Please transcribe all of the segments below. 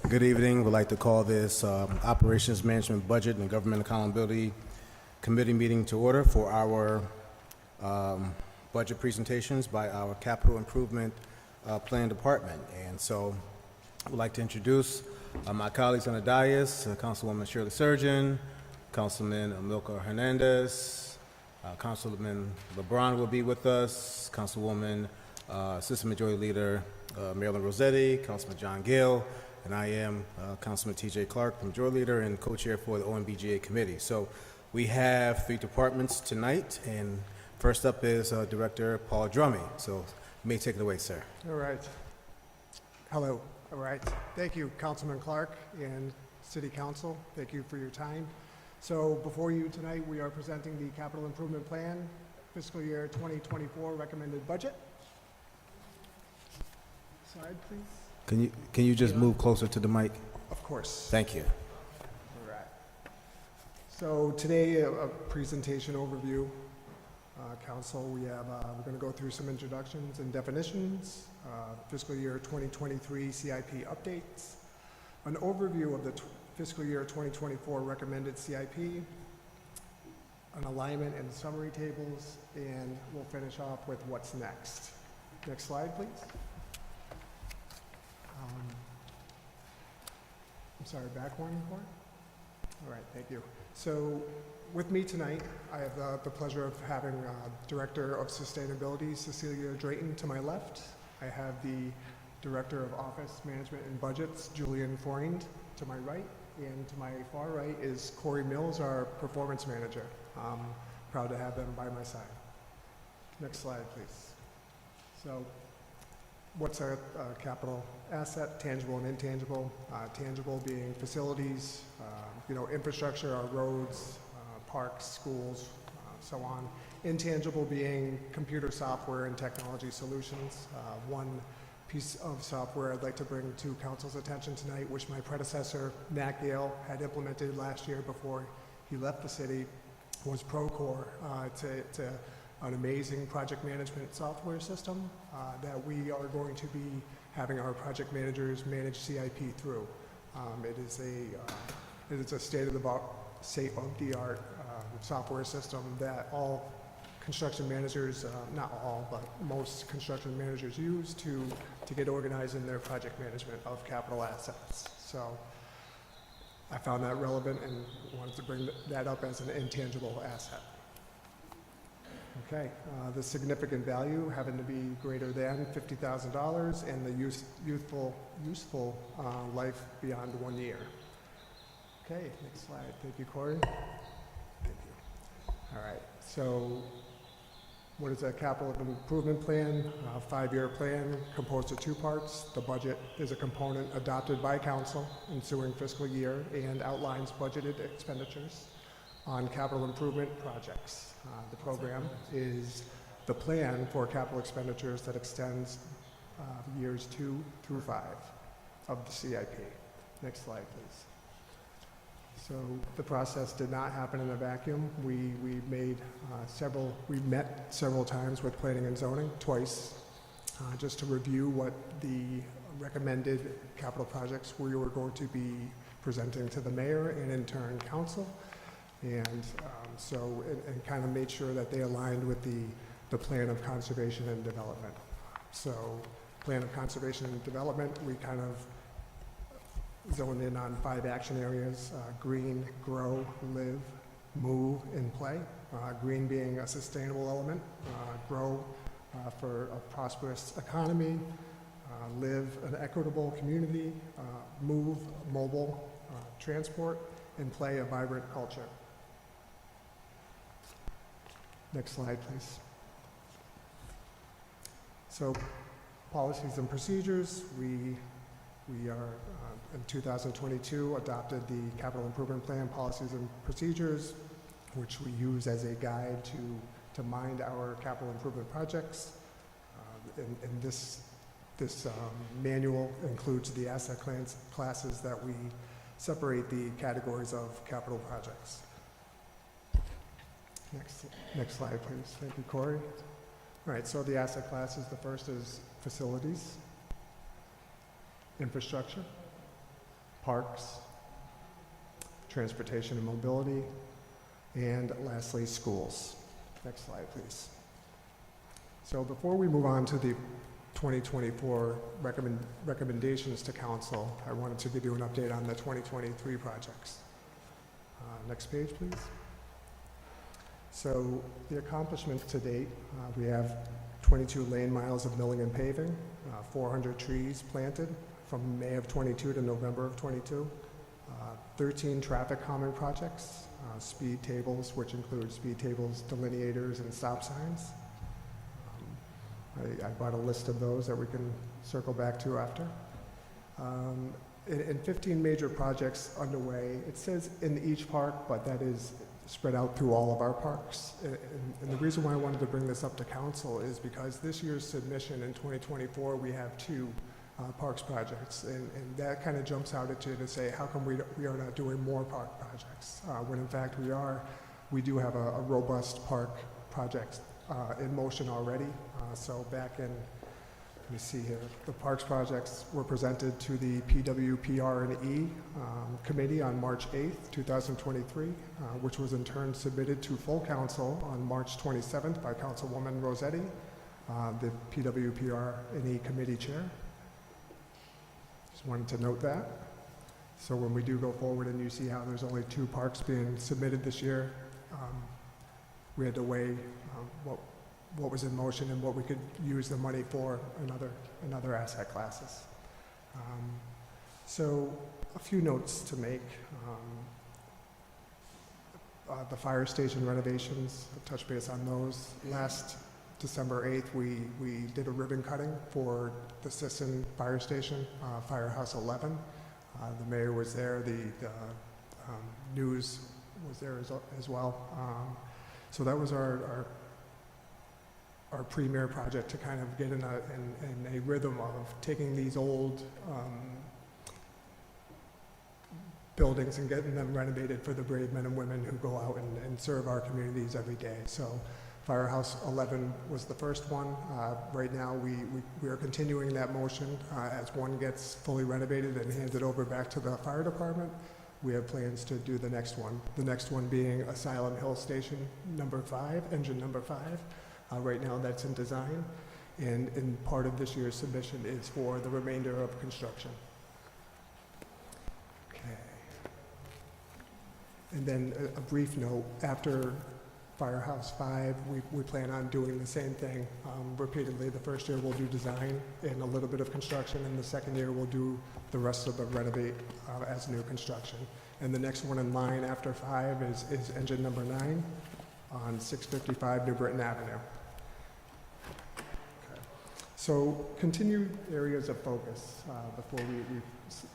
Good evening. We'd like to call this Operations Management Budget and Government Accountability Committee meeting to order for our budget presentations by our Capital Improvement Plan Department. And so I would like to introduce my colleagues on the dais, Councilwoman Shirley Surgeon, Councilman Amilcar Hernandez, Councilman LeBron will be with us, Councilwoman Assistant Majority Leader Marilyn Rossetti, Councilman John Gale, and I am Councilman T.J. Clark, the Majority Leader and Co-Chair for the OMBGA Committee. So we have three departments tonight, and first up is Director Paul Drummy. So you may take it away, sir. All right. Hello. All right. Thank you, Councilman Clark and City Council. Thank you for your time. So before you tonight, we are presenting the Capital Improvement Plan, fiscal year 2024 recommended budget. Slide, please. Can you just move closer to the mic? Of course. Thank you. All right. So today, a presentation overview. Council, we're going to go through some introductions and definitions, fiscal year 2023 CIP updates, an overview of the fiscal year 2024 recommended CIP, an alignment and summary tables, and we'll finish off with what's next. Next slide, please. I'm sorry, back one more? All right, thank you. So with me tonight, I have the pleasure of having Director of Sustainability, Cecilia Drayton, to my left. I have the Director of Office Management and Budgets, Julian Freund, to my right. And to my far right is Corey Mills, our Performance Manager. Proud to have them by my side. Next slide, please. So what's a capital asset, tangible and intangible? Tangible being facilities, infrastructure, our roads, parks, schools, so on. Intangible being computer software and technology solutions. One piece of software I'd like to bring to Council's attention tonight, which my predecessor, Matt Gale, had implemented last year before he left the city, was Procore. It's an amazing project management software system that we are going to be having our project managers manage CIP through. It is a state-of-the-art software system that all construction managers, not all, but most construction managers use to get organized in their project management of capital assets. So I found that relevant and wanted to bring that up as an intangible asset. Okay, the significant value having to be greater than $50,000 and the useful life beyond 1 year. Okay, next slide. Thank you, Corey. Thank you. All right, so what is a capital improvement plan? A 5-year plan composed of 2 parts. The budget is a component adopted by council ensuing fiscal year and outlines budgeted expenditures on capital improvement projects. The program is the plan for capital expenditures that extends years 2 through 5 of the CIP. Next slide, please. So the process did not happen in a vacuum. We met several times with planning and zoning, twice, just to review what the recommended capital projects we were going to be presenting to the mayor and in turn council. And and kind of made sure that they aligned with the plan of conservation and development. So plan of conservation and development, we kind of zoned in on 5 action areas: green, grow, live, move, and play. Green being a sustainable element, grow for a prosperous economy, live an equitable community, move, mobile, transport, and play a vibrant culture. Next slide, please. So policies and procedures, we are in 2022 adopted the Capital Improvement Plan policies and procedures, which we use as a guide to mind our capital improvement projects. And this manual includes the asset classes that we separate the categories of capital projects. Next slide, please. Thank you, Corey. All right, so the asset classes, the first is facilities, infrastructure, parks, transportation and mobility, and lastly, schools. Next slide, please. So before we move on to the 2024 recommendations to council, I wanted to give you an update on the 2023 projects. Next page, please. So the accomplishments to date, we have 22 lane miles of milling and paving, 400 trees planted from May of 22 to November of 22, 13 traffic calming projects, speed tables, which include speed tables, delineators, and stop signs. I brought a list of those that we can circle back to after. And 15 major projects underway. It says in each park, but that is spread out through all of our parks. And the reason why I wanted to bring this up to council is because this year's submission in 2024, we have 2 parks projects, and that kind of jumps out at you to say, how come we are not doing more park projects? When in fact we do have a robust park project in motion already. So back in, let me see here, the parks projects were presented to the PWPR&E committee on March 8th, 2023, which was in turn submitted to full council on March 27th by Councilwoman Rossetti, the PWPR&E committee chair. Just wanted to note that. So when we do go forward and you see how there's only 2 parks being submitted this year, we had to weigh what was in motion and what we could use the money for in other asset classes. So a few notes to make. The fire station renovations, I'll touch base on those. Last December 8th, we did a ribbon cutting for the Sisson Fire Station, Firehouse 11. The mayor was there, the news was there as well. So that was our premier project to kind of get in a rhythm of taking these old buildings and getting them renovated for the brave men and women who go out and serve our communities every day. So Firehouse 11 was the first one. Right now we are continuing that motion as one gets fully renovated and handed over back to the fire department. We have plans to do the next one. The next one being Asylum Hill Station number 5, engine number 5. Right now that's in design, and part of this year's submission is for the remainder of construction. Okay. And then a brief note, after Firehouse 5, we plan on doing the same thing repeatedly. The first year we'll do design and a little bit of construction, and the second year we'll do the rest of the renovate as new construction. And the next one in line after 5 is engine number 9 on 655 New Britain Avenue. Okay. So continued areas of focus before we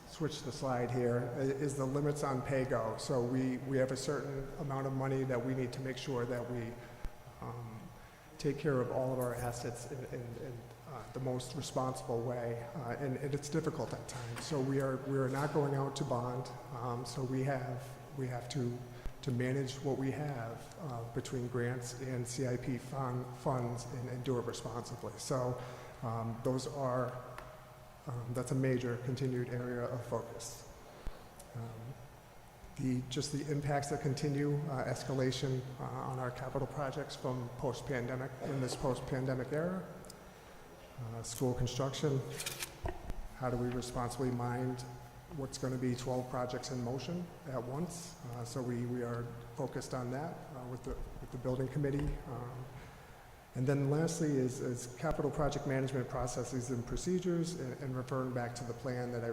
switch the slide here is the limits on pay-go. So we have a certain amount of money that we need to make sure that we take care of all of our assets in the most responsible way, and it's difficult at times. So we are not going out to bond. So we have to manage what we have between grants and CIP funds and do it responsibly. So those are that's a major continued area of focus. Just the impacts that continue, escalation on our capital projects from post-pandemic, in this post-pandemic era. School construction, how do we responsibly mind what's going to be 12 projects in motion at once? So we are focused on that with the building committee. And then lastly is capital project management processes and procedures, and referring back to the plan that I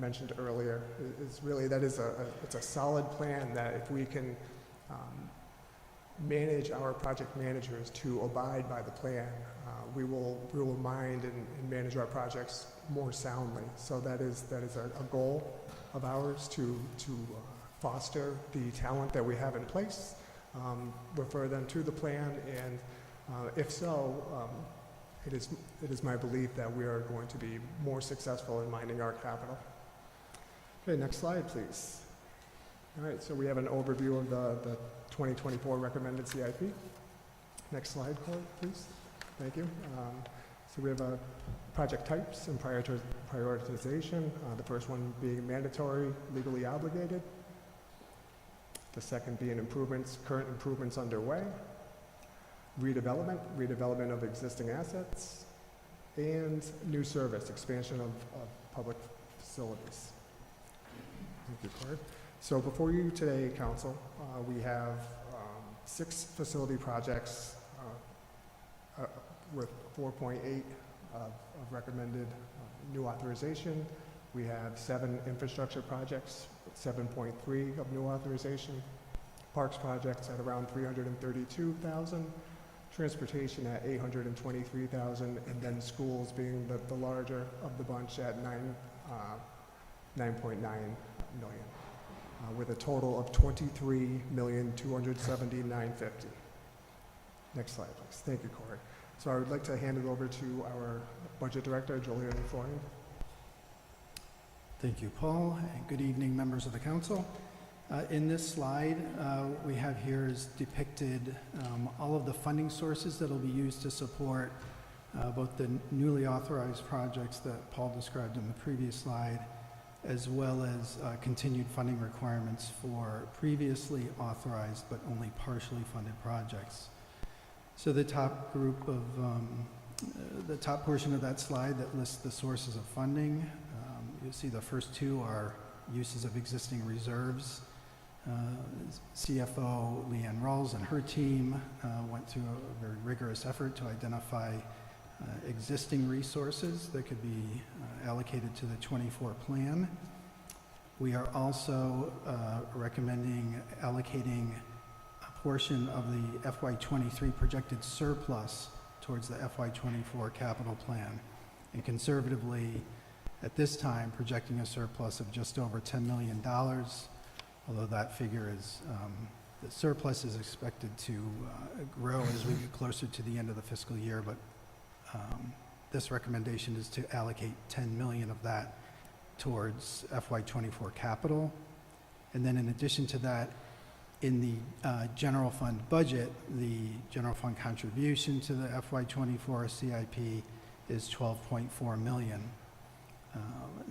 mentioned earlier, is really, it's a solid plan that if we can manage our project managers to abide by the plan, we will mind and manage our projects more soundly. So that is a goal of ours to foster the talent that we have in place, refer them to the plan, and if so, it is my belief that we are going to be more successful in minding our capital. Okay, next slide, please. All right, so we have an overview of the 2024 recommended CIP. Next slide, Court, please. Thank you. So we have project types and prioritization. The first one being mandatory, legally obligated. The second being improvements, current improvements underway. Redevelopment of existing assets. And new service, expansion of public facilities. Thank you, Corey. So before you today, Council, we have 6 facility projects with 4.8 of recommended new authorization. We have 7 infrastructure projects with 7.3 of new authorization. Parks projects at around 332,000. Transportation at 823,000, and then schools being the larger of the bunch at 9.9 million, with a total of 23,279,950. Next slide, please. Thank you, Corey. So I would like to hand it over to our budget director, Julian Florian. Thank you, Paul, and good evening, members of the council. In this slide, we have here is depicted all of the funding sources that will be used to support both the newly authorized projects that Paul described in the previous slide, as well as continued funding requirements for previously authorized but only partially funded projects. So the top group of, the top portion of that slide that lists the sources of funding, you'll see the first 2 are uses of existing reserves. CFO Leanne Rawls and her team went through a very rigorous effort to identify existing resources that could be allocated to the 24 plan. We are also recommending allocating a portion of the FY23 projected surplus towards the FY24 capital plan, and conservatively at this time projecting a surplus of just over $10 million. Although that figure is, the surplus is expected to grow as we get closer to the end of the fiscal year, but this recommendation is to allocate $10 million of that towards FY24 capital. And then in addition to that, in the general fund budget, the general fund contribution to the FY24 CIP is $12.4 million.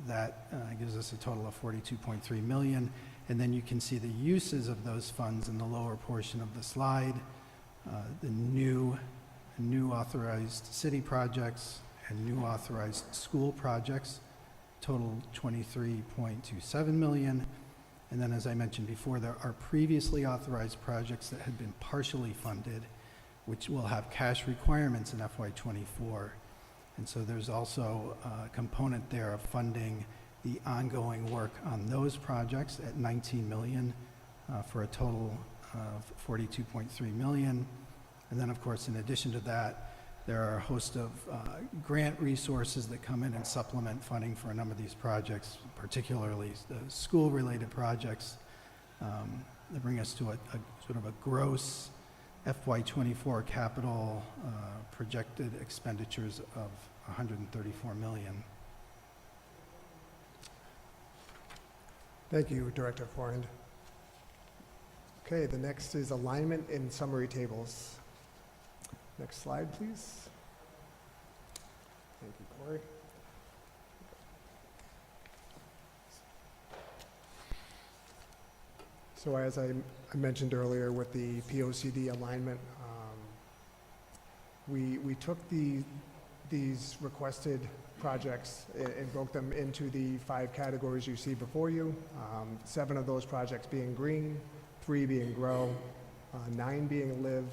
That gives us a total of $42.3 million. And then you can see the uses of those funds in the lower portion of the slide. The new authorized city projects and new authorized school projects total $23.27 million. And then, as I mentioned before, there are previously authorized projects that had been partially funded, which will have cash requirements in FY24. And so there's also a component there of funding the ongoing work on those projects at $19 million for a total of $42.3 million. And then, of course, in addition to that, there are a host of grant resources that come in and supplement funding for a number of these projects, particularly the school-related projects that bring us to a sort of a gross FY24 capital projected expenditures of $134 million. Thank you, Director Forehand. Okay, the next is alignment in summary tables. Next slide, please. Thank you, Corey. So as I mentioned earlier with the POCD alignment, we took these requested projects and broke them into the 5 categories you see before you. 7 of those projects being green, 3 being grow, 9 being live,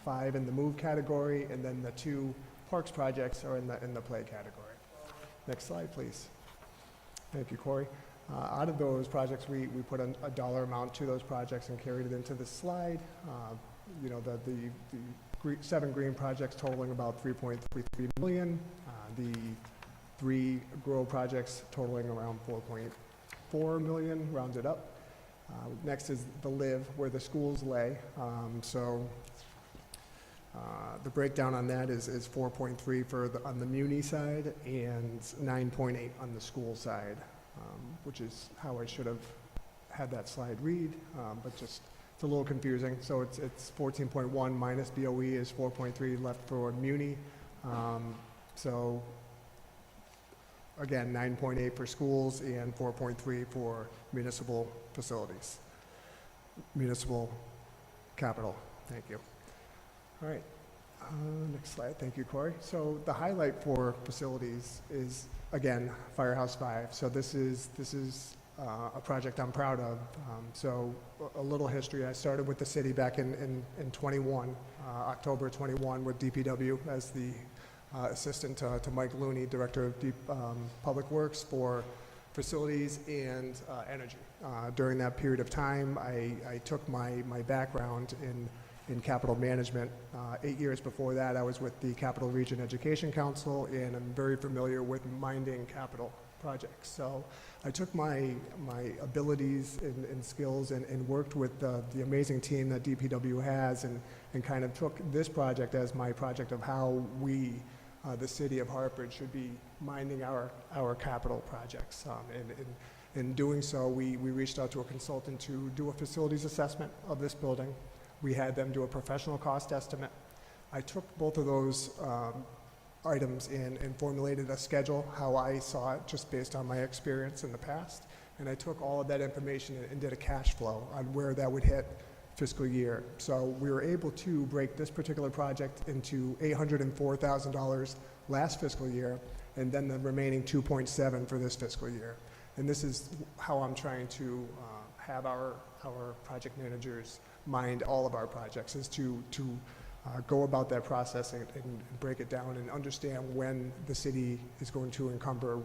5 in the move category, and then the 2 parks projects are in the play category. Next slide, please. Thank you, Corey. Out of those projects, we put a dollar amount to those projects and carried it into the slide. You know, the 7 green projects totaling about $3.33 million. The 3 grow projects totaling around $4.4 million, rounded up. Next is the live, where the schools lay. The breakdown on that is 4.3 for on the muni side and 9.8 on the school side, which is how I should have had that slide read, but just it's a little confusing. So it's 14.1 minus BOE is 4.3 left for muni. So again, 9.8 for schools and 4.3 for municipal facilities. Municipal capital, thank you. All right, next slide, thank you, Corey. So the highlight for facilities is, again, Firehouse 5. So this is a project I'm proud of. So a little history, I started with the city back in 21, October 21 with DPW as the assistant to Mike Looney, Director of Public Works for facilities and energy. During that period of time, I took my background in capital management. 8 years before that, I was with the Capital Region Education Council, and I'm very familiar with minding capital projects. So I took my abilities and skills and worked with the amazing team that DPW has and kind of took this project as my project of how we, the city of Hartford, should be minding our capital projects. And in doing so, we reached out to a consultant to do a facilities assessment of this building. We had them do a professional cost estimate. I took both of those items and formulated a schedule, how I saw it, just based on my experience in the past. And I took all of that information and did a cash flow on where that would hit fiscal year. So we were able to break this particular project into $804,000 last fiscal year, and then the remaining 2.7 for this fiscal year. And this is how I'm trying to have our project managers mind all of our projects, is to go about that process and break it down and understand when the city is going to encumber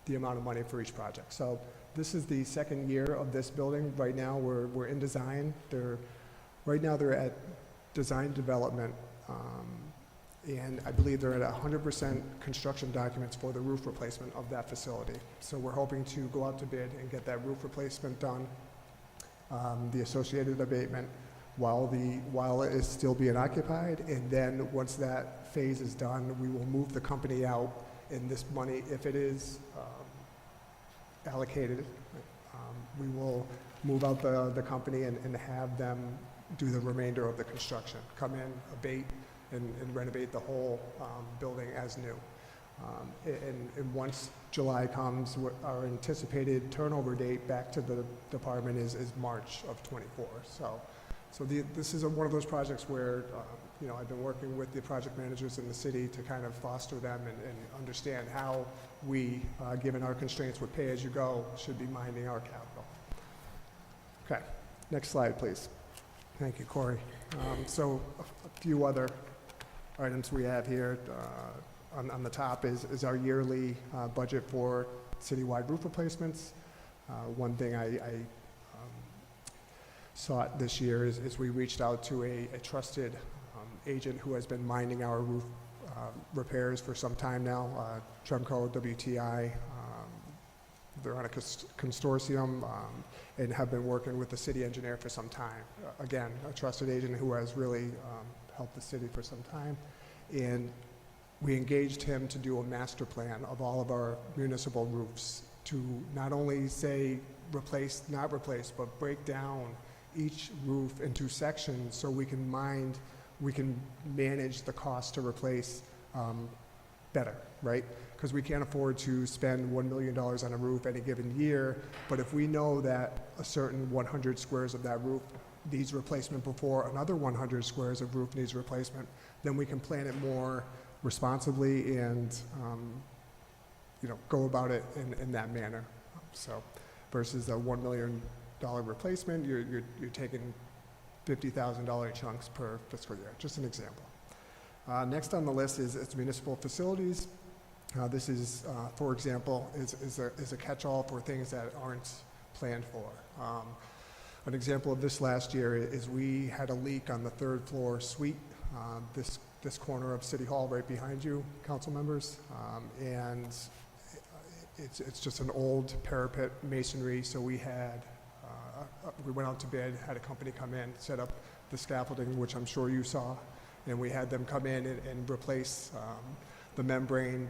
the amount of money for each project. So this is the second year of this building. Right now we're in design. Right now they're at design development, and I believe they're at 100% construction documents for the roof replacement of that facility. So we're hoping to go out to bid and get that roof replacement done, the associated abatement, while it is still being occupied, and then once that phase is done, we will move the company out, and this money, if it is allocated, we will move out the company and have them do the remainder of the construction, come in, abate, and renovate the whole building as new. And once July comes, our anticipated turnover date back to the department is March of '24. So this is one of those projects where, I've been working with the project managers in the city to kind of foster them and understand how we, given our constraints with pay-as-you-go, should be minding our capital. Okay, next slide, please. Thank you, Corey. So a few other items we have here. On the top is our yearly budget for citywide roof replacements. One thing I sought this year is we reached out to a trusted agent who has been minding our roof repairs for some time now, Tremco WTI. They're on a consortium and have been working with the city engineer for some time. Again, a trusted agent who has really helped the city for some time. And we engaged him to do a master plan of all of our municipal roofs to not only say replace, not replace, but break down each roof into sections so we can manage the cost to replace better, right? Because we can't afford to spend $1 million on a roof any given year, but if we know that a certain 100 squares of that roof needs replacement before another 100 squares of roof needs replacement, then we can plan it more responsibly and go about it in that manner. So versus a $1 million replacement, you're taking $50,000 chunks per fiscal year. Just an example. Next on the list is municipal facilities. This is, for example, is a catch-all for things that aren't planned for. An example of this last year is we had a leak on the third floor suite, this corner of City Hall right behind you, council members, and it's just an old parapet masonry. So we went out to bid, had a company come in, set up the scaffolding, which I'm sure you saw, and we had them come in and replace the membrane,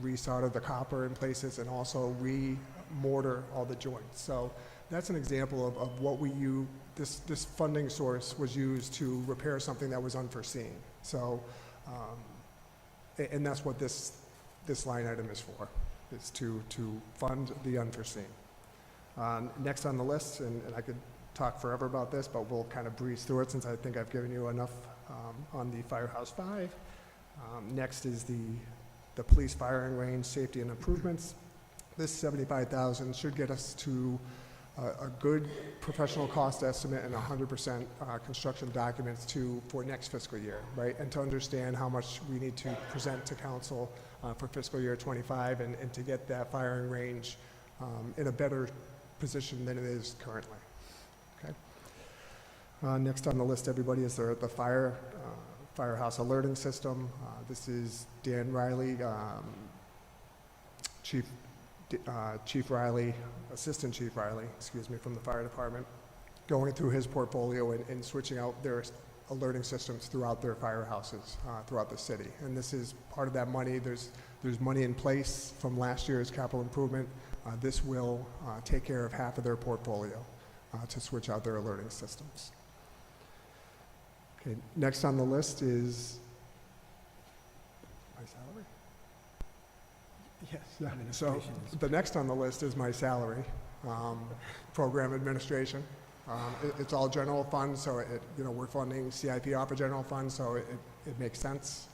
resolder the copper in places, and also re-mortar all the joints. So that's an example of what we use. This funding source was used to repair something that was unforeseen. So And that's what this line item is for, is to fund the unforeseen. Next on the list, and I could talk forever about this, but we'll kind of breeze through it since I think I've given you enough on the Firehouse 5. Next is the police firing range safety and improvements. This $75,000 should get us to a good professional cost estimate and 100% construction documents for next fiscal year, right? And to understand how much we need to present to council for fiscal year 25 and to get that firing range in a better position than it is currently. Okay. Next on the list, everybody, is the firehouse alerting system. This is Dan Riley, Chief Riley, Assistant Chief Riley, excuse me, from the fire department, going through his portfolio and switching out their alerting systems throughout their firehouses throughout the city. And this is part of that money. There's money in place from last year's capital improvement. This will take care of half of their portfolio to switch out their alerting systems. Okay, next on the list is my salary. Yes. Yeah, so administration is- the next on the list is my salary, program administration. It's all general fund, so we're funding CIP off of general fund, so it makes sense.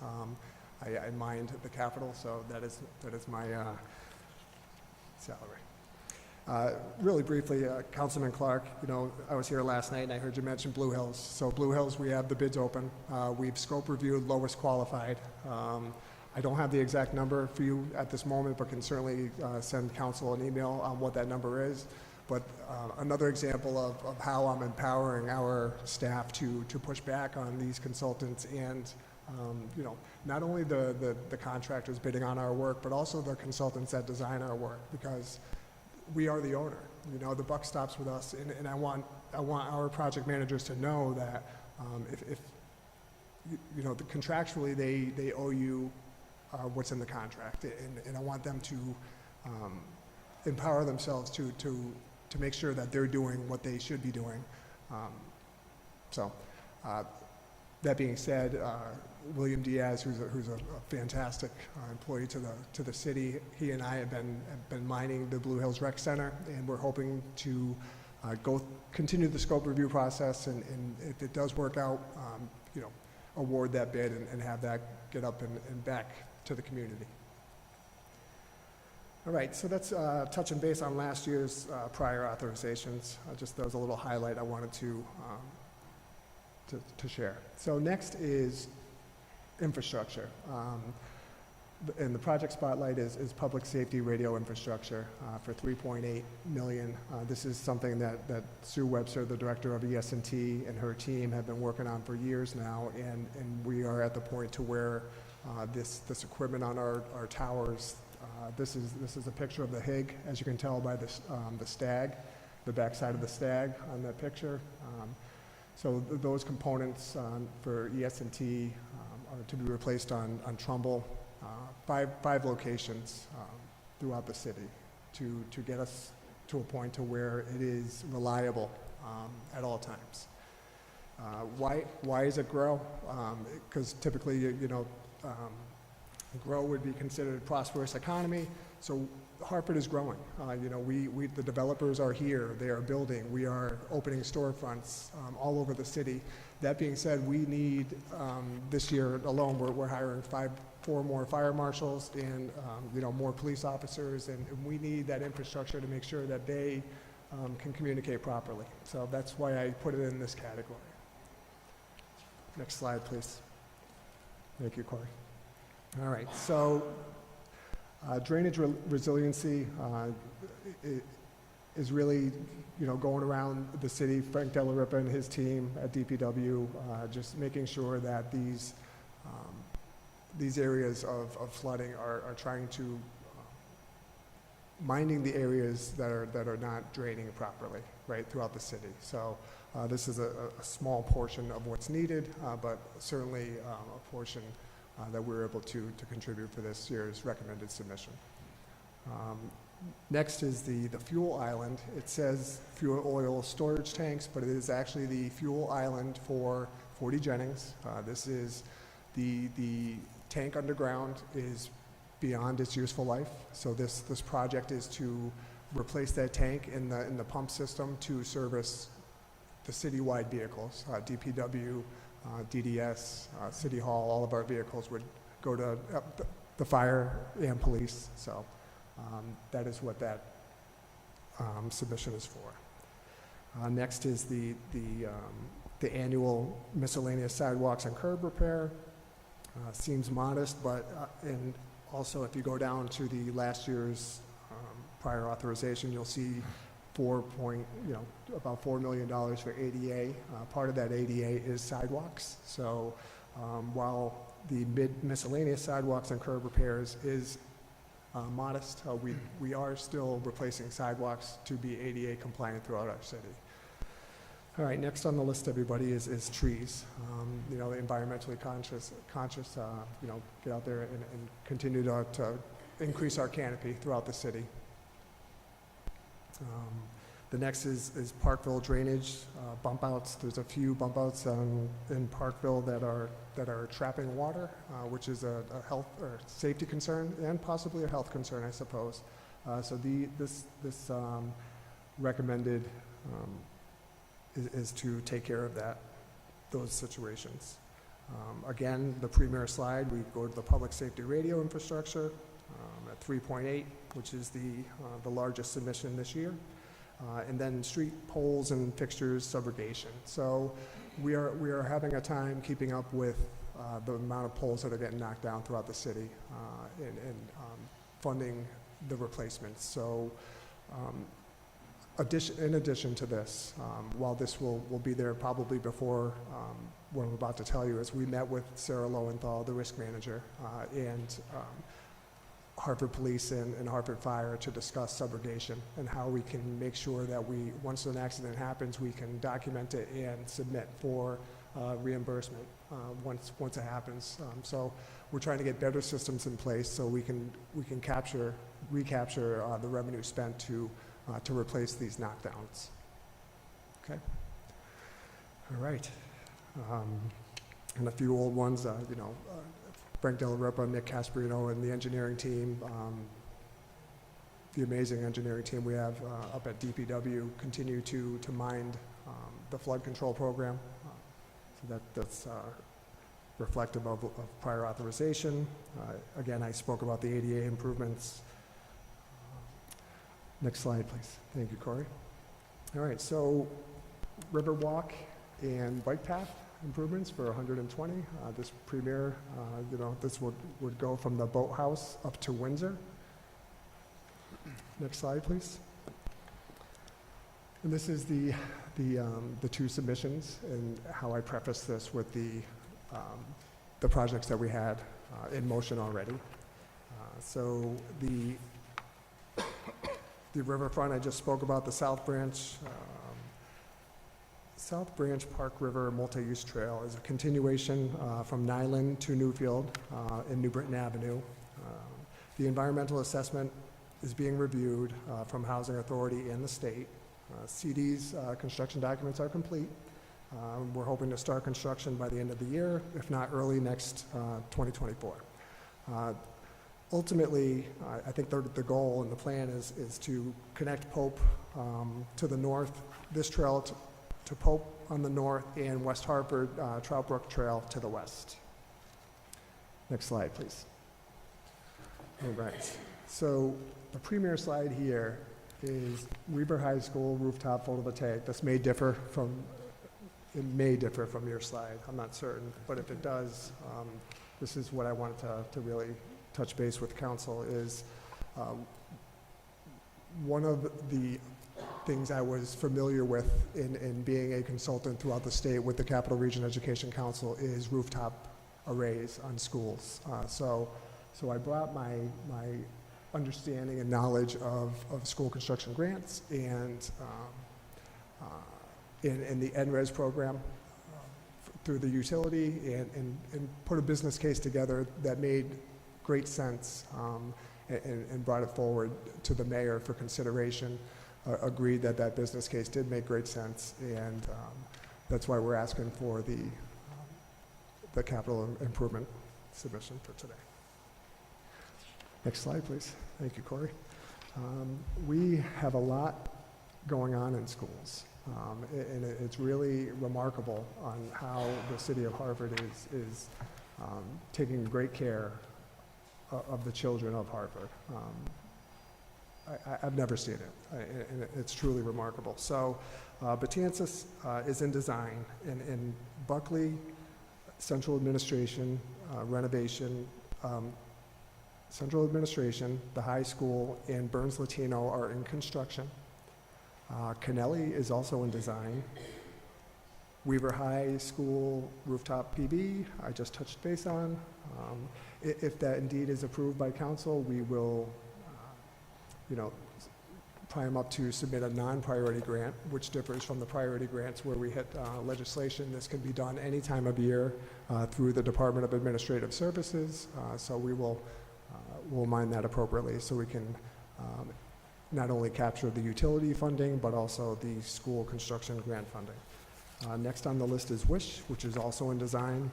I mind the capital, so that is my salary. Really briefly, Councilman Clark, I was here last night and I heard you mention Blue Hills. So Blue Hills, we have the bids open. We've scope reviewed lowest qualified. I don't have the exact number for you at this moment, but can certainly send council an email on what that number is. But another example of how I'm empowering our staff to push back on these consultants and, not only the contractors bidding on our work, but also the consultants that design our work, because we are the owner. The buck stops with us, and I want our project managers to know that if contractually they owe you what's in the contract, and I want them to empower themselves to make sure that they're doing what they should be doing. That being said, William Diaz, who's a fantastic employee to the city, he and I have been mining the Blue Hills Rec Center, and we're hoping to continue the scope review process, and if it does work out, award that bid and have that get up and back to the community. All right, so that's touching base on last year's prior authorizations. That was a little highlight I wanted to share. So next is infrastructure. And the project spotlight is public safety radio infrastructure for $3.8 million. This is something that Sue Webster, the director of ES&T, and her team have been working on for years now, and we are at the point to where this equipment on our towers. This is a picture of the HIG, as you can tell by the stag, the backside of the stag on that picture. So those components for ES&T are to be replaced on Trumbull, five locations throughout the city to get us to a point to where it is reliable at all times. Why is it grow? Because typically, grow would be considered a prosperous economy. So Hartford is growing. The developers are here. They are building. We are opening storefronts all over the city. That being said, we need, this year alone, we're hiring four more fire marshals and more police officers, and we need that infrastructure to make sure that they can communicate properly. So that's why I put it in this category. Next slide, please. Thank you, Corey. All right, so drainage resiliency is really, going around the city. Frank Delarippa and his team at DPW, just making sure that these areas of flooding are trying to minding the areas that are not draining properly, right, throughout the city. So this is a small portion of what's needed, but certainly a portion that we're able to contribute for this year's recommended submission. Next is the fuel island. It says fuel oil storage tanks, but it is actually the fuel island for 40 Jennings. This is the tank underground is beyond its useful life. So this project is to replace that tank in the pump system to service the citywide vehicles, DPW, DDS, City Hall. All of our vehicles would go to the fire and police. So that is what that submission is for. Next is the annual miscellaneous sidewalks and curb repair. Seems modest, but and also if you go down to the last year's prior authorization, you'll see about $4 million for ADA. Part of that ADA is sidewalks. So while the miscellaneous sidewalks and curb repairs is modest, we are still replacing sidewalks to be ADA compliant throughout our city. All right, next on the list, everybody, is trees. The environmentally conscious, get out there and continue to increase our canopy throughout the city. The next is Parkville drainage, bump outs. There's a few bump outs in Parkville that are trapping water, which is a health or safety concern and possibly a health concern, I suppose. So this recommended is to take care of those situations. Again, the premier slide, we go to the public safety radio infrastructure at 3.8, which is the largest submission this year. And then street poles and fixtures subrogation. So we are having a time keeping up with the amount of poles that are getting knocked down throughout the city and funding the replacements. So in addition to this, while this will be there probably before what I'm about to tell you, is we met with Sarah Lowenthal, the risk manager, and Hartford Police and Hartford Fire to discuss subrogation and how we can make sure that once an accident happens, we can document it and submit for reimbursement once it happens. So we're trying to get better systems in place so we can recapture the revenue spent to replace these knockdowns. Okay. All right. And a few old ones, Frank Della Ripa, Nick Casperino, and the engineering team, the amazing engineering team we have up at DPW, continue to mind the flood control program. So that's reflective of prior authorization. Again, I spoke about the ADA improvements. Next slide, please. Thank you, Corey. All right, so Riverwalk and bike path improvements for 120. This premier, this would go from the boathouse up to Windsor. Next slide, please. And this is the two submissions and how I preface this with the projects that we had in motion already. So the riverfront, I just spoke about the South Branch Park River Multi-Use Trail is a continuation from Nyland to Newfield in New Britain Avenue. The environmental assessment is being reviewed from Housing Authority and the state. CD's construction documents are complete. We're hoping to start construction by the end of the year, if not early next 2024. Ultimately, I think the goal and the plan is to connect Pope to the north, this trail to Pope on the north, and West Hartford Trout Brook Trail to the west. Next slide, please. All right. So the premier slide here is Weber High School rooftop photovoltaic. This may differ from your slide. I'm not certain, but if it does, this is what I wanted to really touch base with council is one of the things I was familiar with in being a consultant throughout the state with the Capital Region Education Council is rooftop arrays on schools. So I brought my understanding and knowledge of school construction grants and in the NRES program through the utility and put a business case together that made great sense and brought it forward to the mayor for consideration. Agreed that business case did make great sense, and that's why we're asking for the capital improvement submission for today. Next slide, please. Thank you, Corey. We have a lot going on in schools, and it's really remarkable on how the city of Hartford is taking great care of the children of Hartford. I've never seen it, and it's truly remarkable. So, Betances is in design, and Buckley, central administration, renovation, central administration, the high school, and Burns Latino are in construction. Kennelly is also in design. Weaver High School rooftop PV, I just touched base on. If that indeed is approved by council, we will, prime up to submit a non-priority grant, which differs from the priority grants where we hit legislation. This can be done any time of year through the Department of Administrative Services. So we'll mine that appropriately so we can not only capture the utility funding, but also the school construction grant funding. Next on the list is WISH, which is also in design.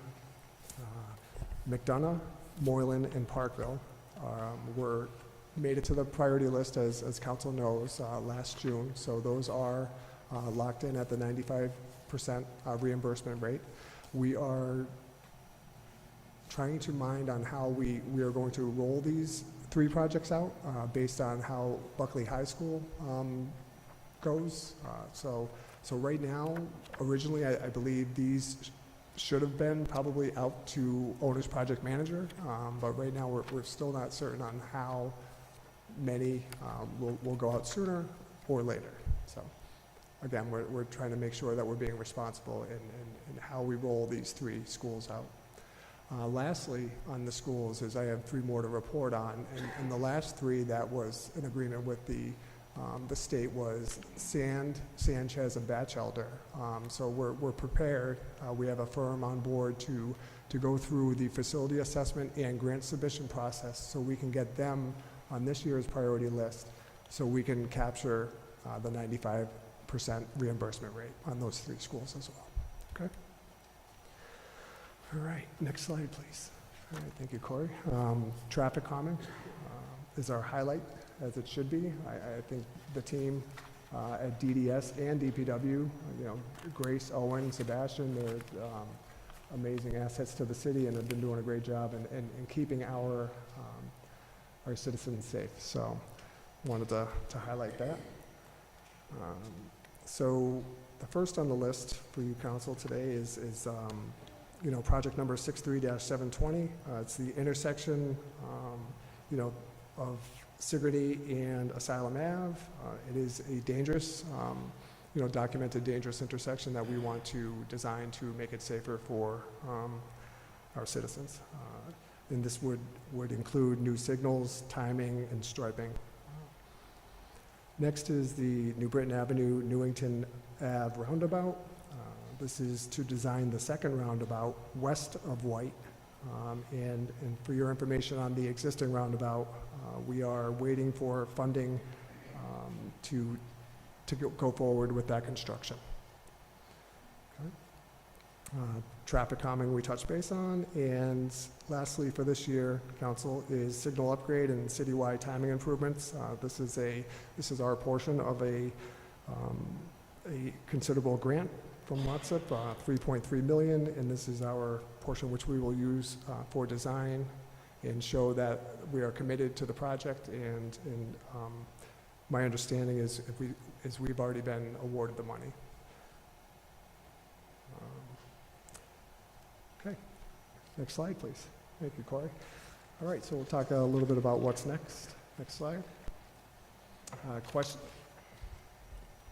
McDonough, Moylan, and Parkville were made it to the priority list, as council knows, last June. So those are locked in at the 95% reimbursement rate. We are trying to mind on how we are going to roll these 3 projects out based on how Buckley High School goes. So right now, originally, I believe these should have been probably out to owner's project manager, but right now we're still not certain on how many will go out sooner or later. So again, we're trying to make sure that we're being responsible in how we roll these 3 schools out. Lastly, on the schools is I have 3 more to report on, and the last 3 that was an agreement with the state was Sanchez, and Batchelder. So we're prepared. We have a firm on board to go through the facility assessment and grant submission process so we can get them on this year's priority list so we can capture the 95% reimbursement rate on those 3 schools as well. Okay? All right, next slide, please. All right, thank you, Corey. Traffic calming is our highlight, as it should be. I think the team at DDS and DPW, Grace, Owen, Sebastian, they're amazing assets to the city and have been doing a great job in keeping our citizens safe. So wanted to highlight that. So the first on the list for you, council, today is project number 63-720. It's the intersection, of Sigourney and Asylum Ave. It is a dangerous, documented dangerous intersection that we want to design to make it safer for our citizens. And this would include new signals, timing, and striping. Next is the New Britain Avenue, Newington Ave roundabout. This is to design the second roundabout west of White. And for your information on the existing roundabout, we are waiting for funding to go forward with that construction. Okay. Traffic calming we touched base on, and lastly for this year, council, is signal upgrade and citywide timing improvements. This is our portion of a considerable grant from WATSIP, 3.3 million, and this is our portion which we will use for design and show that we are committed to the project. And my understanding is we've already been awarded the money. Okay, next slide, please. Thank you, Corey. All right, so we'll talk a little bit about what's next. Next slide.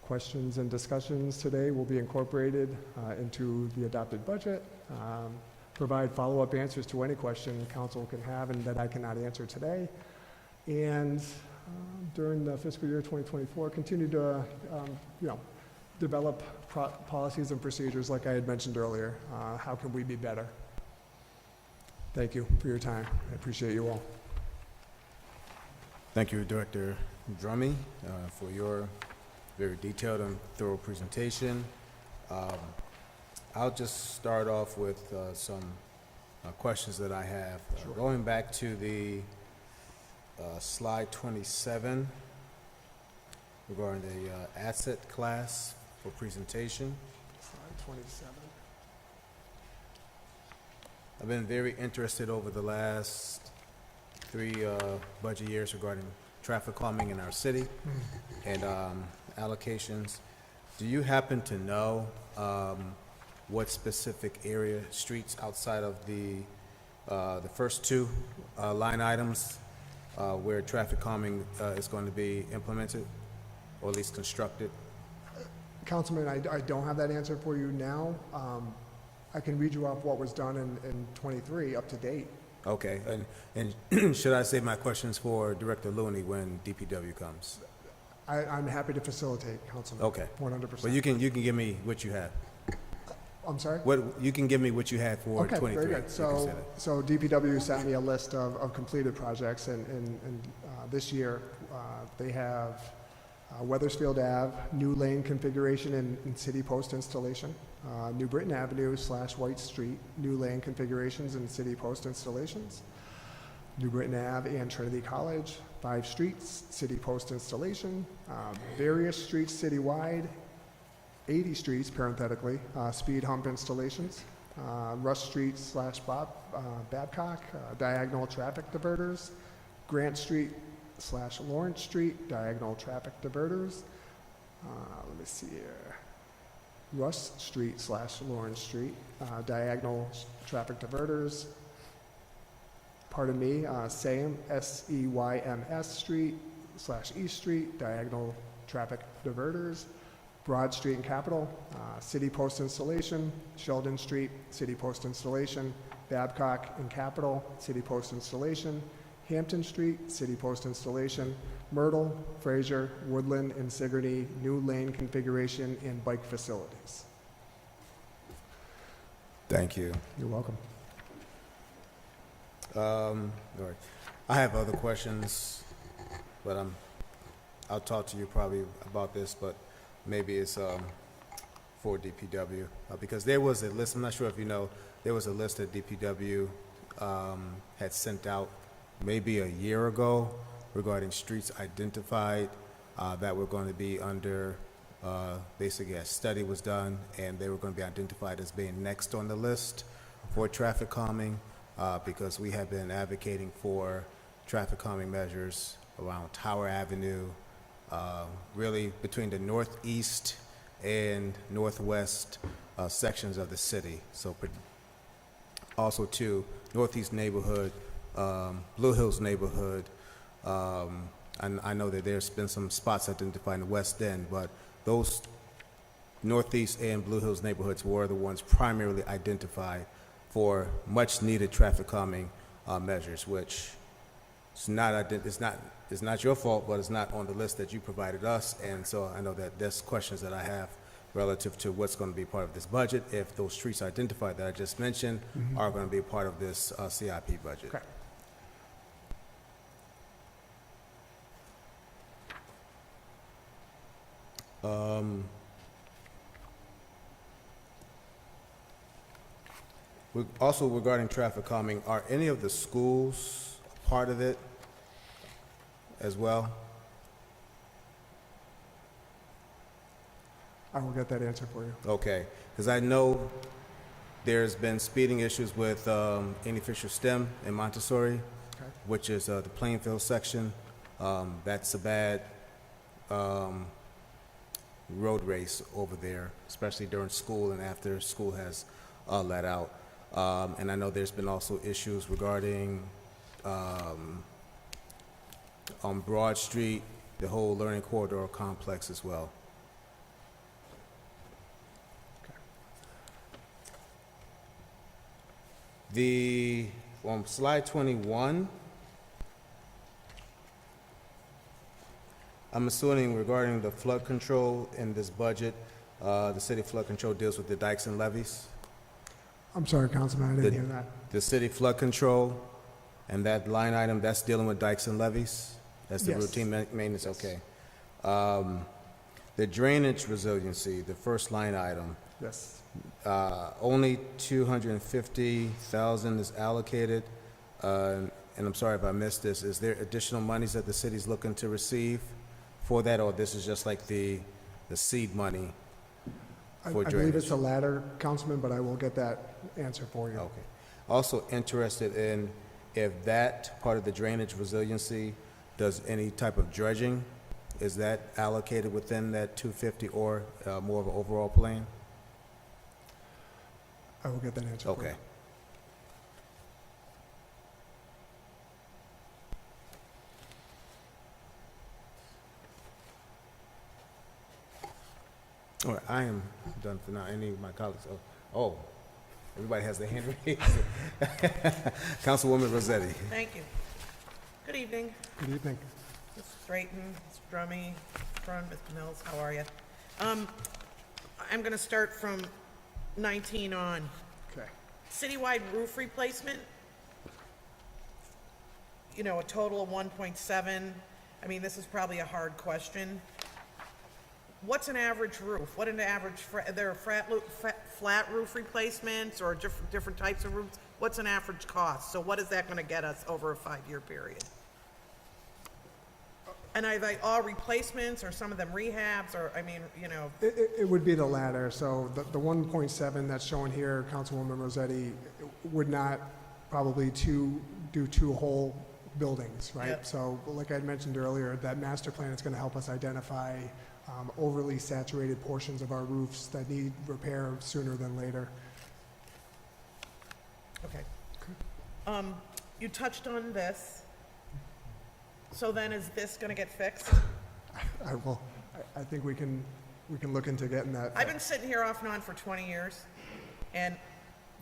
Questions and discussions today will be incorporated into the adopted budget. Provide follow-up answers to any question council can have and that I cannot answer today. And during the fiscal year 2024, continue to develop policies and procedures like I had mentioned earlier. How can we be better? Thank you for your time. I appreciate you all. Thank you, Director Drummy, for your very detailed and thorough presentation. I'll just start off with some questions that I have. Sure. Going back to the slide 27 regarding the asset class for presentation. Slide 27. I've been very interested over the last 3 budget years regarding traffic calming in our city and allocations. Do you happen to know what specific area, streets outside of the first 2 line items where traffic calming is going to be implemented, or at least constructed? Councilman, I don't have that answer for you now. I can read you off what was done in 23 up to date. Okay, and should I save my questions for Director Looney when DPW comes? I'm happy to facilitate, Councilman. Okay. 100%. Well, you can give me what you have. I'm sorry? You can give me what you had for Okay, 23. very good. You can say that. So DPW sent me a list of completed projects, and this year, they have Weathersfield Ave, new lane configuration and city post installation, New Britain Avenue / White Street, new lane configurations and city post installations, New Britain Ave and Trinity College, 5 streets, city post installation, various streets citywide, 80 streets, parenthetically, speed hump installations, Rush Street / Babcock, diagonal traffic diverters, Grant Street / Lawrence Street, diagonal traffic diverters. Let me see here. Russ Street / Lawrence Street, diagonal traffic diverters. Pardon me, SEYMS Street / East Street, diagonal traffic diverters. Broad Street and Capitol, city post installation. Sheldon Street, city post installation. Babcock and Capitol, city post installation. Hampton Street, city post installation. Myrtle, Fraser, Woodland, and Sigourney, new lane configuration and bike facilities. Thank you. You're welcome. All right. I have other questions, but I'll talk to you probably about this, but maybe it's for DPW, because there was a list, I'm not sure if you know, there was a list that DPW had sent out maybe a year ago regarding streets identified that were going to be under, basically a study was done, and they were going to be identified as being next on the list for traffic calming, because we have been advocating for traffic calming measures around Tower Avenue, really between the northeast and northwest sections of the city. So also too, northeast neighborhood, Blue Hills neighborhood. And I know that there's been some spots identified in the West End, but those northeast and Blue Hills neighborhoods were the ones primarily identified for much needed traffic calming measures, which it's not your fault, but it's not on the list that you provided us. And so I know that there's questions that I have relative to what's going to be part of this budget, if those streets identified that I just mentioned are going to be a part of this CIP budget. Okay. Also regarding traffic calming, are any of the schools part of it as well? I will get that answer for you. Okay, because I know there's been speeding issues with Annie Fisher STEM in Montessori, Okay. which is the Plainfield section. That's a bad road race over there, especially during school and after school has let out. And I know there's been also issues regarding on Broad Street, the whole Learning Corridor complex as well. On slide 21, I'm assuming regarding the flood control in this budget, the city flood control deals with the dikes and levees. I'm sorry, Councilman, I didn't hear that. The city flood control and that line item, that's dealing with dikes and levees? That's the Yes. routine maintenance, okay. The drainage resiliency, the first line item, Yes. Only 250,000 is allocated. And I'm sorry if I missed this, is there additional monies that the city's looking to receive for that, or this is just like the seed money I for believe drainage? it's the latter, Councilman, but I will get that answer for you. Okay. Also interested in if that part of the drainage resiliency does any type of dredging, is that allocated within that 250 or more of an overall plan? I will get that answer for you. Okay. All right, I am done for now. Any of my colleagues? Oh, everybody has their hand raised. Councilwoman Rossetti. Thank you. Good evening, Good evening. Mr. Drayton, Mr. Drummy, Front, Mr. Mills, how are you? I'm gonna start from 19 on. Okay. Citywide roof replacement, you know, a total of 1.7. I mean, this is probably a hard question. What's an average roof? What an average, there are flat roof replacements or different types of roofs? What's an average cost? So what is that gonna get us over a 5-year period? And are they all replacements or some of them rehabs or, I mean, you know, It would be the latter. So the 1.7 that's shown here, Councilwoman Rossetti, would not probably do two whole buildings, right? Yep. So like I had mentioned earlier, that master plan is going to help us identify overly saturated portions of our roofs that need repair sooner than later. okay. You touched on this. So then is this gonna get fixed? I think we can look into getting that. I've been sitting here off and on for 20 years, and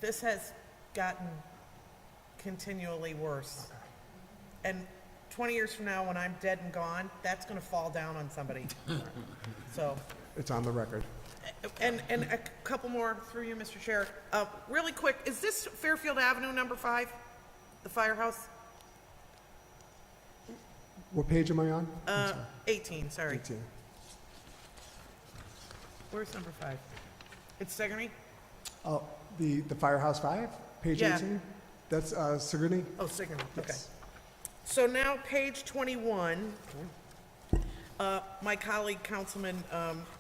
this has gotten continually worse. And 20 years from now, when I'm dead and gone, that's gonna fall down on somebody. So, It's on the record. and a couple more through you, Mr. Chair. Really quick, is this Fairfield Avenue number 5? The firehouse? What page am I on? 18, sorry. 18. Where's number 5? It's Sigourney? Oh, the Firehouse 5, page Yeah. 18? That's Sigourney? Oh, Sigourney, okay. Yes. So now, page 21, my colleague, Councilman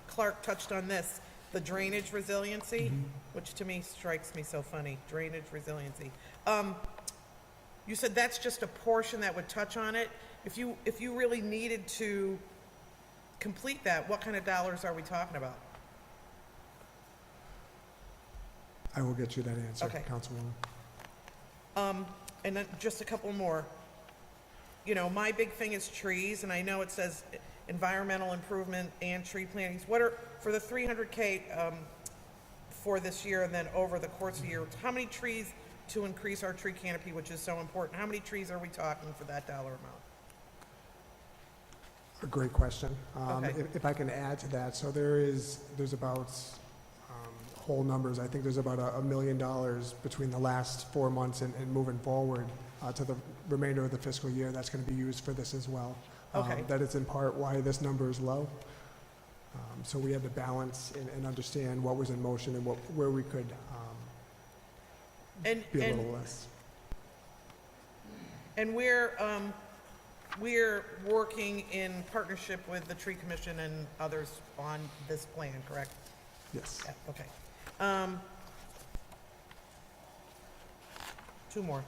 Clark, touched on this, the drainage resiliency, which to me strikes me so funny, drainage resiliency. You said that's just a portion that would touch on it. If you really needed to complete that, what kind of dollars are we talking about? I will get you that answer, Okay. Councilwoman. And then just a couple more. You know, my big thing is trees, and I know it says environmental improvement and tree plantings. What are, for the 300K for this year and then over the course of the year, how many trees to increase our tree canopy, which is so important? How many trees are we talking for that dollar amount? A great question. Okay. If I can add to that, so there's about, whole numbers, I think there's about $1 million between the last 4 months and moving forward to the remainder of the fiscal year that's going to be used for this as well. Okay. That is in part why this number is low. So we had to balance and understand what was in motion and where we could And, be a and, little less. and we're working in partnership with the Tree Commission and others on this plan, correct? Yes. Yeah, okay. 2 more.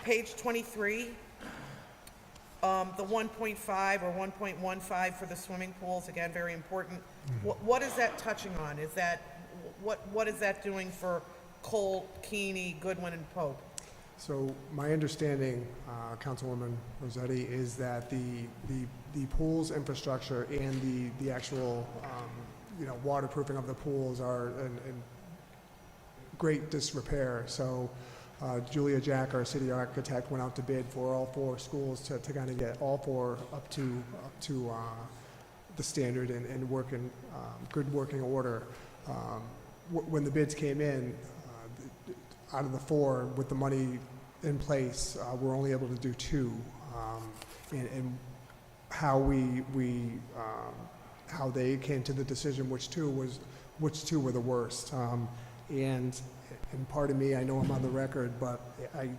Page 23, the 1.5 or 1.15 for the swimming pools, again, very important. What is that touching on? Is that, what is that doing for Cole, Keeney, Goodwin, and Pope? So my understanding, Councilwoman Rossetti, is that the pool's infrastructure and the actual, waterproofing of the pools are in great disrepair. So Julia Jack, our city architect, went out to bid for all 4 schools to kind of get all 4 up to the standard and working, good working order. When the bids came in, out of the 4, with the money in place, we're only able to do 2. And how how they came to the decision which two were the worst. And pardon me, I know I'm on the record, but I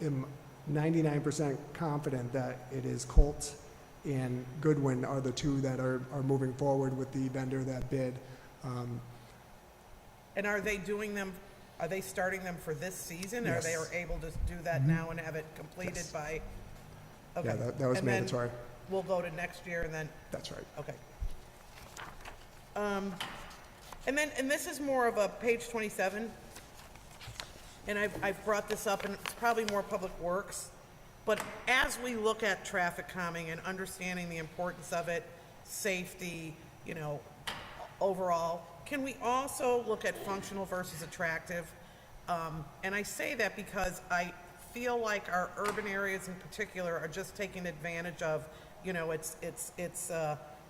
am 99% confident that it is Colt and Goodwin are the two that are moving forward with the vendor that bid. And are they doing them, are they starting them for this season? Are Yes. they able to do that now and have it completed Yes. by? Yeah, Okay. that was And then mandatory. we'll go to next year and then, That's right. okay. And this is more of a page 27. And I've brought this up, and it's probably more Public Works. But as we look at traffic calming and understanding the importance of it, safety, you know, overall, can we also look at functional versus attractive? And I say that because I feel like our urban areas in particular are just taking advantage of, you know, it's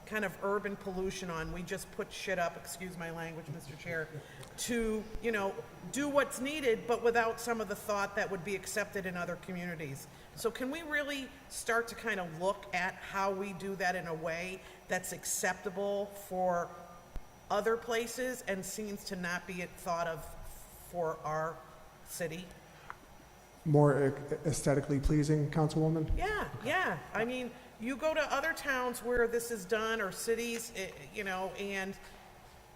kind of urban pollution on, we just put shit up, excuse my language, Mr. Chair, to, you know, do what's needed, but without some of the thought that would be accepted in other communities. So can we really start to kind of look at how we do that in a way that's acceptable for other places and seems to not be thought of for our city? More aesthetically pleasing, Councilwoman? Yeah. I mean, you go to other towns where this is done, or cities, you know, and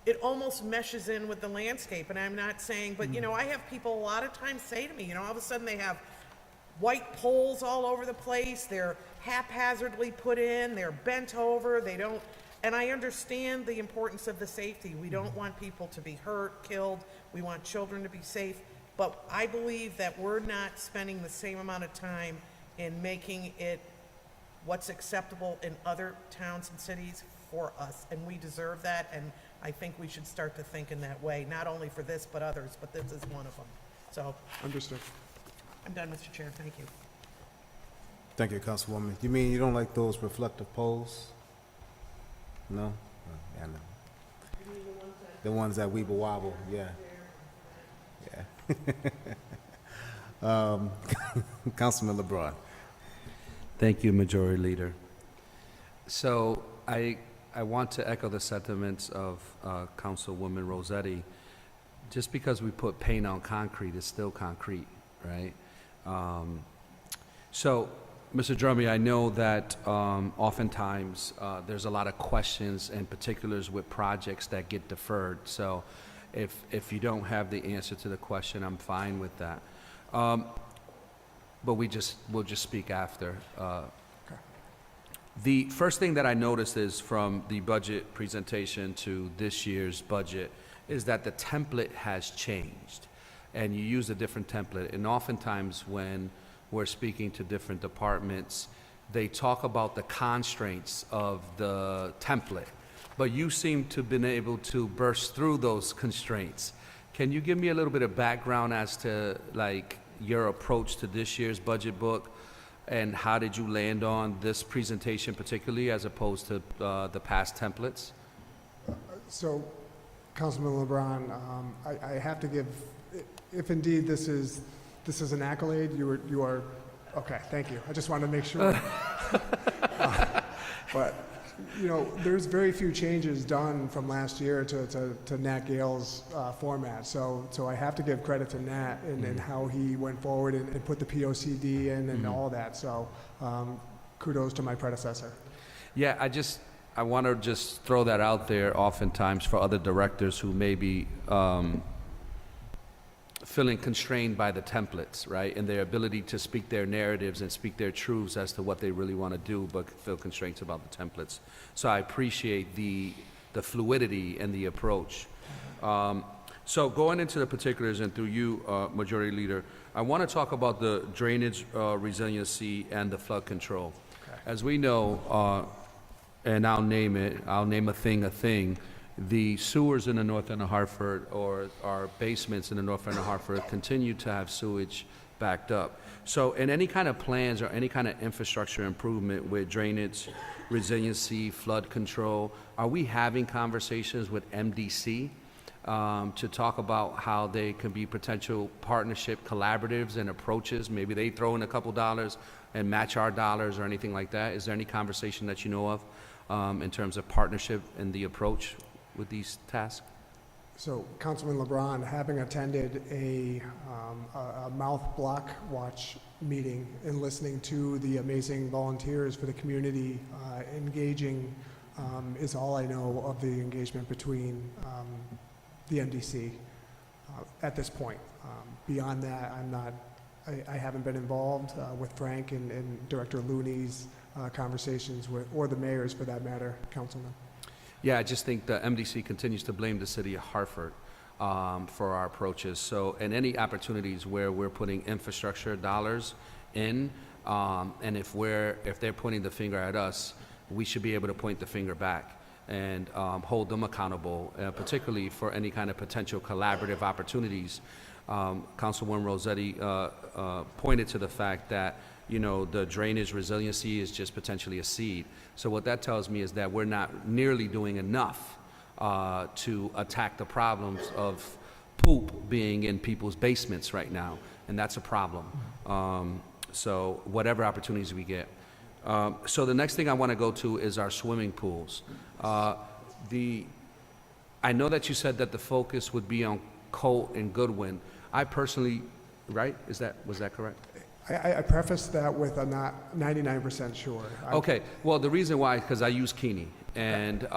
it almost meshes in with the landscape. And I'm not saying, but, you know, I have people a lot of times say to me, you know, all of a sudden they have white poles all over the place, they're haphazardly put in, they're bent over, they don't, and I understand the importance of the safety. We don't want people to be hurt, killed, we want children to be safe, but I believe that we're not spending the same amount of time in making it what's acceptable in other towns and cities for us, and we deserve that, and I think we should start to think in that way, not only for this, but others, but this is one of them. So, Understood. I'm done, Mr. Chair, thank you. Thank you, Councilwoman. You mean you don't like those reflective poles? No? Oh, yeah, I know. The ones that weeble wobble, yeah. Yeah. Councilman LeBron. Thank you, Majority Leader. So I want to echo the sentiments of Councilwoman Rossetti. Just because we put paint on concrete, it's still concrete, right? So, Mr. Drummy, I know that oftentimes there's a lot of questions and particulars with projects that get deferred. So if you don't have the answer to the question, I'm fine with that. But we'll just speak after. The first thing that I noticed is from the budget presentation to this year's budget is that the template has changed, and you use a different template. And oftentimes when we're speaking to different departments, they talk about the constraints of the template, but you seem to have been able to burst through those constraints. Can you give me a little bit of background as to like your approach to this year's budget book, and how did you land on this presentation particularly as opposed to the past templates? So, Councilman LeBron, I have to give, if indeed this is an accolade, you are, okay, thank you. I just wanted to make sure. But, you know, there's very few changes done from last year to Nat Gale's format. So I have to give credit to Nat and how he went forward and put the POCD in and all that. So kudos to my predecessor. Yeah, I want to just throw that out there oftentimes for other directors who may be feeling constrained by the templates, right? And their ability to speak their narratives and speak their truths as to what they really want to do, but feel constraints about the templates. So I appreciate the fluidity and the approach. So going into the particulars, and through you, Majority Leader, I want to talk about the drainage resiliency and the flood control. Okay. As we know, and I'll name a thing, the sewers in the north end of Hartford, or our basements in the north end of Hartford, continue to have sewage backed up. So in any kind of plans or any kind of infrastructure improvement with drainage, resiliency, flood control, are we having conversations with MDC to talk about how they can be potential partnership collaboratives and approaches? Maybe they throw in a couple dollars and match our dollars or anything like that. Is there any conversation that you know of in terms of partnership and the approach with these tasks? So Councilman LeBron, having attended a mouth block watch meeting and listening to the amazing volunteers for the community engaging is all I know of the engagement between the MDC at this point. Beyond that, I haven't been involved with Frank and Director Looney's conversations with, or the mayors for that matter, Councilman. Yeah, I just think the MDC continues to blame the city of Hartford for our approaches. So, and any opportunities where we're putting infrastructure dollars in, and if they're pointing the finger at us, we should be able to point the finger back and hold them accountable, particularly for any kind of potential collaborative opportunities. Councilwoman Rossetti pointed to the fact that, you know, the drainage resiliency is just potentially a seed. So what that tells me is that we're not nearly doing enough to attack the problems of poop being in people's basements right now, and that's a problem. So whatever opportunities we get. So the next thing I want to go to is our swimming pools. I know that you said that the focus would be on Colt and Goodwin. I personally, right? Was that correct? I prefaced that with I'm not 99% sure. Okay, well, the reason why is because I use Keeney, and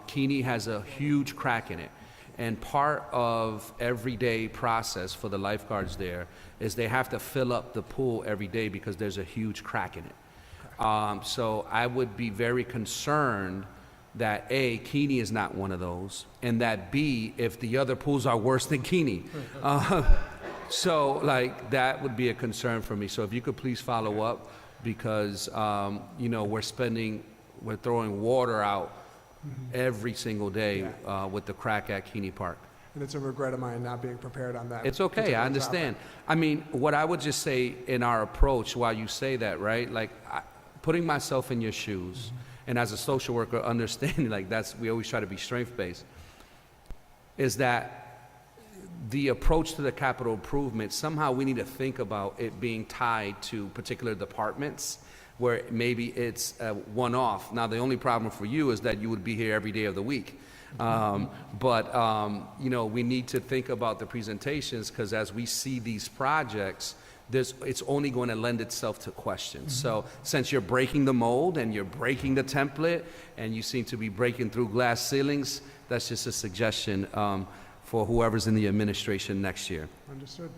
Keeney has a huge crack in it. And part of everyday process for the lifeguards there is they have to fill up the pool every day because there's a huge crack in it. So I would be very concerned that A, Keeney is not one of those, and that B, if the other pools are worse than Keeney. So, like, that would be a concern for me. So if you could please follow up, because, you know, we're throwing water out every single day with the crack at Keeney Park. And it's a regret of mine not being prepared on that. It's okay, particular I understand. I mean, what I would just say in our approach while you say that, right, like, putting myself in your shoes, and as a social worker, understanding, like, we always try to be strength-based, is that the approach to the capital improvement, somehow we need to think about it being tied to particular departments where maybe it's a one-off. Now, the only problem for you is that you would be here every day of the week. But you know, we need to think about the presentations, because as we see these projects, it's only going to lend itself to questions. So since you're breaking the mold and you're breaking the template and you seem to be breaking through glass ceilings, that's just a suggestion for whoever's in the administration next year. Understood.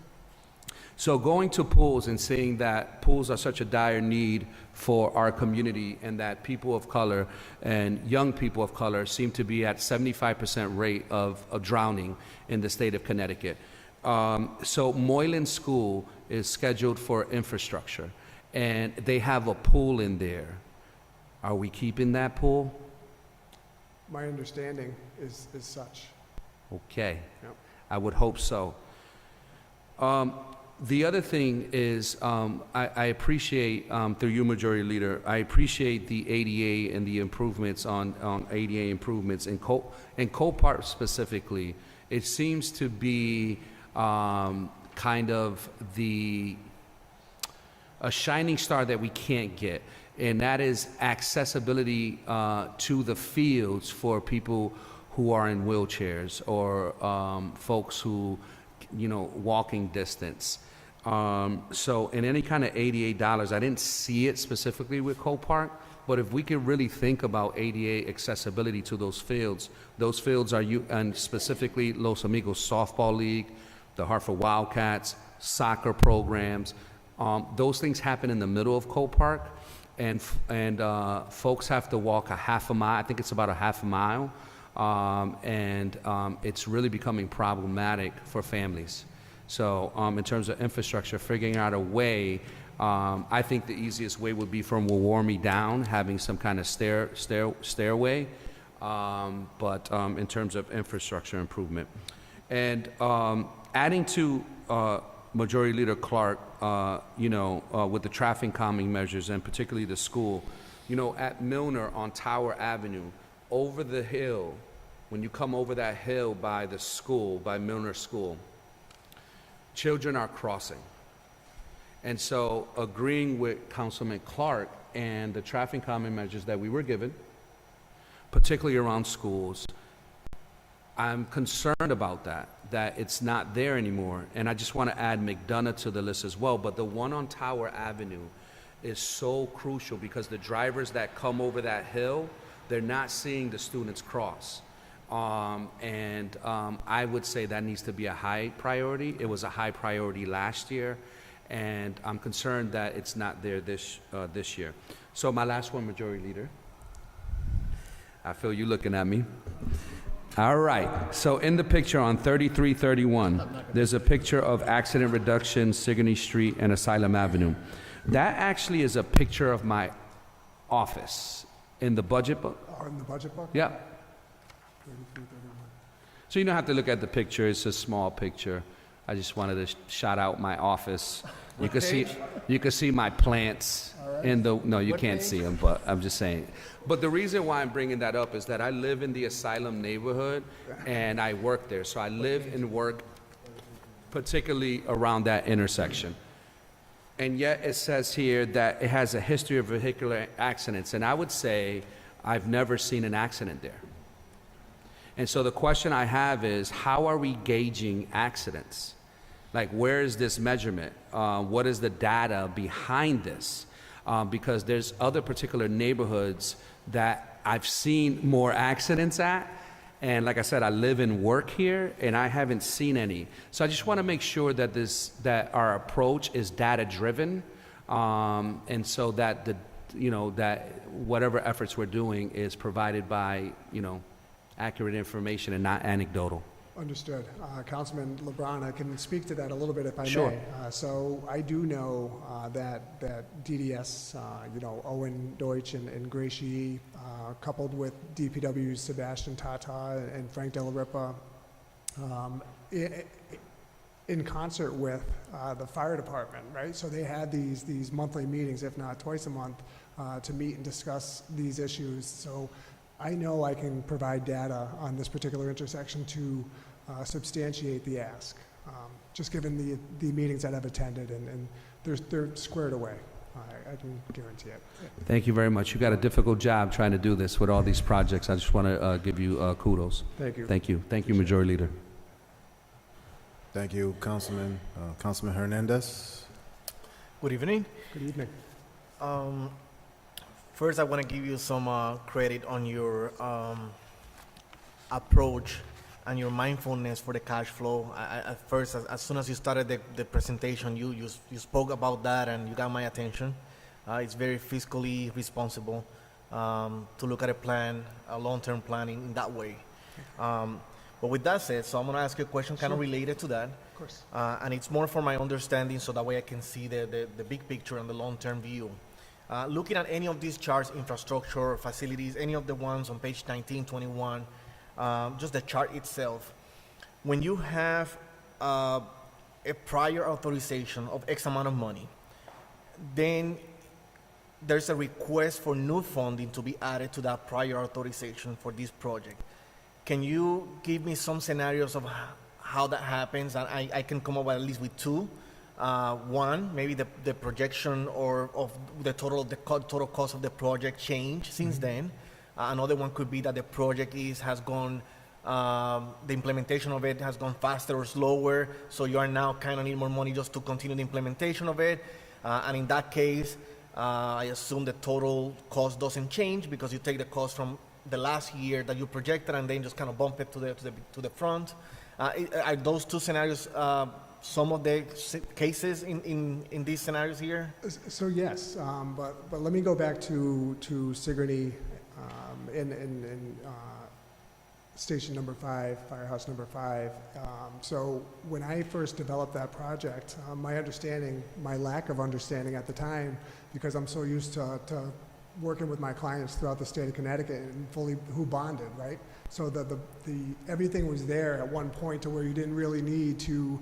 So going to pools and seeing that pools are such a dire need for our community, and that people of color and young people of color seem to be at 75% rate of drowning in the state of Connecticut. So Moylan School is scheduled for infrastructure, and they have a pool in there. Are we keeping that pool? My understanding is such. Okay. Yep. I would hope so. The other thing is, I appreciate, through you, Majority Leader, I appreciate the ADA and the improvements on ADA improvements. In Cole Park specifically, it seems to be kind of a shining star that we can't get, and that is accessibility to the fields for people who are in wheelchairs, or folks who, you know, walking distance. So in any kind of ADA dollars, I didn't see it specifically with Cole Park, but if we could really think about ADA accessibility to those fields are and specifically Los Amigos Softball League, the Hartford Wildcats, soccer programs, those things happen in the middle of Cole Park, and folks have to walk a half a mile. I think it's about a half a mile. And it's really becoming problematic for families. So in terms of infrastructure, figuring out a way, I think the easiest way would be from Warmy down, having some kind of stairway, but in terms of infrastructure improvement. And adding to Majority Leader Clark, you know, with the traffic calming measures, and particularly the school, you know, at Milner on Tower Avenue, over the hill, when you come over that hill by the school, by Milner School, children are crossing. And so agreeing with Councilman Clark and the traffic calming measures that we were given, particularly around schools, I'm concerned about that it's not there anymore. And I just want to add McDonough to the list as well, but the one on Tower Avenue is so crucial because the drivers that come over that hill, they're not seeing the students cross. I would say that needs to be a high priority. It was a high priority last year, and I'm concerned that it's not there this year. So my last one, Majority Leader. I feel you looking at me. All right, so in the picture on 3331, there's a picture of accident reduction, Sigourney Street and Asylum Avenue. That actually is a picture of my office in the budget book. Oh, in the budget book? Yeah. 3331. So you don't have to look at the picture, it's a small picture. I just wanted to shout out my office. You can see my plants in the, no, you can't see them, but I'm just saying. But the reason why I'm bringing that up is that I live in the Asylum neighborhood and I work there. So I live and work particularly around that intersection. And yet it says here that it has a history of vehicular accidents. And I would say I've never seen an accident there. And so the question I have is, how are we gauging accidents? Like, where is this measurement? What is the data behind this? Because there's other particular neighborhoods that I've seen more accidents at. And like I said, I live and work here, and I haven't seen any. So I just want to make sure that that our approach is data-driven, and so that that whatever efforts we're doing is provided by accurate information and not anecdotal. Understood. Councilman LeBron, I can speak to that a little bit if I Sure. may. So I do know that DDS, Owen Deutsch and Gracie, coupled with DPW's Sebastian Tata and Frank Della Ripa, in concert with the fire department, right? So they had these monthly meetings, if not twice a month, to meet and discuss these issues. So I know I can provide data on this particular intersection to substantiate the ask, just given the meetings that I've attended, and they're squared away. I can guarantee it. Thank you very much. You got a difficult job trying to do this with all these projects. I just want to give you kudos. Thank you. Thank you. Thank you, Majority Leader. Thank you, Councilman. Councilman Hernandez. Good evening. Good evening. First, I want to give you some credit on your approach and your mindfulness for the cash flow. At first, as soon as you started the presentation, you spoke about that and you got my attention. It's very fiscally responsible to look at a long-term plan in that way. But with that said, so I'm going to ask you a question kind of related to that. Of course. And it's more for my understanding so that way I can see the big picture and the long-term view. Looking at any of these charts, infrastructure, facilities, any of the ones on page 19, 21, just the chart itself, when you have a prior authorization of X amount of money, then there's a request for new funding to be added to that prior authorization for this project. Can you give me some scenarios of how that happens? And I can come up at least with two. One, maybe the projection of the total cost of the project changed since then. Another one could be that the project has gone, the implementation of it has gone faster or slower, so you are now kind of need more money just to continue the implementation of it. And in that case, I assume the total cost doesn't change because you take the cost from the last year that you projected and then just kind of bump it to the front. Are those two scenarios some of the cases in these scenarios here? So yes, but let me go back to Sigourney in station number 5, firehouse number 5. So when I first developed that project, my lack of understanding at the time, because I'm so used to working with my clients throughout the state of Connecticut and fully who bonded, right? So the everything was there at one point to where you didn't really need to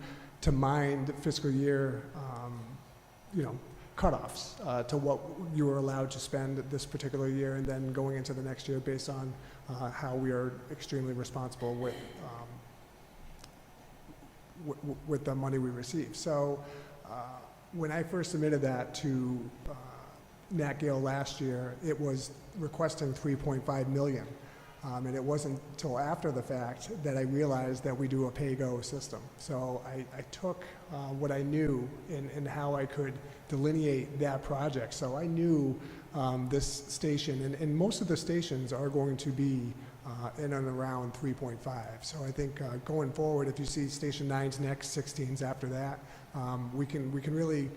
mind fiscal year, cutoffs to what you were allowed to spend this particular year, and then going into the next year based on how we are extremely responsible with the money we receive. So when I first submitted that to Nat Gale last year, it was requesting $3.5 million. And it wasn't until after the fact that I realized that we do a pay-go system. So I took what I knew and how I could delineate that project. So I knew this station, and most of the stations are going to be in and around 3.5. So I think going forward, if you see Station 9's next, 16's after that, we can really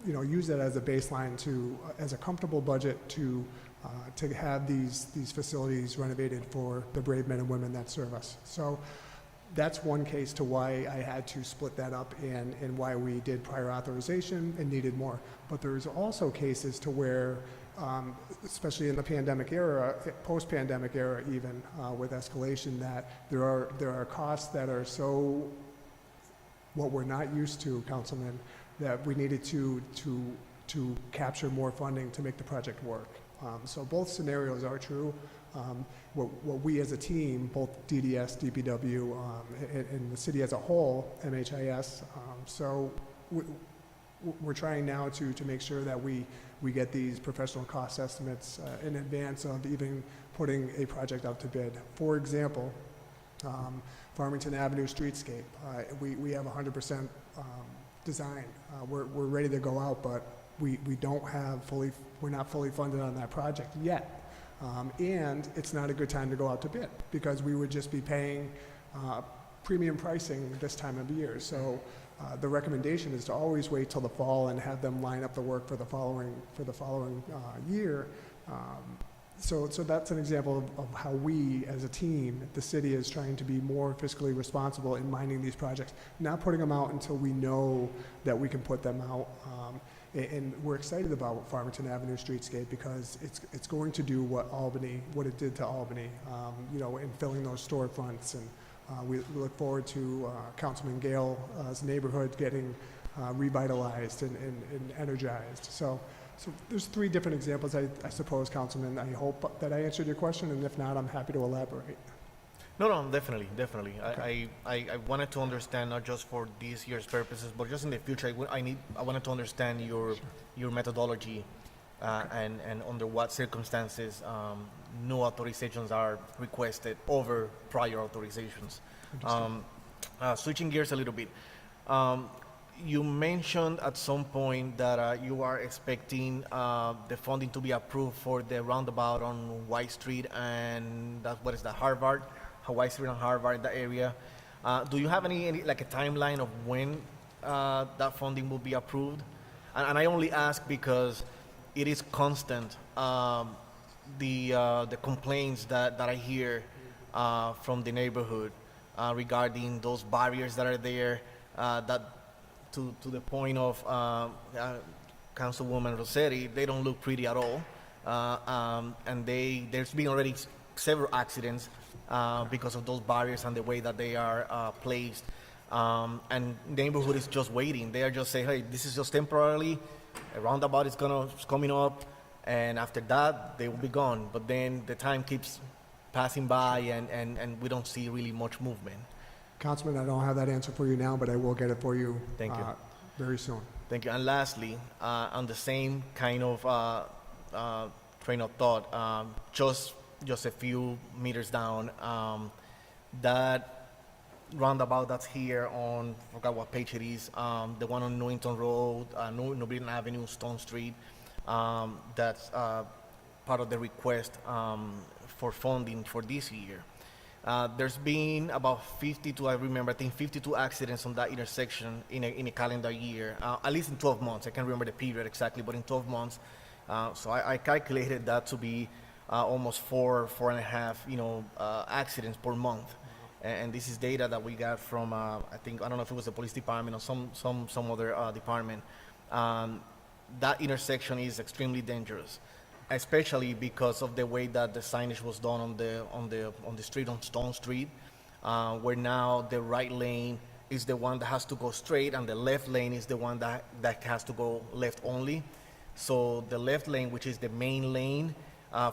use that as a baseline as a comfortable budget to have these facilities renovated for the brave men and women that serve us. So that's one case to why I had to split that up and why we did prior authorization and needed more. But there's also cases to where, especially in the pandemic era, post-pandemic era even, with escalation, that there are costs that are so what we're not used to, Councilman, that we needed to capture more funding to make the project work. So both scenarios are true. What we as a team, both DDS, DPW, and the city as a whole, MHIS, so we're trying now to make sure that we get these professional cost estimates in advance of even putting a project out to bid. For example, Farmington Avenue streetscape, we have 100% design. We're ready to go out, but we're not fully funded on that project yet. And it's not a good time to go out to bid because we would just be paying premium pricing this time of year. So the recommendation is to always wait till the fall and have them line up the work for the following year. So that's an example of how we, as a team, the city is trying to be more fiscally responsible in minding these projects, not putting them out until we know that we can put them out. And we're excited about Farmington Avenue streetscape because it's going to do what it did to Albany, in filling those storefronts. And we look forward to Councilman Gale's neighborhood getting revitalized and energized. So there's three different examples, I suppose, Councilman. I hope that I answered your question, and if not, I'm happy to elaborate. No, definitely. Okay. I wanted to understand, not just for this year's purposes, but just in the future. I wanted to understand your methodology and under what circumstances new authorizations are requested over prior authorizations. Switching gears a little bit. You mentioned at some point that you are expecting the funding to be approved for the roundabout on White Street and Hartford, White Street and Hartford, that area. Do you have any like a timeline of when that funding will be approved? And I only ask because it is constant, the complaints that I hear from the neighborhood regarding those barriers that are there, that to the point of Councilwoman Rossetti, they don't look pretty at all. And there's been already several accidents because of those barriers and the way that they are placed. And the neighborhood is just waiting. They are just saying, hey, this is just temporarily, a roundabout is coming up, and after that, they will be gone. But then the time keeps passing by, and we don't see really much movement. Councilman, I don't have that answer for you now, but I will get it for you. Thank you. Very soon. Thank you. And lastly, on the same kind of train of thought, just a few meters down, that roundabout that's here on, I forgot what page it is, the one on Newington Road, New Britain Avenue, Stone Street, that's part of the request for funding for this year. There's been about 52 accidents on that intersection in a calendar year, at least in 12 months. I can't remember the period exactly, but in 12 months. So I calculated that to be almost 4.5, accidents per month. And this is data that we got from, I don't know if it was the police department or some other department. That intersection is extremely dangerous, especially because of the way that the signage was done on the street, on Stone Street, where now the right lane is the one that has to go straight and the left lane is the one that has to go left only. So the left lane, which is the main lane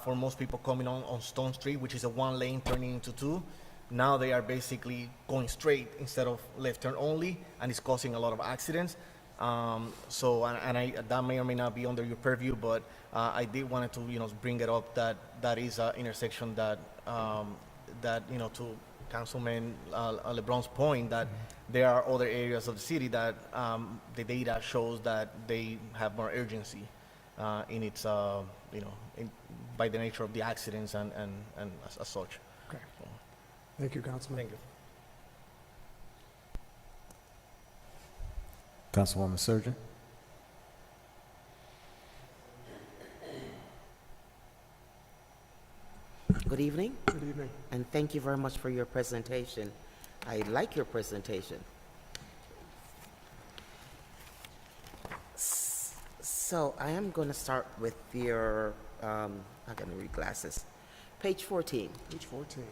for most people coming on Stone Street, which is a one lane turning into two, now they are basically going straight instead of left turn only, and it's causing a lot of accidents. That may or may not be under your purview, but I did wanted to, bring it up that that is an intersection that, to Councilman LeBron's point, that there are other areas of the city that the data shows that they have more urgency in its, by the nature of the accidents and as such. Okay. Thank you, Councilman. Thank you. Councilwoman Surgeon? Good evening, Good evening. and thank you very much for your presentation. I like your presentation. So I am going to start with your, I'm going to read glasses. Page 14. Page 14.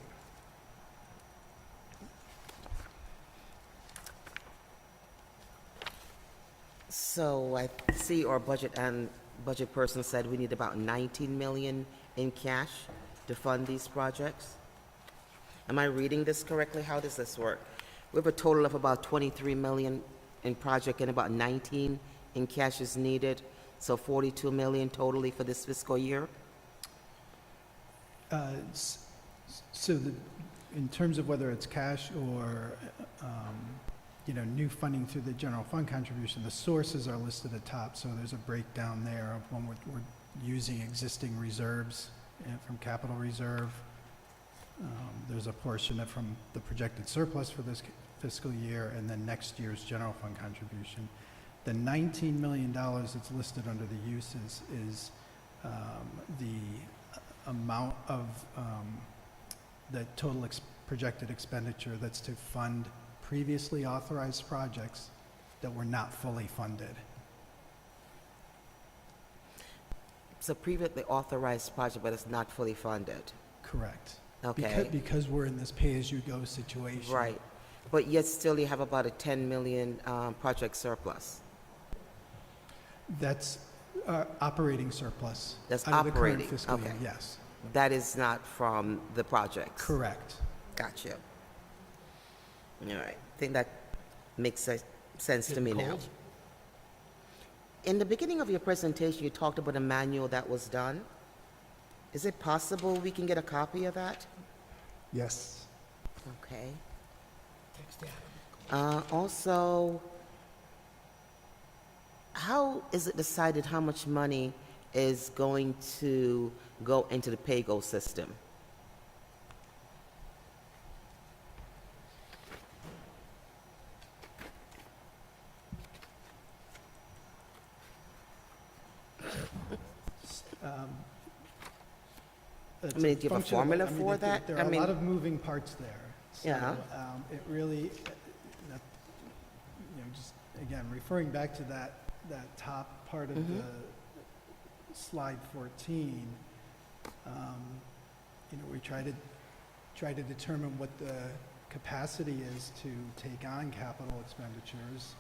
So I see our budget person said we need about 19 million in cash to fund these projects. Am I reading this correctly? How does this work? We have a total of about 23 million in project and about 19 in cash is needed, so 42 million totally for this fiscal year? So in terms of whether it's cash or, new funding through the general fund contribution, the sources are listed at top, so there's a breakdown there of when we're using existing reserves from capital reserve. There's a portion from the projected surplus for this fiscal year, and then next year's general fund contribution. The $19 million that's listed under the uses is the amount of the total projected expenditure that's to fund previously authorized projects that were not fully funded. It's a previously authorized project, but it's not fully funded. Correct. Okay. Because we're in this pay-as-you-go situation. Right. But yet still you have about a 10 million project surplus. That's operating surplus. That's out of the current operating, fiscal year, okay. yes. That is not from the projects. Correct. Gotcha. All right. I think that makes sense to me now. In the beginning of your presentation, you talked about a manual that was done. Is it possible we can get a copy of that? Yes. Okay. Also, how is it decided how much money is going to go into the pay-go system? It's I mean, do you have a function of- formula I mean, for that? There I are a mean- lot of moving parts there. So, Yeah. It really, just, again, referring back to that top part of Mhm. the slide 14, we try to determine what the capacity is to take on capital expenditures.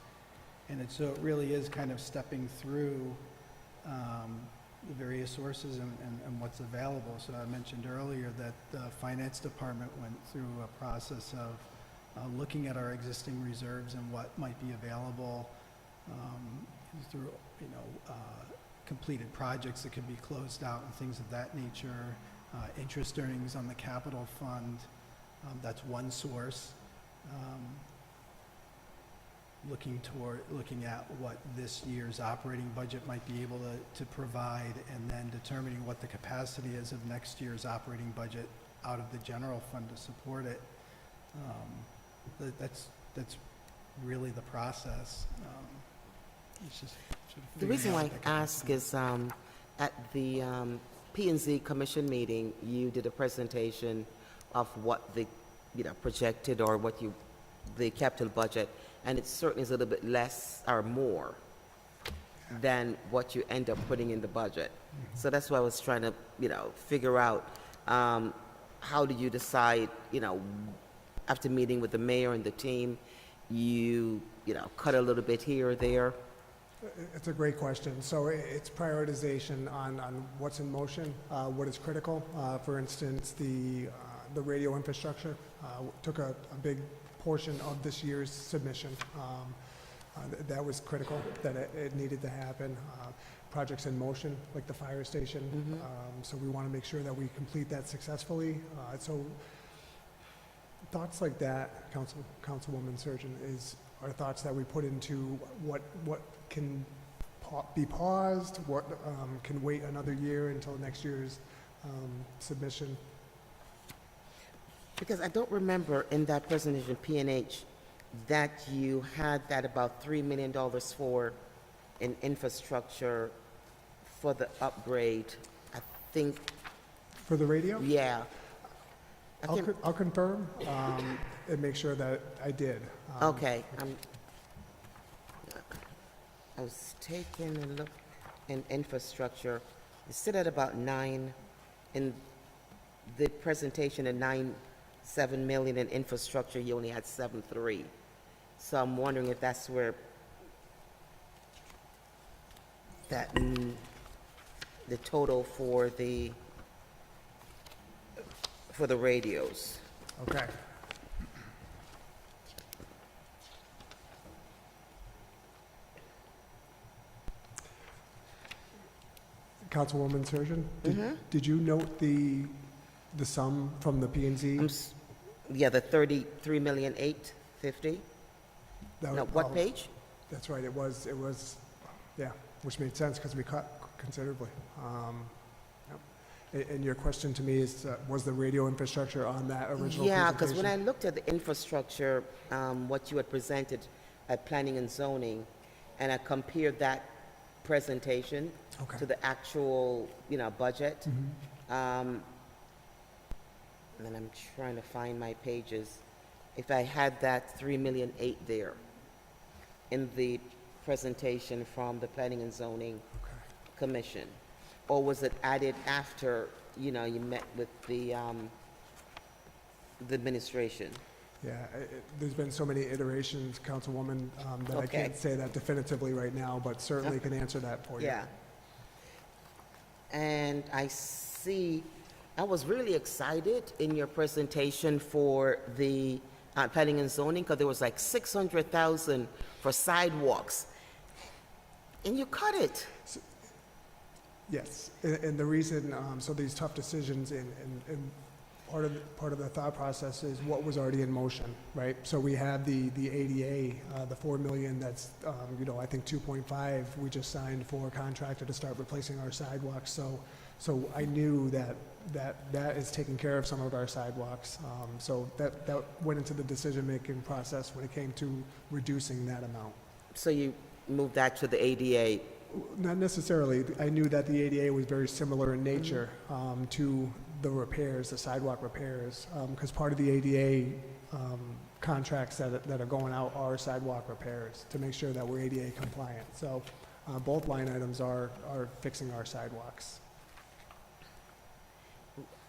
And so it really is kind of stepping through the various sources and what's available. So I mentioned earlier that the finance department went through a process of looking at our existing reserves and what might be available through, completed projects that could be closed out and things of that nature. Interest earnings on the capital fund, that's one source. Looking at what this year's operating budget might be able to provide, and then determining what the capacity is of next year's operating budget out of the general fund to support it. That's really the process. It's just sort of The figuring reason out why I what that capacity ask is at the P&Z Commission meeting, you did a presentation of what the, projected or what the capital budget, and it certainly is a little bit less or more than what you end up putting in the budget. So that's why I was trying to, figure out how do you decide, after meeting with the mayor and the team, you cut a little bit here or there. It's a great question. So it's prioritization on what's in motion, what is critical. For instance, the radio infrastructure took a big portion of this year's submission. That was critical, that it needed to happen. Projects in motion, like the fire station. So we want to make sure that we complete that successfully. So thoughts like that, Councilwoman Surgeon, are thoughts that we put into what can be paused, what can wait another year until next year's submission. Because I don't remember in that presentation, P&H, that you had that about $3 million for an infrastructure for the upgrade. I think, For the radio? yeah. I can't- I'll confirm and make sure that I did. Okay, I was taking a look in infrastructure. It stood at about 9, in the presentation at 9.7 million in infrastructure, you only had 7.3. So I'm wondering if that's where that, the total for the radios. Okay. Councilwoman Surgeon, did you note the sum from the P and Z? Yeah, the 33,850,000. No, what page? That's right, it was, yeah, which made sense because we cut considerably. And your question to me is, was the radio infrastructure on that original Yeah, presentation? because when I looked at the infrastructure, what you had presented at planning and zoning, and I compared that presentation Okay. to the actual, budget, and then I'm trying to find my pages. If I had that 3,000,008 there in the presentation from the Planning and Zoning Commission, or was it added after, you met with the administration? Yeah, there's been so many iterations, Councilwoman, that I Okay. can't say that definitively right now, but certainly can answer that for you. Yeah. And I see, I was really excited in your presentation for the planning and zoning, because there was like 600,000 for sidewalks, and you cut it. Yes, and the reason, so these tough decisions and part of the thought process is what was already in motion, right? So we have the ADA, the 4 million that's, I think 2.5 we just signed for a contractor to start replacing our sidewalks. So I knew that is taking care of some of our sidewalks. So that went into the decision-making process when it came to reducing that amount. So you moved that to the ADA. Not necessarily. I knew that the ADA was very similar in nature to the repairs, the sidewalk repairs, because part of the ADA contracts that are going out are sidewalk repairs to make sure that we're ADA compliant. So both line items are fixing our sidewalks.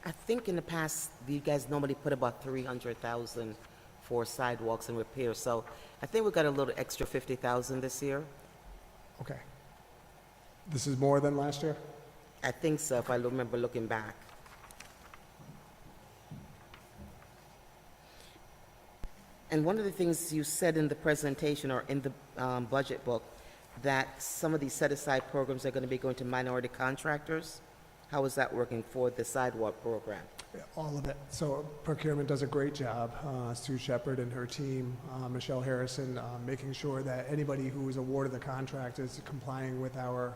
I think in the past, you guys normally put about 300,000 for sidewalks and repairs, so I think we got a little extra 50,000 this year. Okay. This is more than last year? I think so, if I remember looking back. And one of the things you said in the presentation or in the budget book, that some of these set-aside programs are going to be going to minority contractors. How is that working for the sidewalk program? Yeah, all of it. So procurement does a great job. Sue Shepherd and her team, Michelle Harrison, making sure that anybody who is awarded the contract is complying with our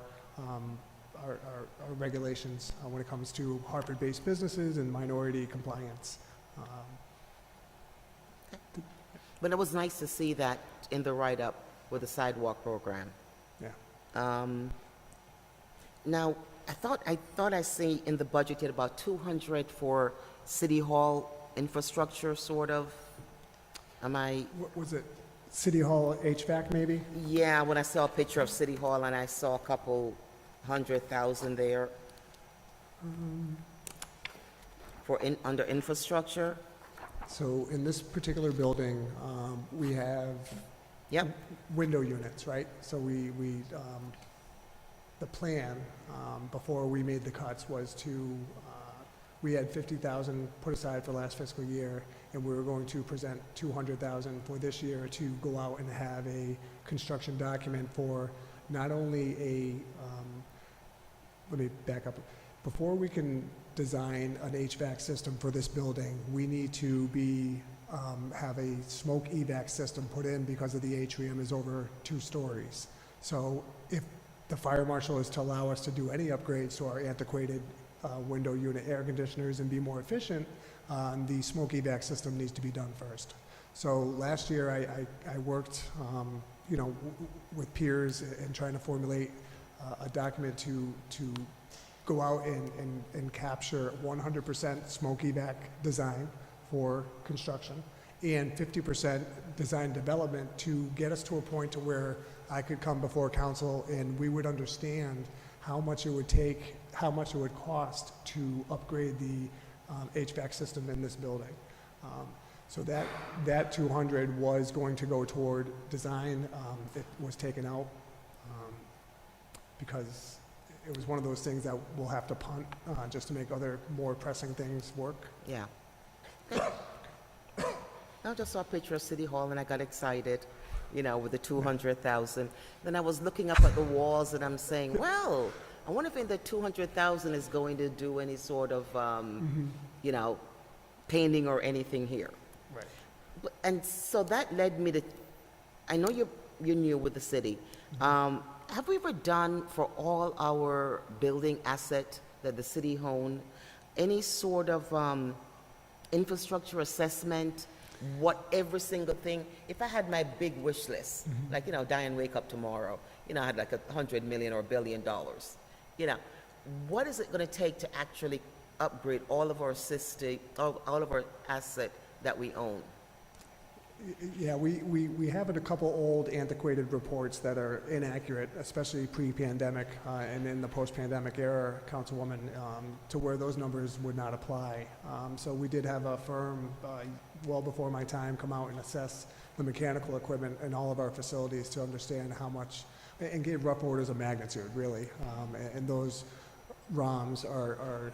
regulations when it comes to Hartford-based businesses and minority compliance. But it was nice to see that in the write-up with the sidewalk program. Yeah. Now, I thought I see in the budget yet about 200 for City Hall infrastructure, sort of. Am I? What was it? City Hall HVAC, maybe? Yeah, when I saw a picture of City Hall and I saw a couple 100,000 there for under infrastructure. So in this particular building, we have Yep. window units, right? So the plan, before we made the cuts, was to We had 50,000 put aside for last fiscal year, and we were going to present 200,000 for this year to go out and have a construction document for not only let me back up. Before we can design an HVAC system for this building, we need to have a smoke evac system put in because of the atrium is over 2 stories. So if the fire marshal is to allow us to do any upgrades to our antiquated window unit air conditioners and be more efficient, the smoke evac system needs to be done first. So last year I worked with peers and trying to formulate a document to go out and capture 100% smoke evac design for construction and 50% design development to get us to a point to where I could come before council and we would understand how much it would take, how much it would cost to upgrade the HVAC system in this building. So that 200 was going to go toward design. It was taken out because it was one of those things that we'll have to punt just to make other more pressing things work. Yeah. I just saw a picture of City Hall and I got excited, with the 200,000. Then I was looking up at the walls and I'm saying, well, I wonder if the 200,000 is going to do any sort of, painting or anything here. Right. And so that led me to, I know you're new with the city. Have we ever done for all our building asset that the city own, any sort of infrastructure assessment, what every single thing? If I had my big wish list, like, Diane, wake up tomorrow, I had like $100 million or $1 billion, what is it going to take to actually upgrade all of our all of our asset that we own? Yeah, we have a couple old antiquated reports that are inaccurate, especially pre-pandemic and in the post-pandemic era, Councilwoman, to where those numbers would not apply. So we did have a firm well before my time come out and assess the mechanical equipment in all of our facilities to understand how much, and gave rough orders of magnitude, really. And those ROMs are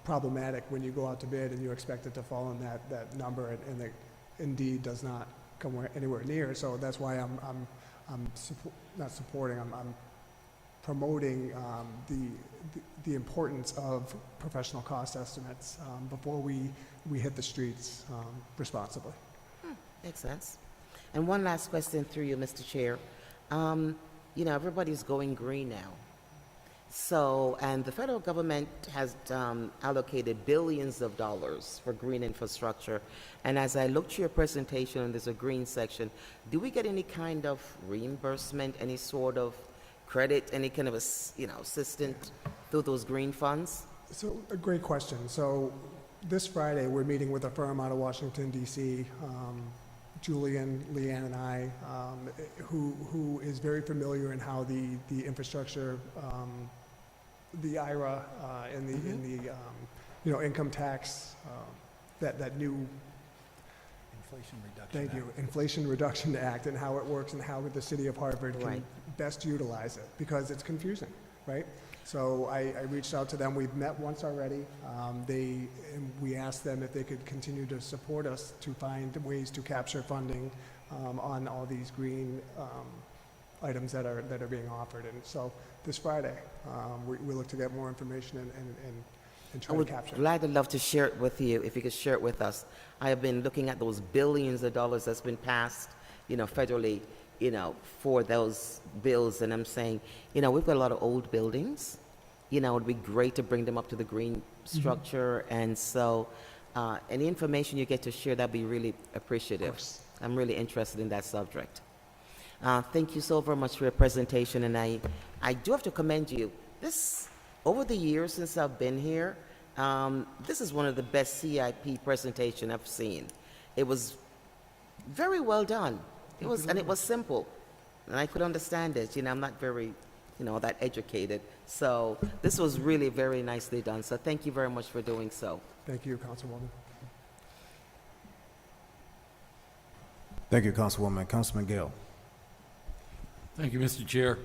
problematic when you go out to bid and you expect it to fall in that number, and it indeed does not come anywhere near. So that's why I'm not supporting. I'm promoting the importance of professional cost estimates before we hit the streets responsibly. Makes sense. And one last question through you, Mr. Chair. Everybody's going green now. So, and the federal government has allocated billions of dollars for green infrastructure. And as I looked to your presentation, and there's a green section, do we get any kind of reimbursement, any sort of credit, any kind of assistance through those green funds? So, a great question. So, this Friday, we're meeting with a firm out of Washington, D.C., Julian, Leanne, and I, who is very familiar in how the infrastructure, the IRA and the income tax, that new Inflation Reduction Thank you. Act. Inflation Reduction Act and how it works and how the city of Hartford can Right. best utilize it, because it's confusing, right? So I reached out to them. We've met once already. And we asked them if they could continue to support us to find ways to capture funding on all these green items that are being offered. And so this Friday, we look to get more information and I try to would capture. gladly love to share it with you, if you could share it with us. I have been looking at those billions of dollars that's been passed, federally, for those bills, and I'm saying, we've got a lot of old buildings. It'd be great to bring them up to the green structure, and so any information you get to share, that'd be really appreciative. I'm really interested in that subject. Thank you so very much for your presentation, and I do have to commend you. Over the years since I've been here, this is one of the best CIP presentation I've seen. It was very well done. It was simple, and I could understand it. I'm not very, that educated. So this was really very nicely done. So thank you very much for doing so. Thank you, Councilwoman. Thank you, Councilwoman. Councilman Gill. Thank you, Mr. Chair.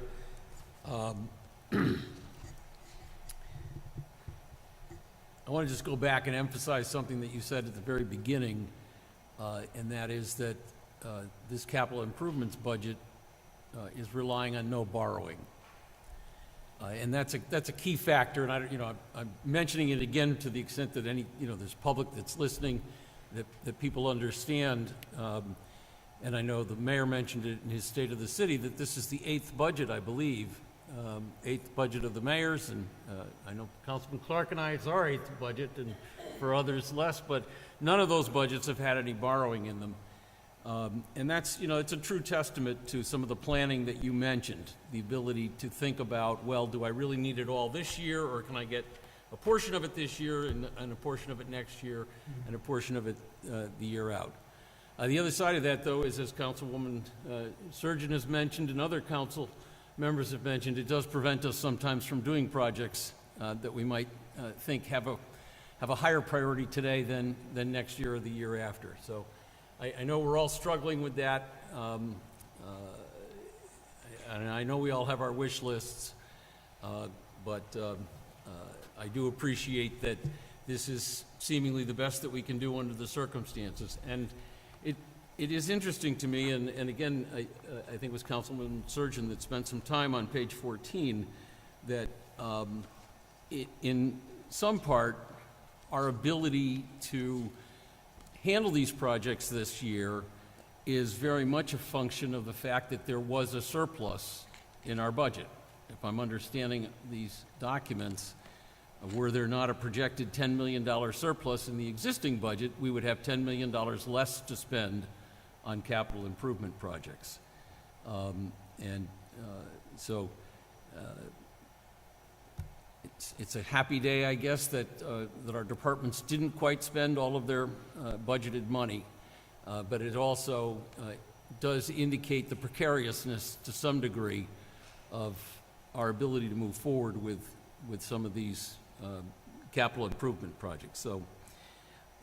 I want to just go back and emphasize something that you said at the very beginning, and that is that this capital improvements budget is relying on no borrowing. And that's a key factor, and I'm mentioning it again to the extent that there's public that's listening, that people understand. And I know the mayor mentioned it in his State of the City, that this is the 8th budget, I believe, 8th budget of the mayor's, and I know Councilman Clark and I, it's our 8th budget, and for others less, but none of those budgets have had any borrowing in them. And that's, it's a true testament to some of the planning that you mentioned, the ability to think about, well, do I really need it all this year, or can I get a portion of it this year and a portion of it next year and a portion of it the year out. The other side of that, though, is, as Councilwoman Surgeon has mentioned and other council members have mentioned, it does prevent us sometimes from doing projects that we might think have a higher priority today than next year or the year after. So I know we're all struggling with that, and I know we all have our wish lists, but I do appreciate that this is seemingly the best that we can do under the circumstances. And it is interesting to me, and again, I think it was Councilman Surgeon that spent some time on page 14, that in some part, our ability to handle these projects this year is very much a function of the fact that there was a surplus in our budget. If I'm understanding these documents, were there not a projected $10 million surplus in the existing budget, we would have $10 million less to spend on capital improvement projects. So it's a happy day, I guess, that our departments didn't quite spend all of their budgeted money, but it also does indicate the precariousness to some degree of our ability to move forward with some of these capital improvement projects. So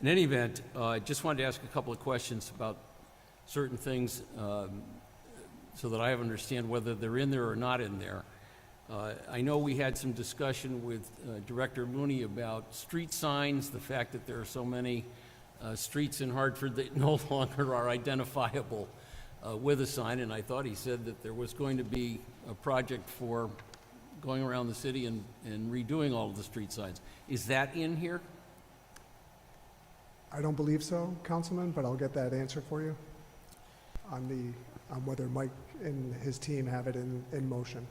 in any event, I just wanted to ask a couple of questions about certain things so that I understand whether they're in there or not in there. I know we had some discussion with Director Mooney about street signs, the fact that there are so many streets in Hartford that no longer are identifiable with a sign, and I thought he said that there was going to be a project for going around the city and redoing all of the street signs. Is that in here? I don't believe so, Councilman, but I'll get that answer for you on whether Mike and his team have it in motion.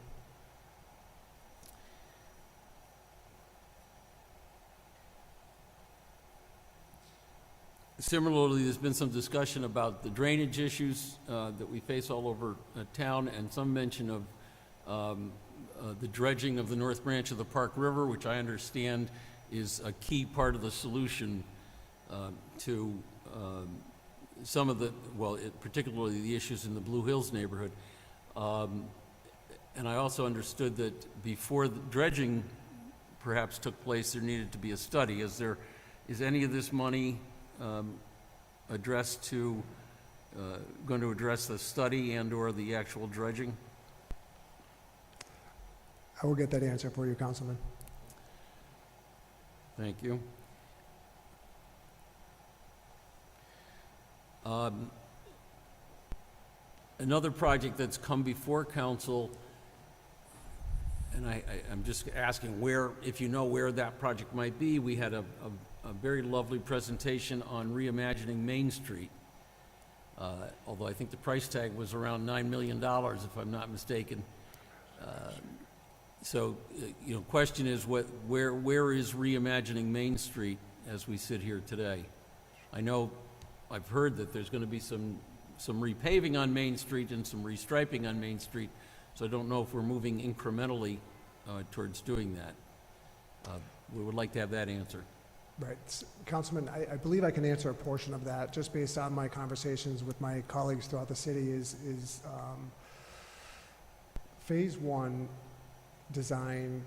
Similarly, there's been some discussion about the drainage issues that we face all over town, and some mention of the dredging of the North Branch of the Park River, which I understand is a key part of the solution to some of the, particularly the issues in the Blue Hills neighborhood. And I also understood that before the dredging perhaps took place, there needed to be a study. Is any of this money addressed to, going to address the study and/or the actual dredging? I will get that answer for you, Councilman. Thank you. Another project that's come before council, and I'm just asking where, if you know where that project might be. We had a very lovely presentation on reimagining Main Street, although I think the price tag was around $9 million, if I'm not mistaken. So, question is, where is reimagining Main Street as we sit here today? I know I've heard that there's going to be some repaving on Main Street and some restriping on Main Street, so I don't know if we're moving incrementally towards doing that. We would like to have that answer. Right. Councilman, I believe I can answer a portion of that, just based on my conversations with my colleagues throughout the city, is Phase 1 design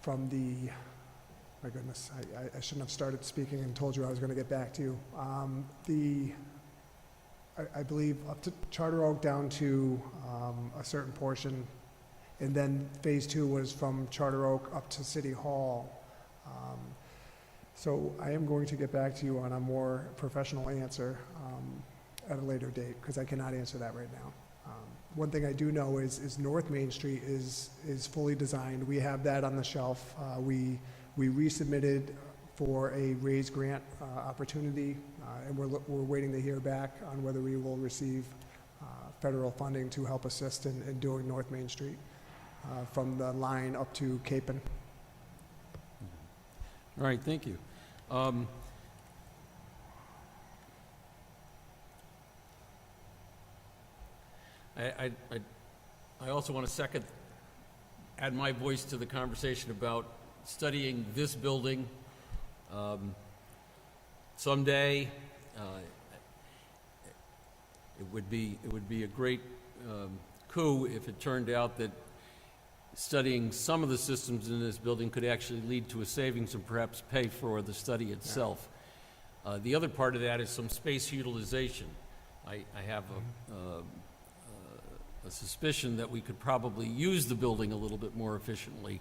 from the, my goodness, I shouldn't have started speaking and told you I was going to get back to you. I believe up to Charter Oak down to a certain portion, and then Phase 2 was from Charter Oak up to City Hall. So I am going to get back to you on a more professional answer at a later date, because I cannot answer that right now. One thing I do know is North Main Street is fully designed. We have that on the shelf. We resubmitted for a raise grant opportunity, and we're waiting to hear back on whether we will receive federal funding to help assist in doing North Main Street from the line up to Capon. All right, thank you. I also want to add my voice to the conversation about studying this building. Someday, it would be a great coup if it turned out that studying some of the systems in this building could actually lead to a savings and perhaps pay for the study itself. The other part of that is some space utilization. I have a suspicion that we could probably use the building a little bit more efficiently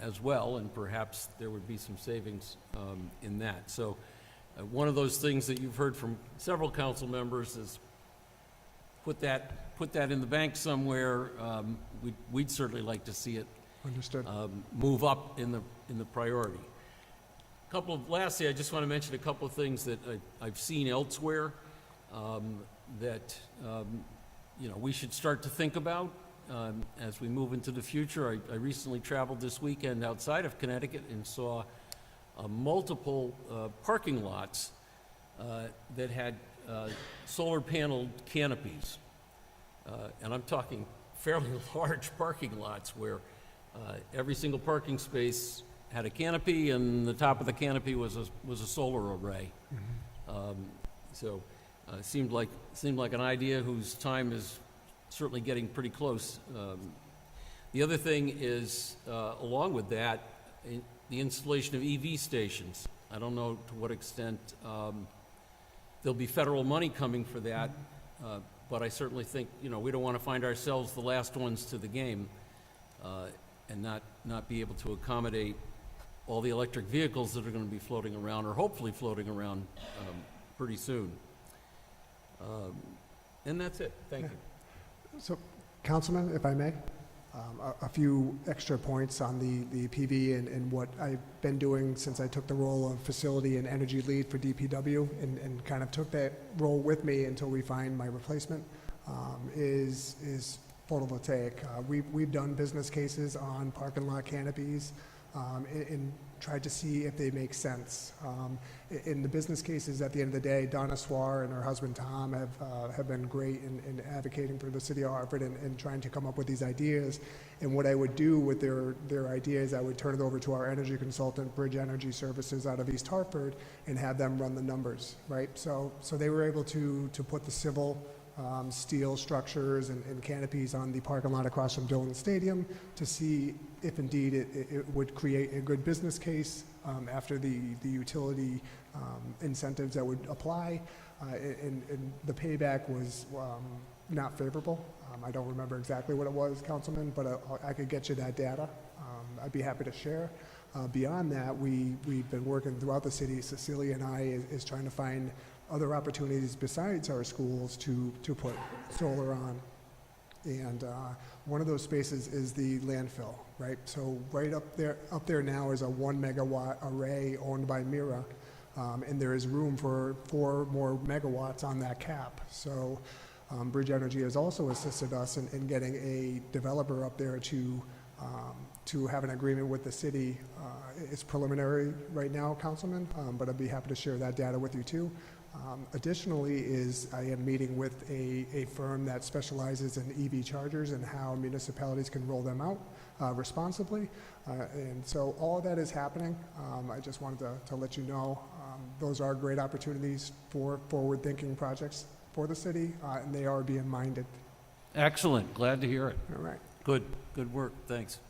as well, and perhaps there would be some savings in that. So one of those things that you've heard from several council members is put that in the bank somewhere. We'd certainly like to see it Understood. move up in the priority. Lastly, I just want to mention a couple of things that I've seen elsewhere that we should start to think about as we move into the future. I recently traveled this weekend outside of Connecticut and saw multiple parking lots that had solar panel canopies. And I'm talking fairly large parking lots where every single parking space had a canopy, and the top of the canopy was a solar array. So it seemed like an idea whose time is certainly getting pretty close. The other thing is, along with that, the installation of EV stations. I don't know to what extent there'll be federal money coming for that, but I certainly think we don't want to find ourselves the last ones to the game and not be able to accommodate all the electric vehicles that are going to be floating around, or hopefully floating around pretty soon. And that's it. Thank you. So, Councilman, if I may, a few extra points on the PV and what I've been doing since I took the role of facility and energy lead for DPW and kind of took that role with me until we find my replacement, is photovoltaic. We've done business cases on parking lot canopies and tried to see if they make sense. In the business cases, at the end of the day, Donna Swar and her husband Tom have been great in advocating for the city of Hartford and trying to come up with these ideas. And what I would do with their ideas, I would turn it over to our energy consultant, Bridge Energy Services out of East Hartford, and have them run the numbers, right? So they were able to put the civil steel structures and canopies on the parking lot across from Dillon Stadium to see if indeed it would create a good business case after the utility incentives that would apply. And the payback was not favorable. I don't remember exactly what it was, Councilman, but I could get you that data. I'd be happy to share. Beyond that, we've been working throughout the city. Cecilia and I is trying to find other opportunities besides our schools to put solar on. And one of those spaces is the landfill, right? So right up there now is a 1 megawatt array owned by Mira, and there is room for 4 more megawatts on that cap. So Bridge Energy has also assisted us in getting a developer up there to have an agreement with the city. It's preliminary right now, Councilman, but I'd be happy to share that data with you too. Additionally, I am meeting with a firm that specializes in EV chargers and how municipalities can roll them out responsibly. And so all of that is happening. I just wanted to let you know those are great opportunities for forward-thinking projects for the city, and they are being minded. Excellent. Glad to hear it. All right. Good work. Thanks.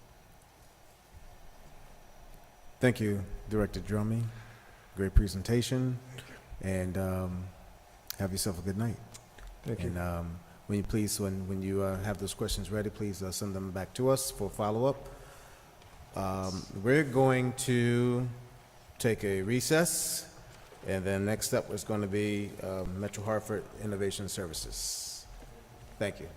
Thank you, Director Drummey. Great presentation. And have yourself a good night. Thank you. And when you have those questions ready, please send them back to us for follow-up. We're going to take a recess, and then next up is going to be Metro Hartford Innovation Services. Thank you.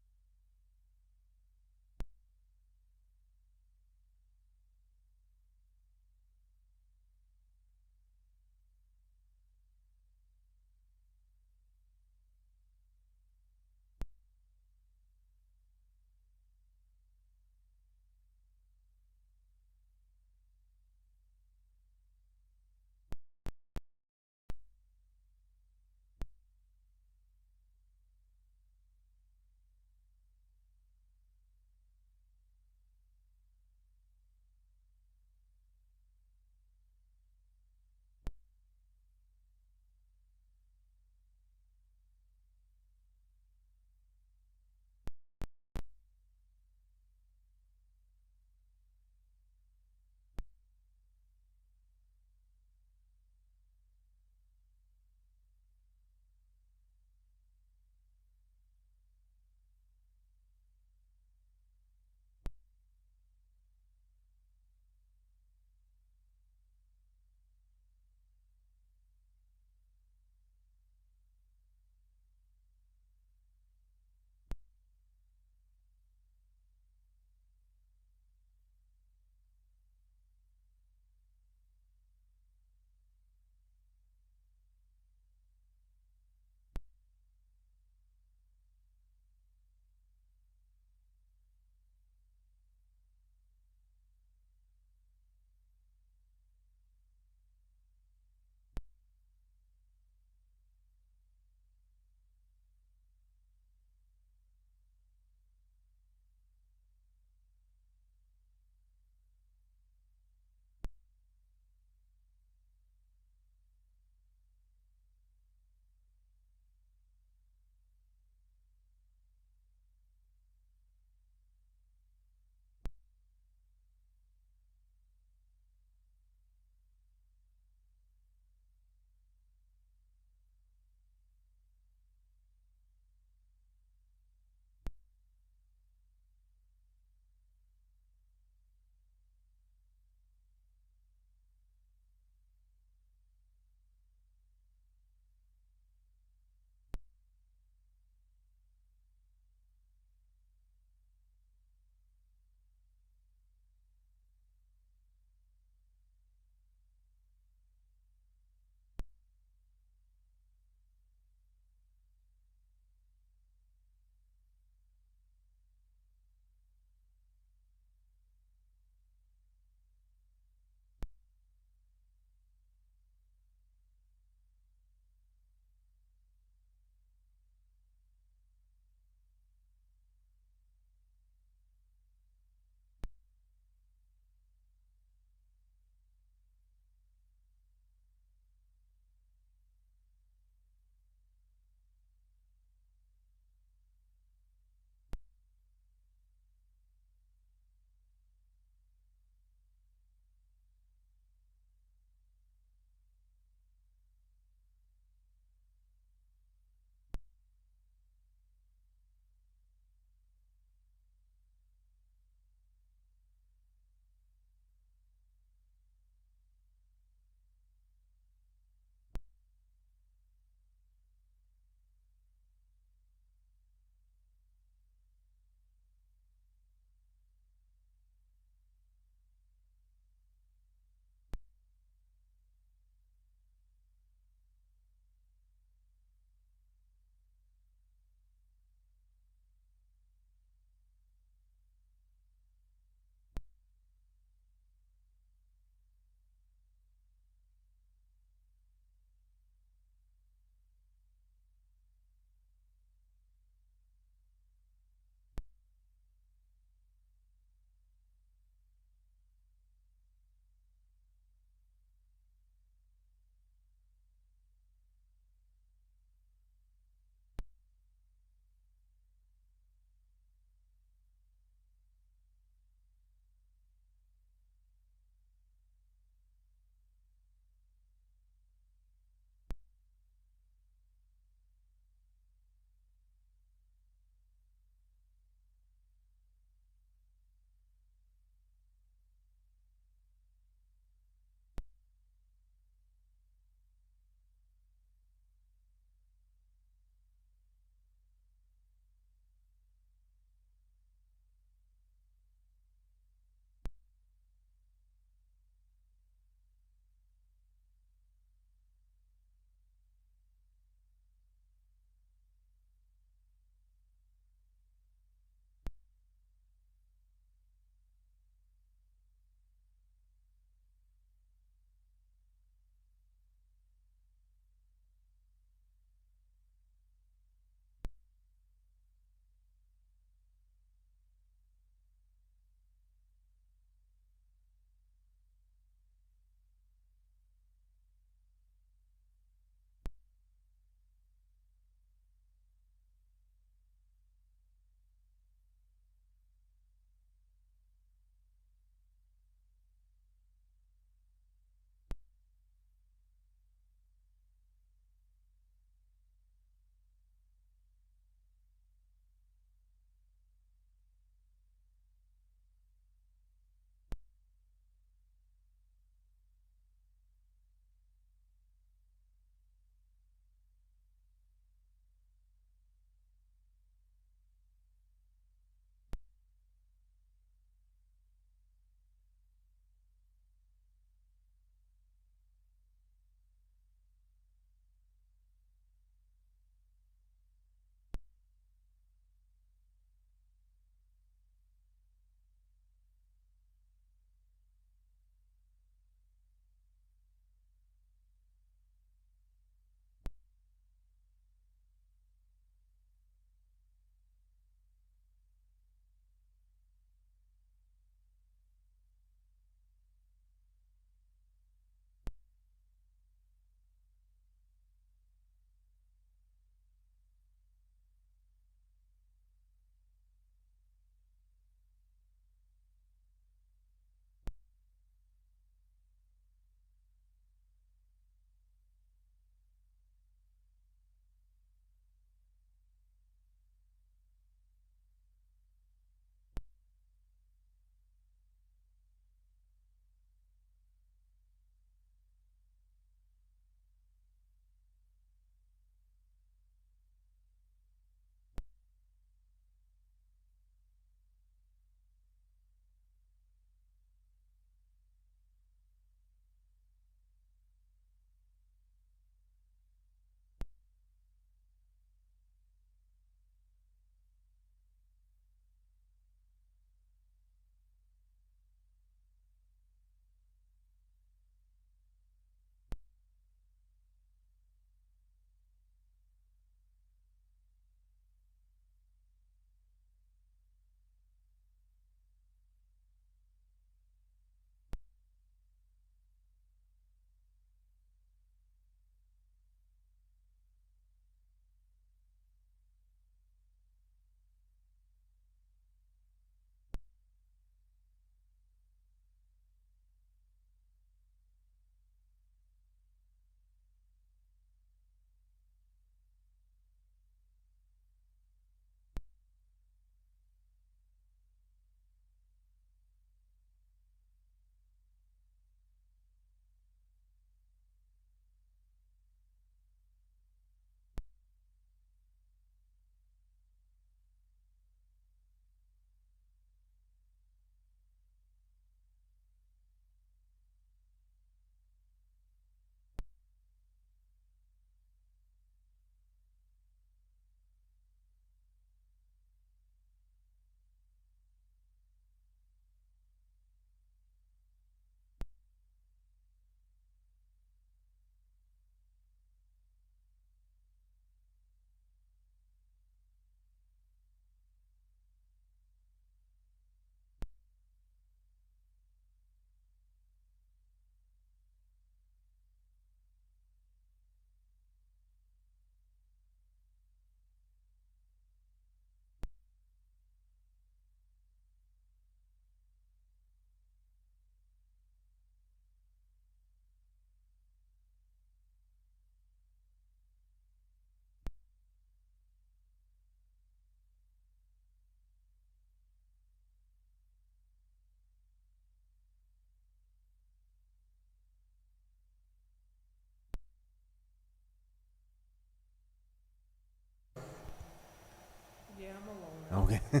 Okay. All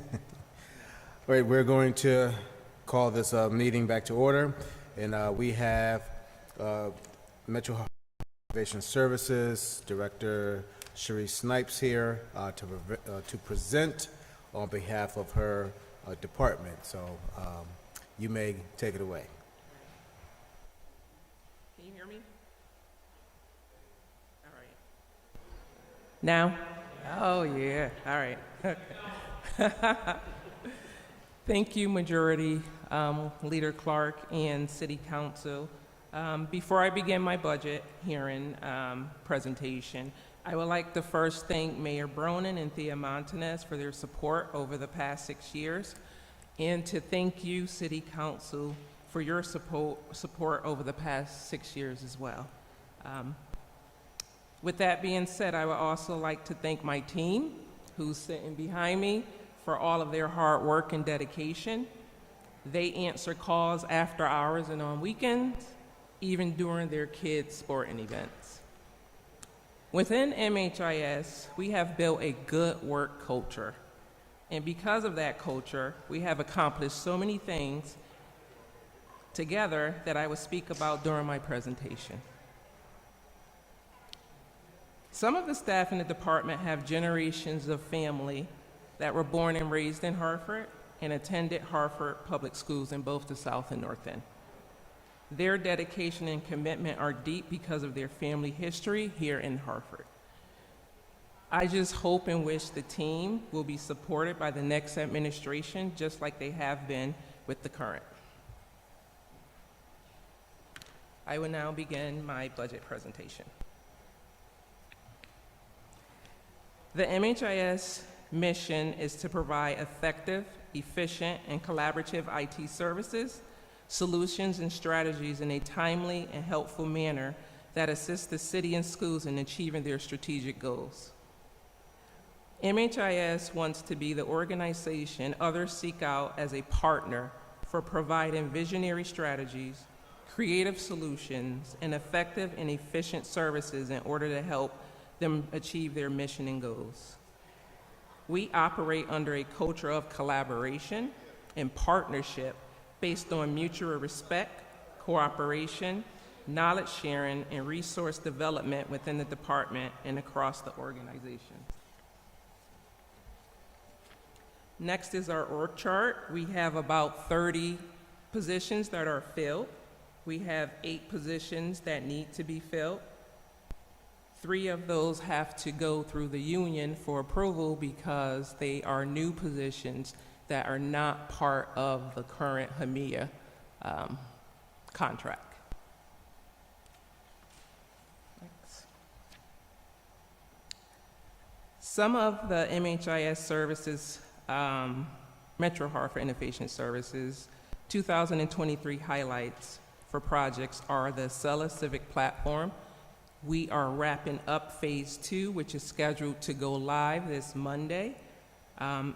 right, we're going to call this meeting back to order, and we have Metro Innovation Services Director Cherie Snipes here to present on behalf of her department. So you may take it away. Can you hear me? All right. Now? Oh, yeah. All right. Thank you, Majority Leader Clark and City Council. Before I begin my budget hearing presentation, I would like to first thank Mayor Bronin and Thea Montanez for their support over the past 6 years, and to thank you, City Council, for your support over the past 6 years as well. With that being said, I would also like to thank my team, who's sitting behind me, for all of their hard work and dedication. They answer calls after hours and on weekends, even during their kids' sporting events. Within MHIS, we have built a good work culture. And because of that culture, we have accomplished so many things together that I will speak about during my presentation. Some of the staff in the department have generations of family that were born and raised in Hartford and attended Hartford public schools in both the South and North End. Their dedication and commitment are deep because of their family history here in Hartford. I just hope and wish the team will be supported by the next administration, just like they have been with the current. I will now begin my budget presentation. The MHIS mission is to provide effective, efficient, and collaborative IT services, solutions, and strategies in a timely and helpful manner that assist the city and schools in achieving their strategic goals. MHIS wants to be the organization others seek out as a partner for providing visionary strategies, creative solutions, and effective and efficient services in order to help them achieve their mission and goals. We operate under a culture of collaboration and partnership based on mutual respect, cooperation, knowledge sharing, and resource development within the department and across the organization. Next is our org chart. We have about 30 positions that are filled. We have 8 positions that need to be filled. 3 of those have to go through the union for approval because they are new positions that are not part of the current HMIA contract. Thanks. Some of the MHIS services, Metro Hartford Innovation Services, 2023 highlights for projects are the Acela Civic Platform. We are wrapping up Phase 2, which is scheduled to go live this Monday.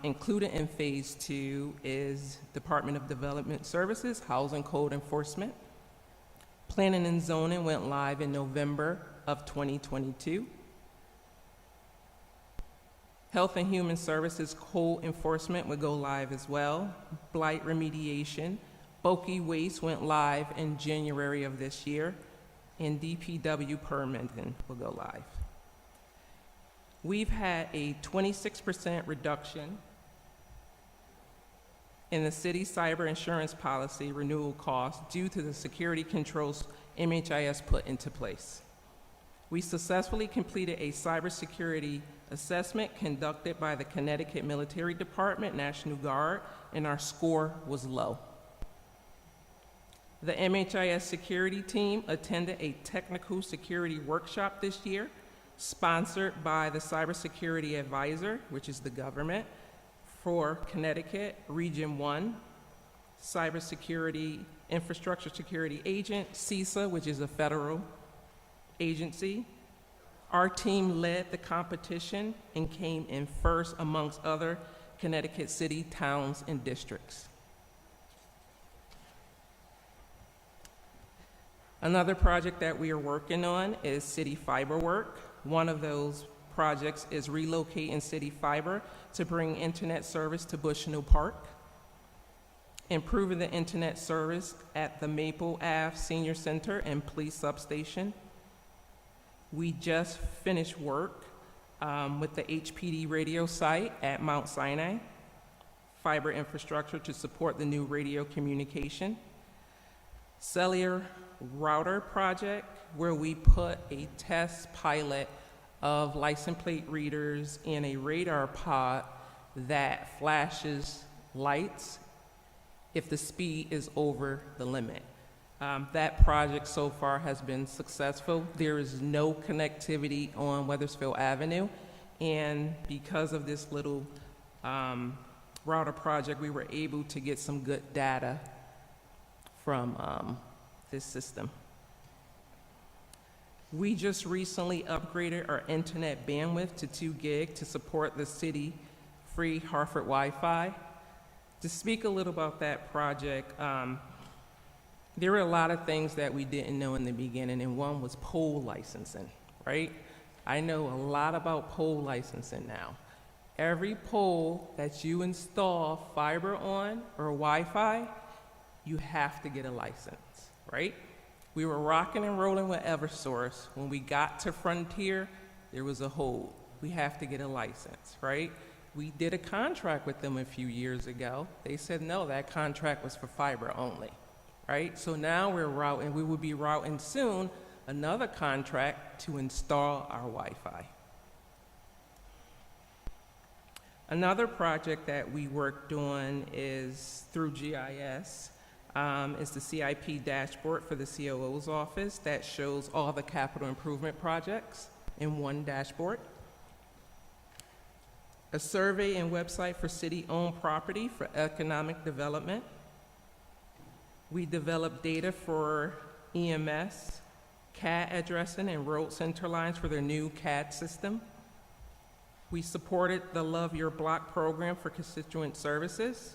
Included in Phase 2 is Department of Development Services, Housing Code Enforcement. Planning and Zoning went live in November of 2022. Health and Human Services Code Enforcement will go live as well. Blight Remediation, bulky waste went live in January of this year, and DPW permitting will go live. We've had a 26% reduction in the city cyber insurance policy renewal costs due to the security controls MHIS put into place. We successfully completed a cybersecurity assessment conducted by the Connecticut Military Department, National Guard, and our score was low. The MHIS security team attended a technical security workshop this year, sponsored by the Cybersecurity Advisor, which is the government, for Connecticut Region 1, Cybersecurity Infrastructure Security Agent, CISA, which is a federal agency. Our team led the competition and came in first amongst other Connecticut city, towns, and districts. Another project that we are working on is city fiber work. One of those projects is relocating city fiber to bring internet service to Bushnell Park, improving the internet service at the Maple Ave Senior Center and Police Substation. We just finished work with the HPD radio site at Mount Sinai, fiber infrastructure to support the new radio communication. Cellular router project, where we put a test pilot of license plate readers in a radar pod that flashes lights if the speed is over the limit. That project so far has been successful. There is no connectivity on Weathersfield Avenue, and because of this little router project, we were able to get some good data from this system. We just recently upgraded our internet bandwidth to 2 gig to support the city free Hartford Wi-Fi. To speak a little about that project, there were a lot of things that we didn't know in the beginning, and one was pole licensing, right? I know a lot about pole licensing now. Every pole that you install fiber on or Wi-Fi, you have to get a license, right? We were rocking and rolling with Eversource. When we got to Frontier, there was a hold. We have to get a license, right? We did a contract with them a few years ago. They said, no, that contract was for fiber only, right? So now we're routing, we will be routing soon another contract to install our Wi-Fi. Another project that we worked on is through GIS, is the CIP dashboard for the COO's office that shows all the capital improvement projects in one dashboard. A survey and website for city-owned property for economic development. We developed data for EMS, CAD addressing, and road center lines for their new CAD system. We supported the Love Your Block program for constituent services.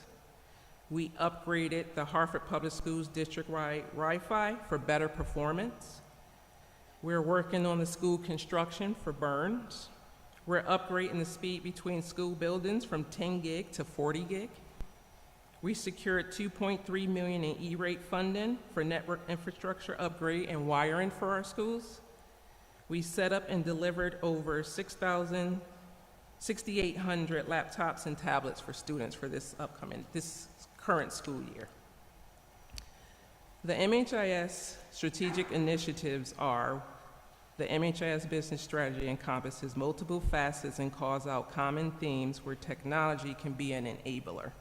We upgraded the Hartford Public Schools district-wide Wi-Fi for better performance. We're working on the school construction for Burns. We're upgrading the speed between school buildings from 10 gig to 40 gig. We secured $2.3 million in E-rate funding for network infrastructure upgrade and wiring for our schools. We set up and delivered over 6,800 laptops and tablets for students for this current school year. The MHIS strategic initiatives are: the MHIS business strategy encompasses multiple facets and calls out common themes where technology can be an enabler.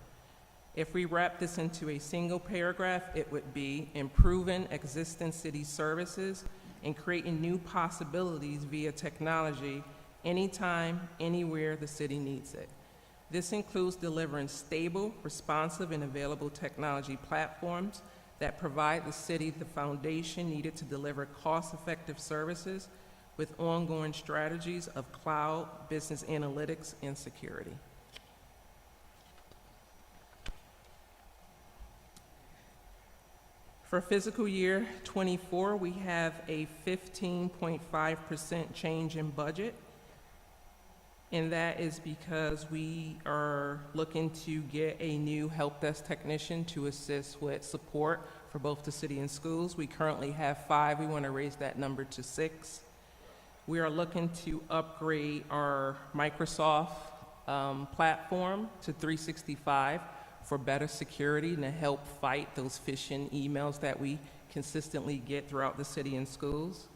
If we wrap this into a single paragraph, it would be improving existing city services and creating new possibilities via technology anytime, anywhere the city needs it. This includes delivering stable, responsive, and available technology platforms that provide the city the foundation needed to deliver cost-effective services with ongoing strategies of cloud, business analytics, and security. For fiscal year '24, we have a 15.5% change in budget, and that is because we are looking to get a new help desk technician to assist with support for both the city and schools. We currently have 5. We want to raise that number to 6. We are looking to upgrade our Microsoft platform to 365 for better security and to help fight those phishing emails that we consistently get throughout the city and schools.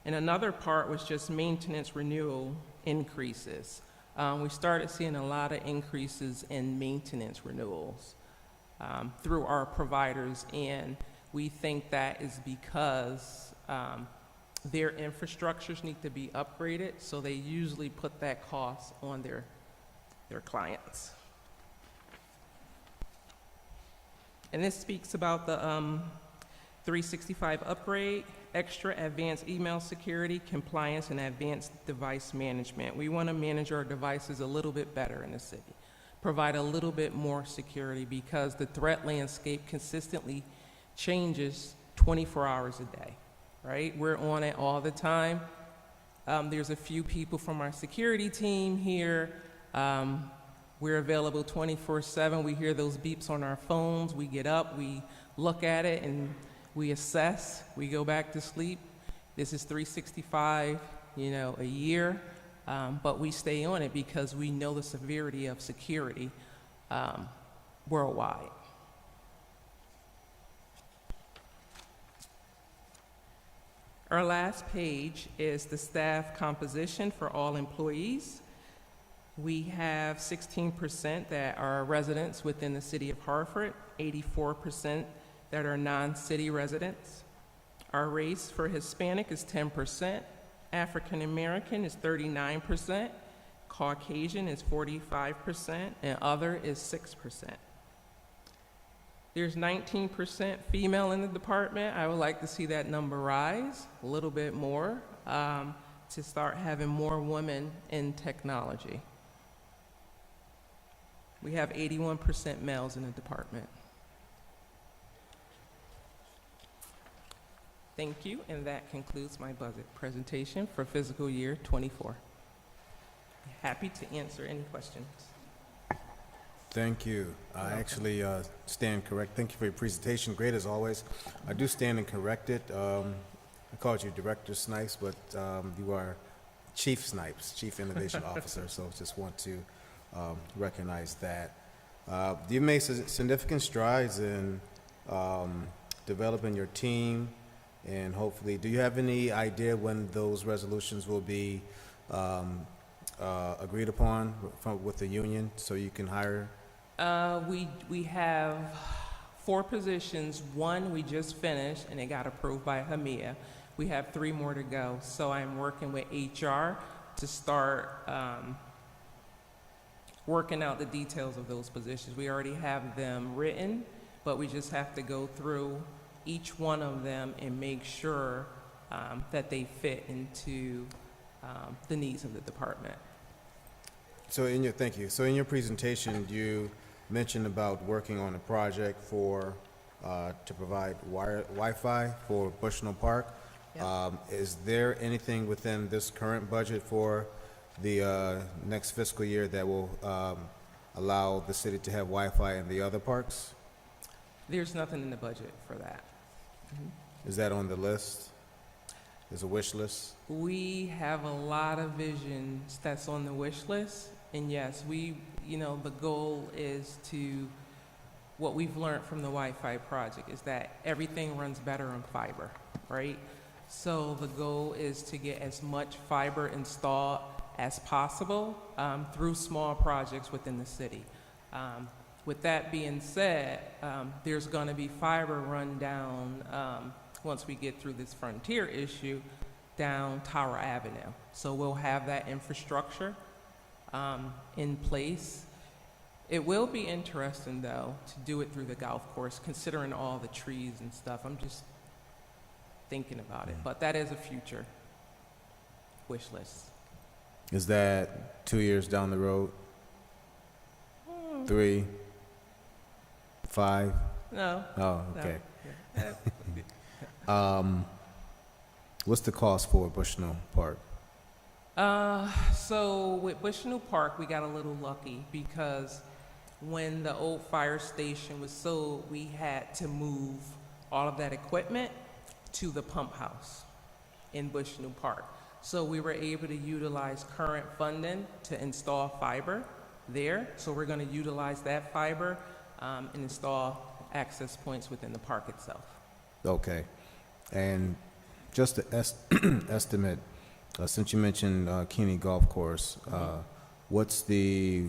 And another part was just maintenance renewal increases. We started seeing a lot of increases in maintenance renewals through our providers, and we think that is because their infrastructures need to be upgraded, so they usually put that cost on their clients. And this speaks about the 365 upgrade, extra advanced email security, compliance, and advanced device management. We want to manage our devices a little bit better in the city, provide a little bit more security, because the threat landscape consistently changes 24 hours a day, right? We're on it all the time. There's a few people from our security team here. We're available 24/7. We hear those beeps on our phones. We get up, we look at it, and we assess. We go back to sleep. This is 365, a year, but we stay on it because we know the severity of security worldwide. Our last page is the staff composition for all employees. We have 16% that are residents within the city of Hartford, 84% that are non-city residents. Our race for Hispanic is 10%, African American is 39%, Caucasian is 45%, and other is 6%. There's 19% female in the department. I would like to see that number rise a little bit more to start having more women in technology. We have 81% males in the department. Thank you, and that concludes my budget presentation for fiscal year '24. Happy to answer any questions. Thank you. I actually stand correct. Thank you for your presentation. Great as always. I do stand and correct it. I called you Director Snipes, but you are Chief Snipes, Chief Innovation Officer, so just want to recognize that. You made significant strides in developing your team, and hopefully, do you have any idea when those resolutions will be agreed upon with the union so you can hire? We have 4 positions. 1 we just finished, and it got approved by HMIA. We have 3 more to go. So I'm working with HR to start working out the details of those positions. We already have them written, but we just have to go through each one of them and make sure that they fit into the needs of the department. So thank you. So in your presentation, you mentioned about working on a project to provide Wi-Fi for Bushnell Park. Yep. Is there anything within this current budget for the next fiscal year that will allow the city to have Wi-Fi in the other parks? There's nothing in the budget for that. Is that on the list? There's a wish list? We have a lot of visions that's on the wish list, and yes, the goal is to, what we've learned from the Wi-Fi project is that everything runs better on fiber, right? So the goal is to get as much fiber installed as possible through small projects within the city. With that being said, there's going to be fiber run down once we get through this frontier issue down Tower Avenue. So we'll have that infrastructure in place. It will be interesting, though, to do it through the golf course, considering all the trees and stuff. I'm just thinking about it, but that is a future wish list. Is that 2 years down the road? 3? 5? No. Oh, okay. No. What's the cost for Bushnell Park? So with Bushnell Park, we got a little lucky because when the old fire station was sold, we had to move all of that equipment to the pump house in Bushnell Park. So we were able to utilize current funding to install fiber there. So we're going to utilize that fiber and install access points within the park itself. Okay. And just the estimate, since you mentioned Keeney Golf Course, what's the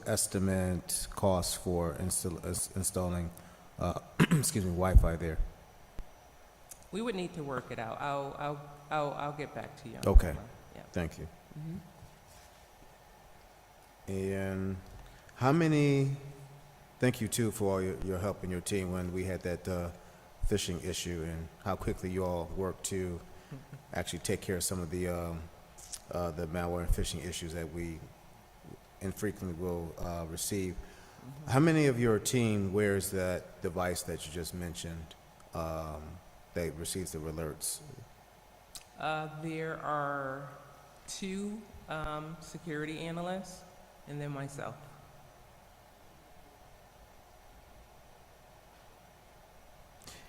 estimate cost for installing Wi-Fi there? We would need to work it out. I'll get back to you. On Okay. that one. Yeah. Thank you. And how many, thank you too for all your help and your team when we had that fishing issue and how quickly you all worked to actually take care of some of the malware and phishing issues that we infrequently will receive. How many of your team wears that device that you just mentioned that receives the alerts? There are 2 security analysts, and then myself.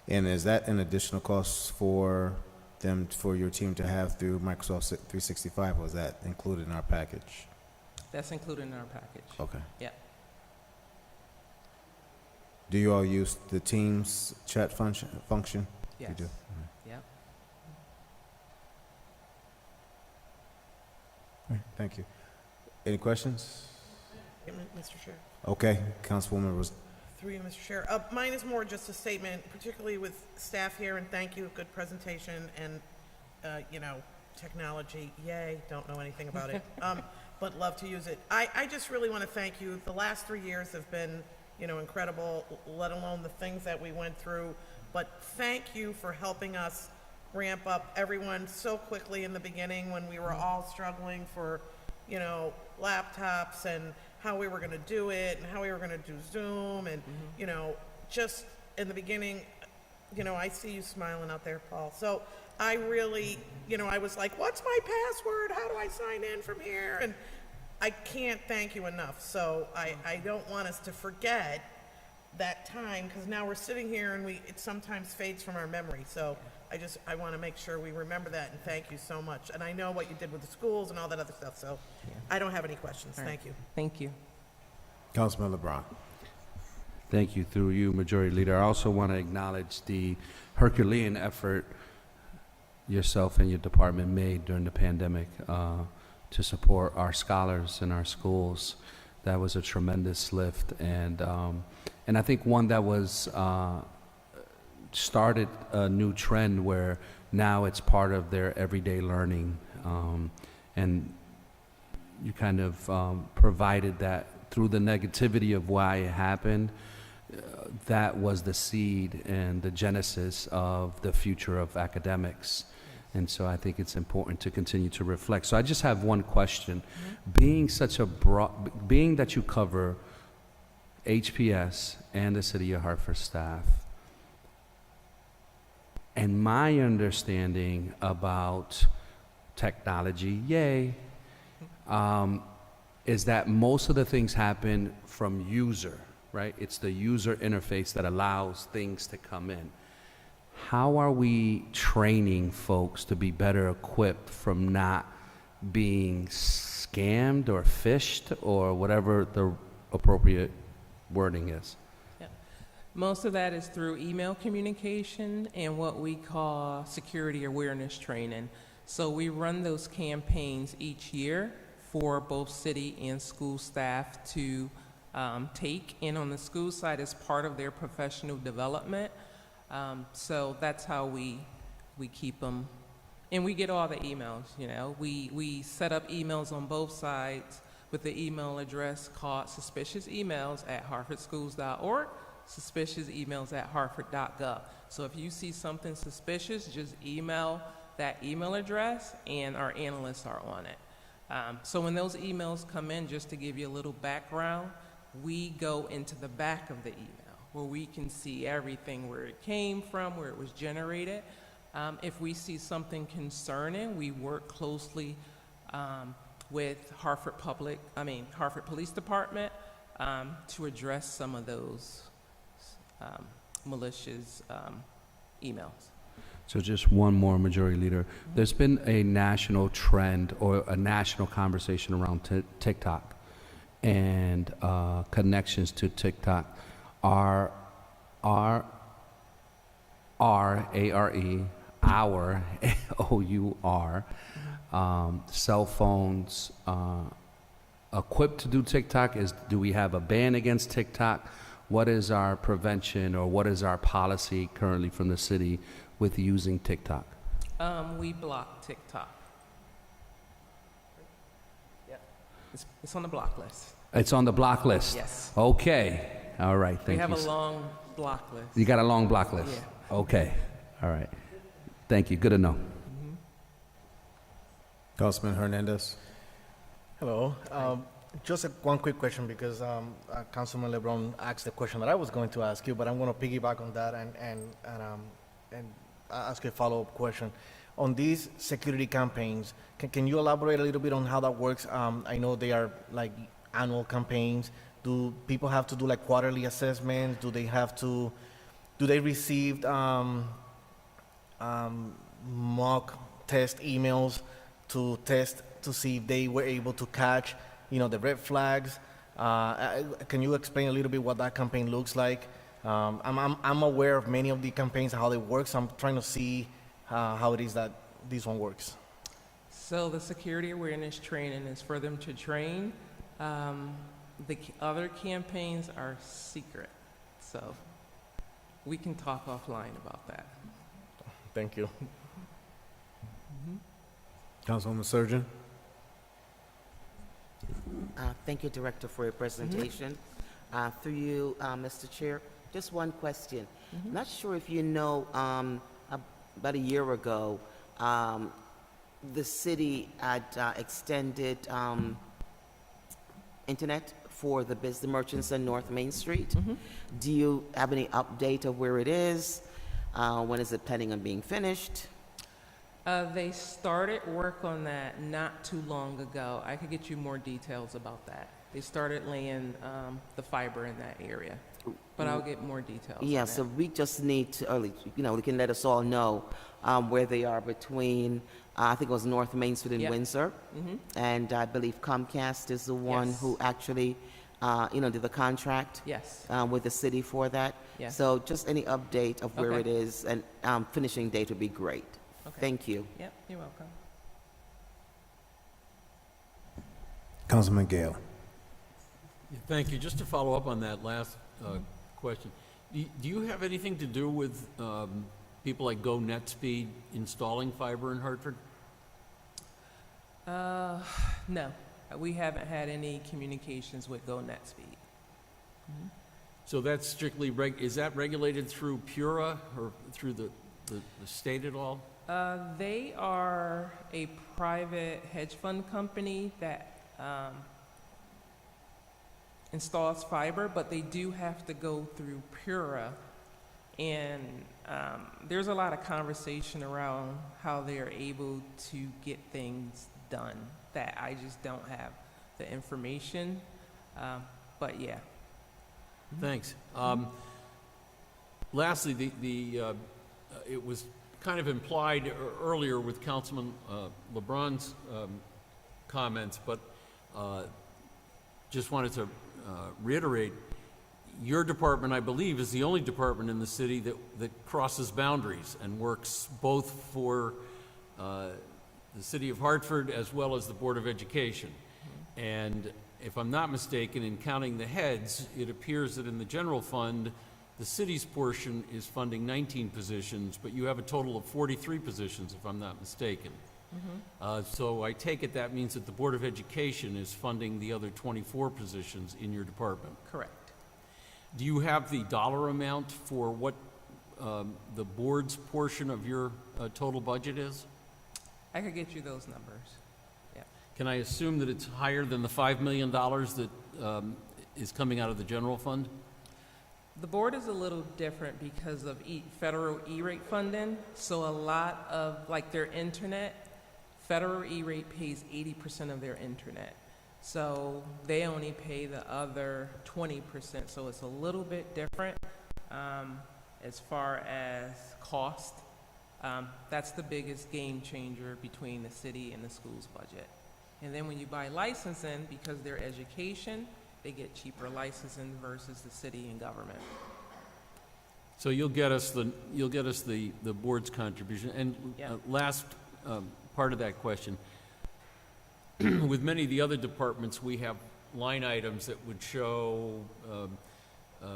And is that an additional cost for them, for your team to have through Microsoft 365, or is that included in our package? That's included in our package. Okay. Yeah. Do you all use the Teams chat function? Yes. You do? Yeah. All right, thank you. Any questions? Mr. Chair. Okay, Councilwoman Through you, Mr. Chair. Mine is more just a statement, particularly with staff here, and thank you, good presentation, and, you know, technology, yay, don't know anything about it, but love to use it. I just really want to thank you. The last 3 years have been, you know, incredible, let alone the things that we went through, but thank you for helping us ramp up everyone so quickly in the beginning when we were all struggling for, you know, laptops and how we were going to do it and how we were going to do Zoom and, you know, just in the beginning, you know, I see you smiling out there, Paul. So I really, you know, I was like, what's my password? How do I sign in from here? And I can't thank you enough. So I don't want us to forget that time, because now we're sitting here and it sometimes fades from our memory. So I want to make sure we remember that, and thank you so much. And I know what you did with the schools and all that other stuff, so I don't have any questions. All right. Thank you. Thank you. Councilman LeBron. Thank you. Through you, Majority Leader. I also want to acknowledge the Herculean effort yourself and your department made during the pandemic to support our scholars in our schools. That was a tremendous lift, and I think one that was started a new trend where now it's part of their everyday learning, and you kind of provided that through the negativity of why it happened. That was the seed and the genesis of the future of academics. And so I think it's important to continue to reflect. So I just have one question. Being such a broad, being that you cover HPS and the City of Hartford staff, and my understanding about technology, yay, is that most of the things happen from user, right? It's the user interface that allows things to come in. How are we training folks to be better equipped from not being scammed or phished or whatever the appropriate wording is? Most of that is through email communication and what we call security awareness training. So we run those campaigns each year for both city and school staff to take. And on the school side, as part of their professional development. So that's how we keep them. And we get all the emails, you know. We set up emails on both sides with the email address called suspiciousemails@hartfordschools.org, suspiciousemails@hartford.gov. So if you see something suspicious, just email that email address and our analysts are on it. So when those emails come in, just to give you a little background, we go into the back of the email where we can see everything, where it came from, where it was generated. If we see something concerning, we work closely with Hartford Police Department to address some of those malicious emails. So just one more, Majority Leader. There's been a national trend or a national conversation around TikTok and connections to TikTok. Are A-R-E, our, O-U-R, cell phones equipped to do TikTok? Do we have a ban against TikTok? What is our prevention or what is our policy currently from the city with using TikTok? We block TikTok. Yeah. It's on the block list. It's on the block list? Yes. Okay. All right. Thank you. We have a long block list. You got a long block list? Yeah. Okay. All right. Thank you. Good to know. Councilman Hernandez. Hello. Just one quick question because Councilman LeBron asked the question that I was going to ask you, but I'm going to piggyback on that and ask a follow-up question. On these security campaigns, can you elaborate a little bit on how that works? I know they are like annual campaigns. Do people have to do like quarterly assessments? Do they receive mock test emails to test to see if they were able to catch, the red flags? Can you explain a little bit what that campaign looks like? I'm aware of many of the campaigns, how they work, so I'm trying to see how it is that this one works. So the security awareness training is for them to train. The other campaigns are secret, so we can talk offline about that. Thank you. Councilwoman Surgeon? Thank you, Director, for your presentation. Through you, Mr. Chair, just one question. Not sure if you know, about a year ago, the city had extended internet for the business merchants on North Main Street. Do you have any update of where it is? When is it planning on being finished? They started work on that not too long ago. I could get you more details about that. They started laying the fiber in that area, but I'll get more details on Yeah, that. so we just need to, they can let us all know where they are between, I think it was North Main Street and Yep. Windsor. And I believe Comcast is the one Yes. who actually, did the contract Yes, with the city for that. yes. So just any update of where Okay. it is, and finishing date would be great. Okay. Thank you. Yep, you're welcome. Councilman Gale? Yeah, thank you. Just to follow up on that last question, do you have anything to do with people like Go NetSpeed installing fiber in Hartford? No, we haven't had any communications with Go NetSpeed. So that's strictly, is that regulated through PURA or through the state at all? They are a private hedge fund company that installs fiber, but they do have to go through PURA. And there's a lot of conversation around how they're able to get things done that I just don't have the information. But yeah. Thanks. Lastly, it was kind of implied earlier with Councilman LeBron's comments, but just wanted to reiterate, your department, I believe, is the only department in the city that crosses boundaries and works both for the city of Hartford as well as the Board of Education. And if I'm not mistaken, in counting the heads, it appears that in the general fund, the city's portion is funding 19 positions, but you have a total of 43 positions, if I'm not mistaken. So I take it that means that the Board of Education is funding the other 24 positions in your department. Correct. Do you have the dollar amount for what the board's portion of your total budget is? I could get you those numbers. Yeah. Can I assume that it's higher than the $5 million that is coming out of the general fund? The board is a little different because of federal E-rate funding. So a lot of, like their internet, federal E-rate pays 80% of their internet. So they only pay the other 20%. So it's a little bit different as far as cost. That's the biggest game changer between the city and the school's budget. And then when you buy licensing, because they're education, they get cheaper licensing versus the city and government. So you'll get us the board's contribution. And Yeah. last part of that question, with many of the other departments, we have line items that would show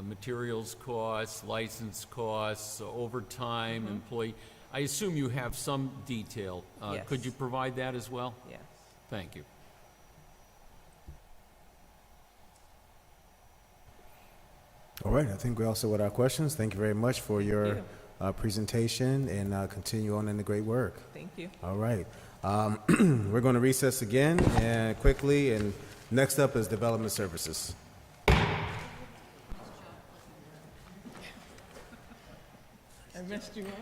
materials costs, license costs, overtime, employee. I assume you have some detail. Yes. Could you provide that as well? Yes. Thank you. All right, I think we're all set with our questions. Thank you very much for your presentation, and continue on in the great work. Thank you. All right. We're going to recess again and quickly, and next up is Development Services. I messed you up.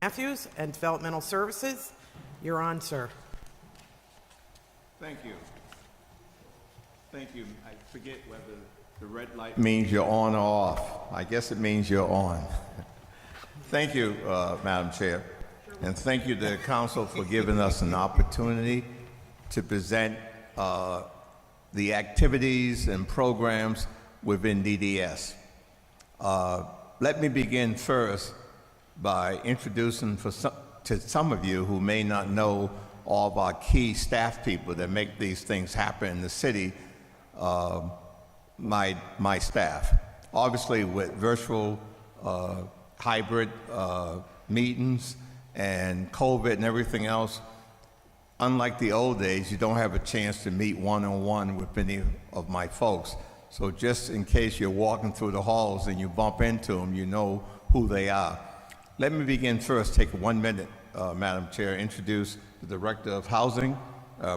Matthews and Developmental Services. You're on, sir. Thank you. Thank you. I forget whether the red light means you're on or off. I guess it means you're on. Thank you, Madam Chair. And thank you to the council for giving us an opportunity to present the activities and programs within DDS. Let me begin first by introducing to some of you who may not know all of our key staff people that make these things happen in the city, my staff. Obviously, with virtual hybrid meetings and COVID and everything else, unlike the old days, you don't have a chance to meet one-on-one with any of my folks. So just in case you're walking through the halls and you bump into them, you know who they are. Let me begin first, take 1 minute, Madam Chair, introduce the Director of Housing,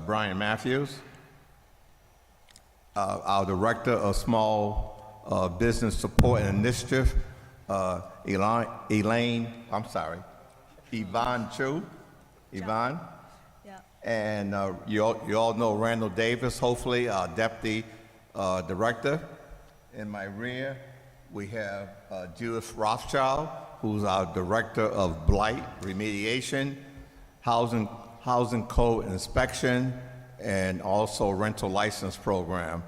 Brian Matthews, our Director of Small Business Support and Initiative, Yvonne Chu. Yvonne? Yeah. And you all know Randall Davis, hopefully, our Deputy Director. In my rear, we have Judith Rothschild, who's our Director of Blight Remediation, Housing Code Inspection, and also Rental License Program.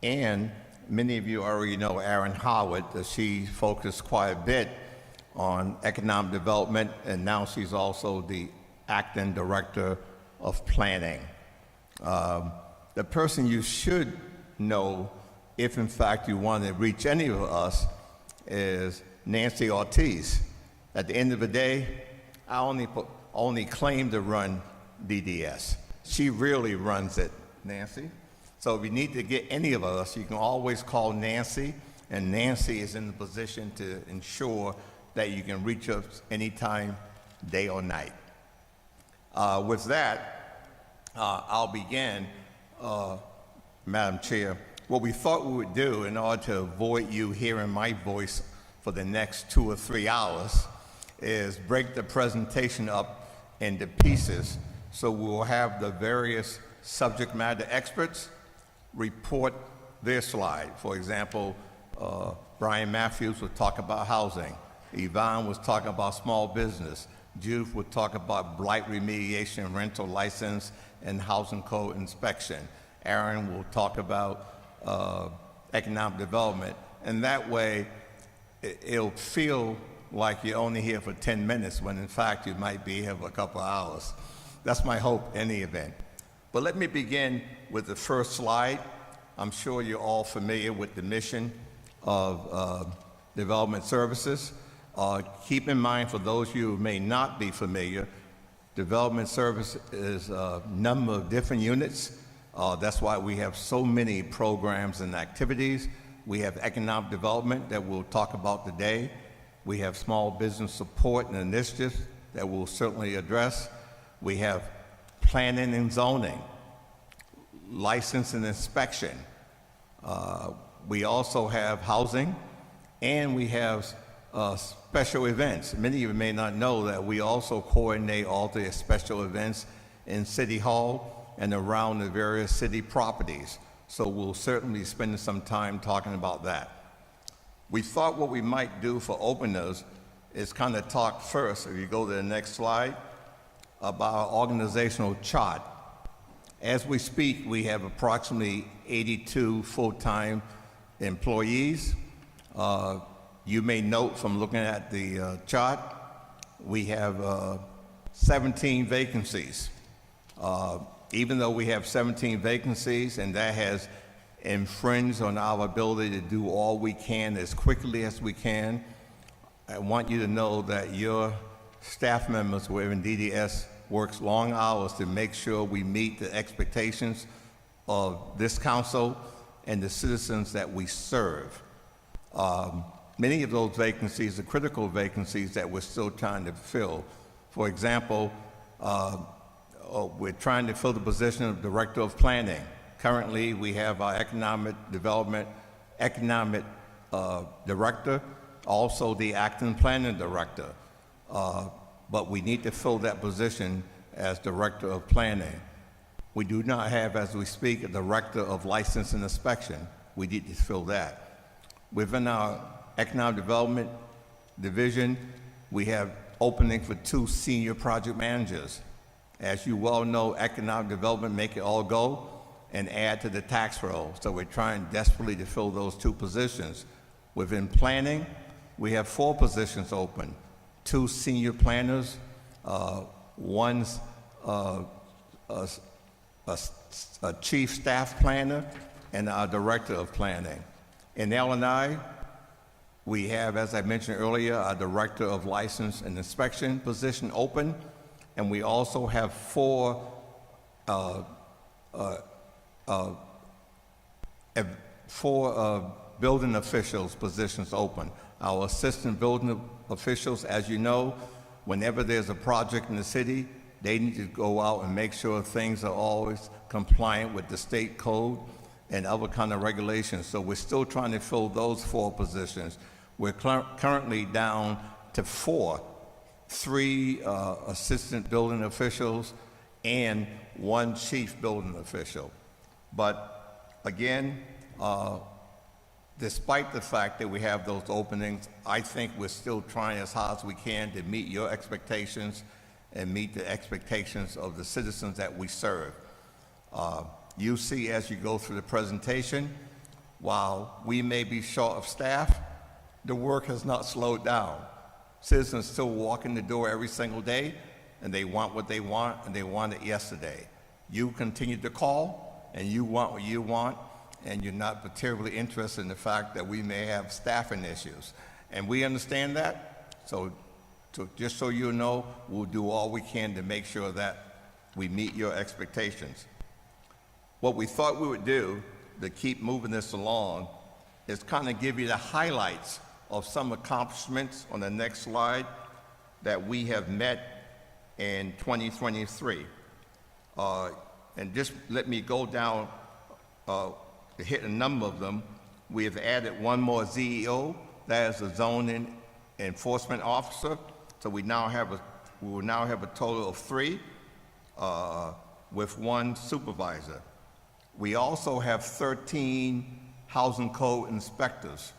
And many of you already know Erin Howard, that she focused quite a bit on economic development, and now she's also the Acting Director of Planning. The person you should know, if in fact you want to reach any of us, is Nancy Ortiz. At the end of the day, I only claim to run DDS. She really runs it, Nancy. So if you need to get any of us, you can always call Nancy, and Nancy is in the position to ensure that you can reach us anytime, day or night. With that, I'll begin, Madam Chair. What we thought we would do in order to avoid you hearing my voice for the next 2 or 3 hours is break the presentation up into pieces, so we'll have the various subject matter experts report their slide. For example, Brian Matthews would talk about housing. Yvonne was talking about small business. Judith would talk about blight remediation, rental license, and housing code inspection. Aaron will talk about economic development. And that way, it'll feel like you're only here for 10 minutes when in fact you might be here for a couple of hours. That's my hope in any event. But let me begin with the first slide. I'm sure you're all familiar with the mission of Development Services. Keep in mind, for those of you who may not be familiar, Development Service is a number of different units. That's why we have so many programs and activities. We have economic development that we'll talk about today. We have small business support and initiatives that we'll certainly address. We have planning and zoning, license and inspection. We also have housing, and we have special events. Many of you may not know that we also coordinate all the special events in City Hall and around the various city properties. So we'll certainly spend some time talking about that. We thought what we might do for openers is kind of talk first, if you go to the next slide, about our organizational chart. As we speak, we have approximately 82 full-time employees. You may note from looking at the chart, we have 17 vacancies. Even though we have 17 vacancies, and that has infringed on our ability to do all we can as quickly as we can, I want you to know that your staff members within DDS works long hours to make sure we meet the expectations of this council and the citizens that we serve. Many of those vacancies are critical vacancies that we're still trying to fill. For example, we're trying to fill the position of Director of Planning. Currently, we have our Economic Development Director, also the Acting Planning Director. but we need to fill that position as Director of Planning. We do not have, as we speak, a Director of License and Inspection. We need to fill that. Within our Economic Development Division, we have opening for 2 senior project managers. As you well know, economic development make it all go and add to the tax roll. So we're trying desperately to fill those 2 positions. Within planning, we have 4 positions open. 2 senior planners, one's a chief staff planner, and our director of planning. In L&I, we have, as I mentioned earlier, our director of license and inspection position open, and we also have 4 building officials positions open. Our assistant building officials, as you know, whenever there's a project in the city, they need to go out and make sure things are always compliant with the state code and other kind of regulations. So we're still trying to fill those 4 positions. We're currently down to 4, 3 assistant building officials and 1 chief building official. But again, despite the fact that we have those openings, I think we're still trying as hard as we can to meet your expectations and meet the expectations of the citizens that we serve. You see as you go through the presentation, while we may be short of staff, the work has not slowed down. Citizens still walk in the door every single day, and they want what they want, and they want it yesterday. You continue to call, and you want what you want, and you're not particularly interested in the fact that we may have staffing issues. And we understand that, so just so you know, we'll do all we can to make sure that we meet your expectations. What we thought we would do to keep moving this along is kind of give you the highlights of some accomplishments on the next slide that we have met in 2023. And just let me go down to hit a number of them. We have added 1 more ZEO, that is a zoning enforcement officer. So we will now have a total of 3 with 1 supervisor. We also have 13 housing code inspectors.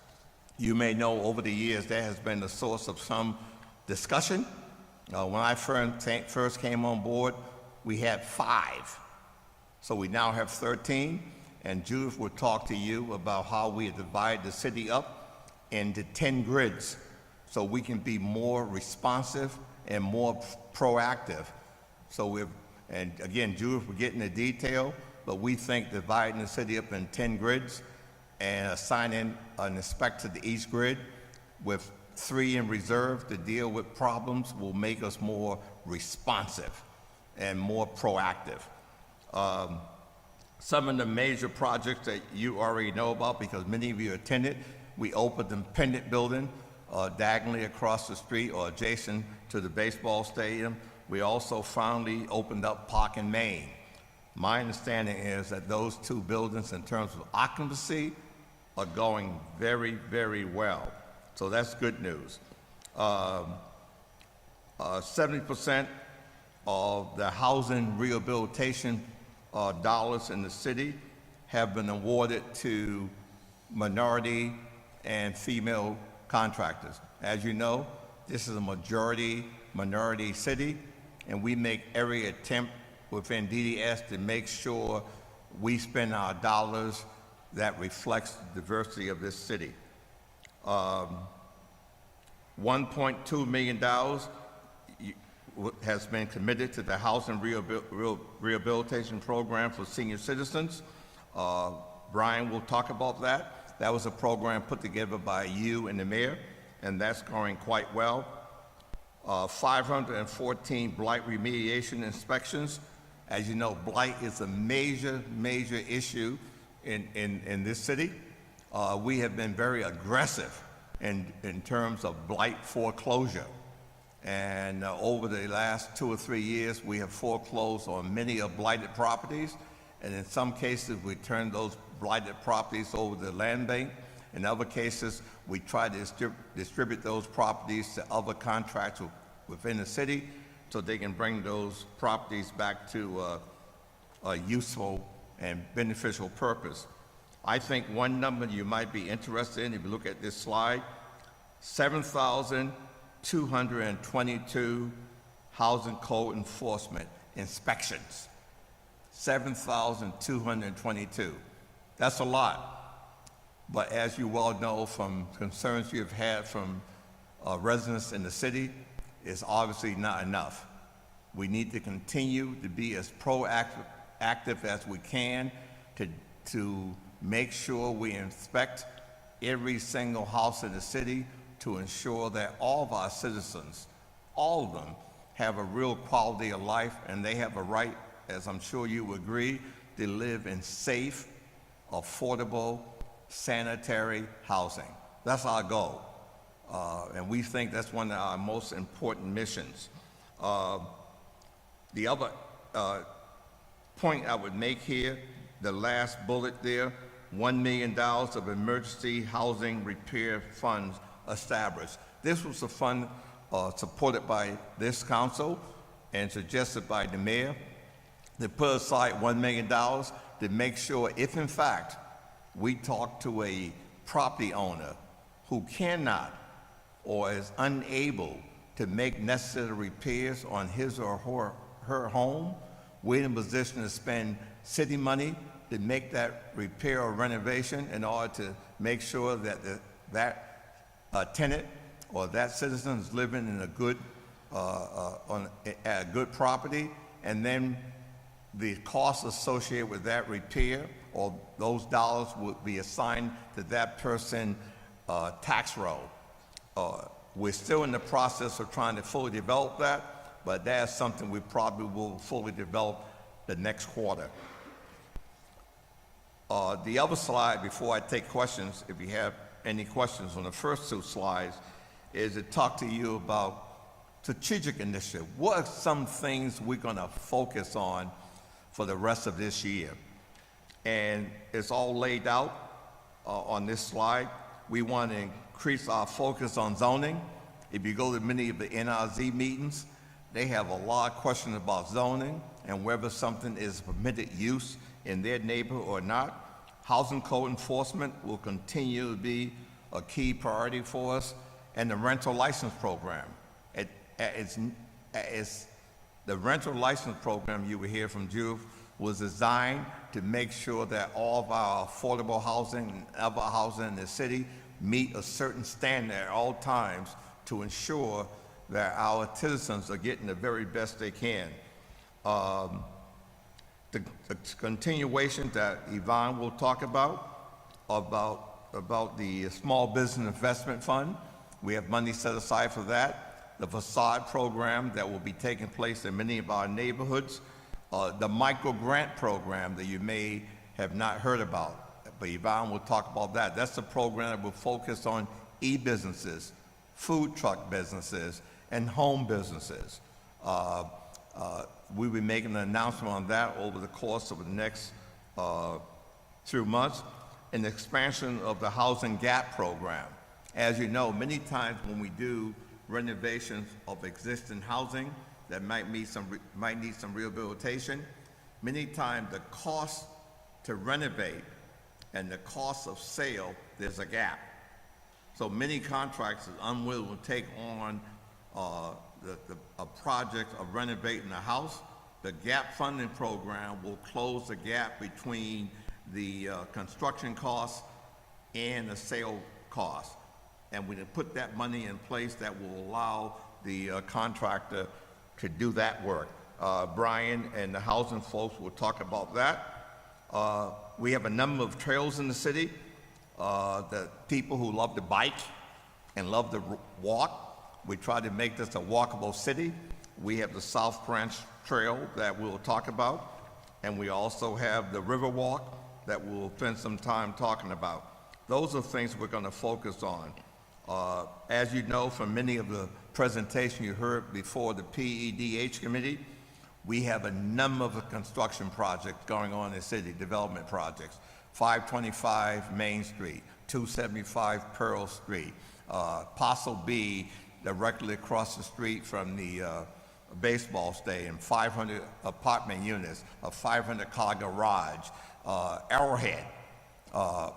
You may know over the years that has been the source of some discussion. When I first came on board, we had 5. So we now have 13, and Judith will talk to you about how we divide the city up into 10 grids so we can be more responsive and more proactive. So and again, Judith will get into detail, but we think dividing the city up in 10 grids and assigning an inspector to each grid with 3 in reserve to deal with problems will make us more responsive and more proactive. Some of the major projects that you already know about, because many of you attended, we opened the Pendant Building diagonally across the street or adjacent to the baseball stadium. We also finally opened up Park and Main. My understanding is that those 2 buildings, in terms of occupancy, are going very, very well. So that's good news. 70% of the housing rehabilitation dollars in the city have been awarded to minority and female contractors. As you know, this is a minority city, and we make every attempt within DDS to make sure we spend our dollars that reflects the diversity of this city. $1.2 million has been committed to the housing rehabilitation program for senior citizens. Brian will talk about that. That was a program put together by you and the mayor, and that's going quite well. 514 blight remediation inspections. As you know, blight is a major issue in this city. We have been very aggressive in terms of blight foreclosure. And over the last 2 or 3 years, we have foreclosed on many of blighted properties. And in some cases, we turned those blighted properties over to the land bank. In other cases, we try to distribute those properties to other contractors within the city so they can bring those properties back to a useful and beneficial purpose. I think one number you might be interested in, if you look at this slide, 7,222 housing code enforcement inspections. 7,222. That's a lot. But as you well know from concerns you've had from residents in the city, it's obviously not enough. We need to continue to be as proactive as we can to make sure we inspect every single house in the city to ensure that all of our citizens, all of them, have a real quality of life, and they have a right, as I'm sure you would agree, to live in safe, affordable, sanitary housing. That's our goal. And we think that's one of our most important missions. The other point I would make here, the last bullet there, $1 million of emergency housing repair funds established. This was a fund supported by this council and suggested by the mayor. They put aside $1 million to make sure if in fact we talk to a property owner who cannot or is unable to make necessary repairs on his or her home, we're in a position to spend city money to make that repair or renovation in order to make sure that that tenant or that citizen is living in a good, on a good property, and then the costs associated with that repair or those dollars would be assigned to that person tax roll. We're still in the process of trying to fully develop that, but that's something we probably will fully develop the next quarter. The other slide, before I take questions, if you have any questions on the first two slides, is to talk to you about strategic initiative. What are some things we're going to focus on for the rest of this year? And it's all laid out on this slide. We want to increase our focus on zoning. If you go to many of the NRZ meetings, they have a lot of questions about zoning and whether something is permitted use in their neighborhood or not. Housing code enforcement will continue to be a key priority for us, and the rental license program. The rental license program you will hear from Juve was designed to make sure that all of our affordable housing and other housing in the city meet a certain standard at all times to ensure that our citizens are getting the very best they can. The continuation that Yvonne will talk about the Small Business Investment Fund. We have money set aside for that. The facade program that will be taking place in many of our neighborhoods. The micro grant program that you may have not heard about, but Yvonne will talk about that. That's a program that will focus on e-businesses, food truck businesses, and home businesses. We'll be making an announcement on that over the course of the next 2 months. An expansion of the Housing Gap program. As you know, many times when we do renovations of existing housing that might need some rehabilitation, many times the cost to renovate and the cost of sale, there's a gap. So many contractors are unwilling to take on a project of renovating a house. The gap funding program will close the gap between the construction costs and the sale costs. And we put that money in place that will allow the contractor to do that work. Brian and the housing folks will talk about that. We have a number of trails in the city. The people who love to bike and love to walk, we try to make this a walkable city. We have the South Branch Trail that we'll talk about, and we also have the River Walk that we'll spend some time talking about. Those are things we're going to focus on. As you know from many of the presentations you heard before the PEDH committee, we have a number of construction projects going on in the city, development projects. 525 Main Street, 275 Pearl Street, Parcel B directly across the street from the baseball stadium, 500 apartment units, a 500-car garage, Arrowhead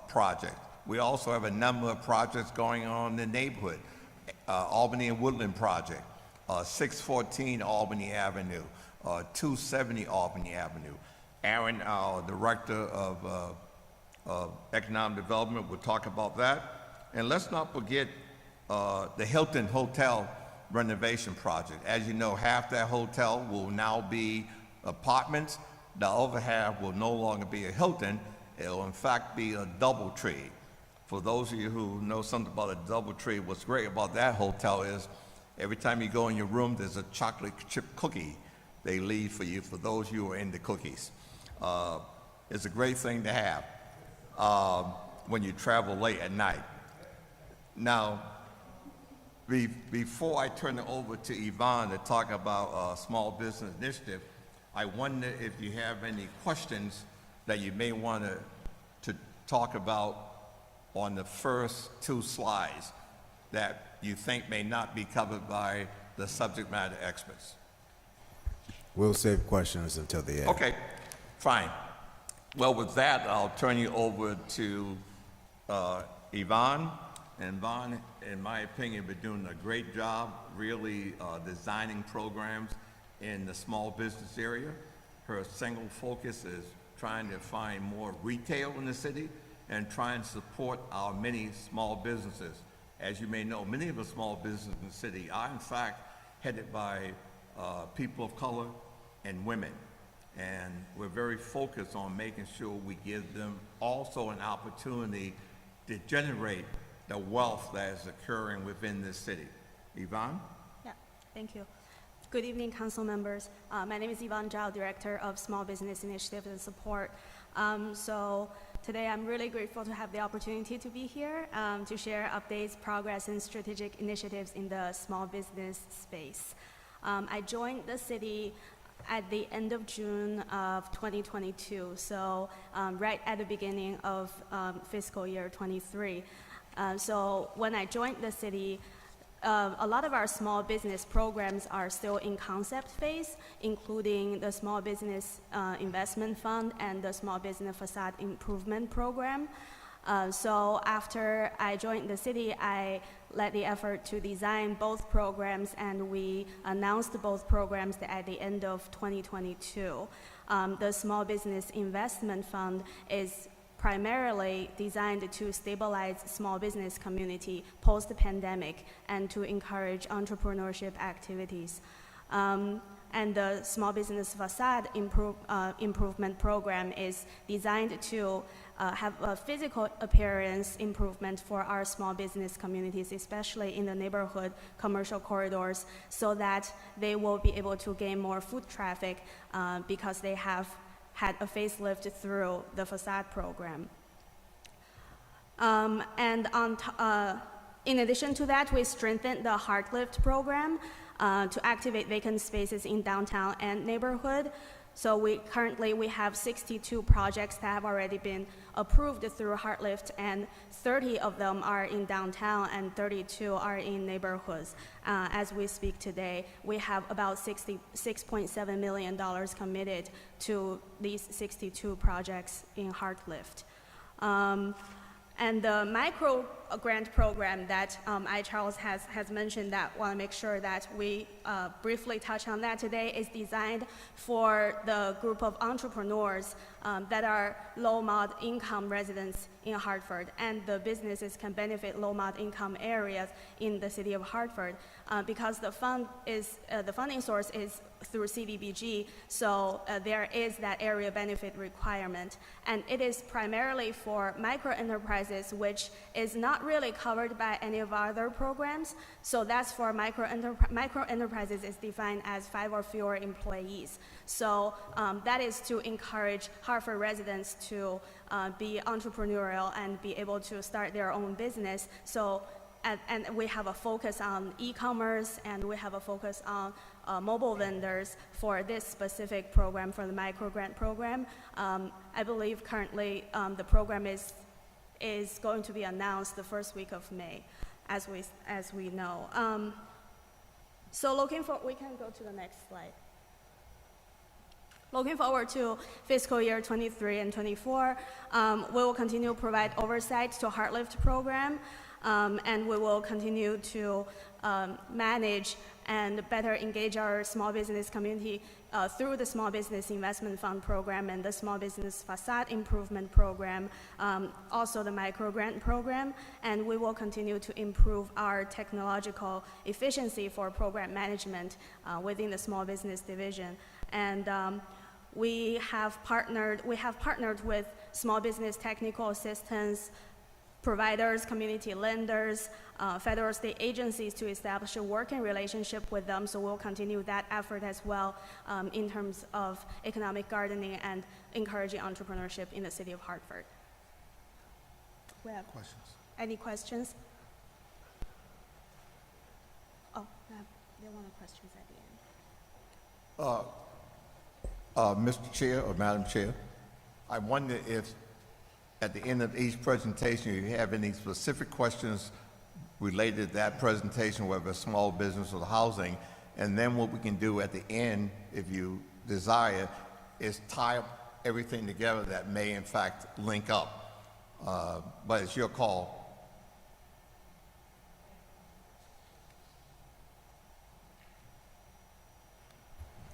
project. We also have a number of projects going on in the neighborhood. Albany and Woodland project, 614 Albany Avenue, 270 Albany Avenue. Aaron, our Director of Economic Development, will talk about that. And let's not forget the Hilton Hotel renovation project. As you know, half that hotel will now be apartments. The other half will no longer be a Hilton. It will in fact be a DoubleTree. For those of you who know something about a DoubleTree, what's great about that hotel is every time you go in your room, there's a chocolate chip cookie they leave for you, for those of you who are into cookies. It's a great thing to have when you travel late at night. Now, before I turn it over to Yvonne to talk about Small Business Initiative, I wonder if you have any questions that you may want to talk about on the first two slides that you think may not be covered by the subject matter experts. We'll save questions until the end. Okay, fine. Well, with that, I'll turn you over to Yvonne. And Yvonne, in my opinion, been doing a great job really designing programs in the small business area. Her single focus is trying to find more retail in the city and try and support our many small businesses. As you may know, many of the small businesses in the city are in fact headed by people of color and women. And we're very focused on making sure we give them also an opportunity to generate the wealth that is occurring within this city. Yvonne? Yeah, thank you. Good evening, council members. My name is Yvonne Zhao, Director of Small Business Initiative and Support. So today I'm really grateful to have the opportunity to be here to share updates, progress, and strategic initiatives in the small business space. I joined the city at the end of June of 2022, so right at the beginning of fiscal year 23. So when I joined the city, a lot of our small business programs are still in concept phase, including the Small Business Investment Fund and the Small Business Facade Improvement Program. So after I joined the city, I led the effort to design both programs, and we announced both programs at the end of 2022. The Small Business Investment Fund is primarily designed to stabilize small business community post-pandemic and to encourage entrepreneurship activities. And the Small Business Facade Improvement Program is designed to have a physical appearance improvement for our small business communities, especially in the neighborhood commercial corridors, so that they will be able to gain more foot traffic because they have had a facelift through the facade program. In addition to that, we strengthened the Heartlift program to activate vacant spaces in downtown and neighborhood. So currently we have 62 projects that have already been approved through Heartlift, and 30 of them are in downtown and 32 are in neighborhoods. As we speak today, we have about $66.7 million committed to these 62 projects in Heartlift. And the micro grant program that Charles has mentioned, that want to make sure that we briefly touch on that today, is designed for the group of entrepreneurs that are low-mod income residents in Hartford, and the businesses can benefit low-mod income areas in the city of Hartford because the funding source is through CDBG, so there is that area benefit requirement. And it is primarily for micro enterprises, which is not really covered by any of our other programs. So that's for micro enterprises is defined as 5 or fewer employees. So that is to encourage Hartford residents to be entrepreneurial and be able to start their own business. So and we have a focus on e-commerce, and we have a focus on mobile vendors for this specific program, for the micro grant program. I believe currently the program is going to be announced the first week of May, as we know. So we can go to the next slide. Looking forward to fiscal year 23 and 24, we will continue to provide oversight to HeartLift program, and we will continue to manage and better engage our small business community through the Small Business Investment Fund program and the Small Business Facade Improvement program, also the micro grant program, and we will continue to improve our technological efficiency for program management within the small business division. And we have partnered with small business technical assistance providers, community lenders, federal state agencies to establish a working relationship with them. So we'll continue that effort as well in terms of economic gardening and encouraging entrepreneurship in the city of Hartford. We have Questions? any questions? Oh, there are one questions at the end. Mr. Chair or Madam Chair, I wonder if at the end of each presentation you have any specific questions related to that presentation, whether it's small business or housing, and then what we can do at the end, if you desire, is tie up everything together that may in fact link up. But it's your call.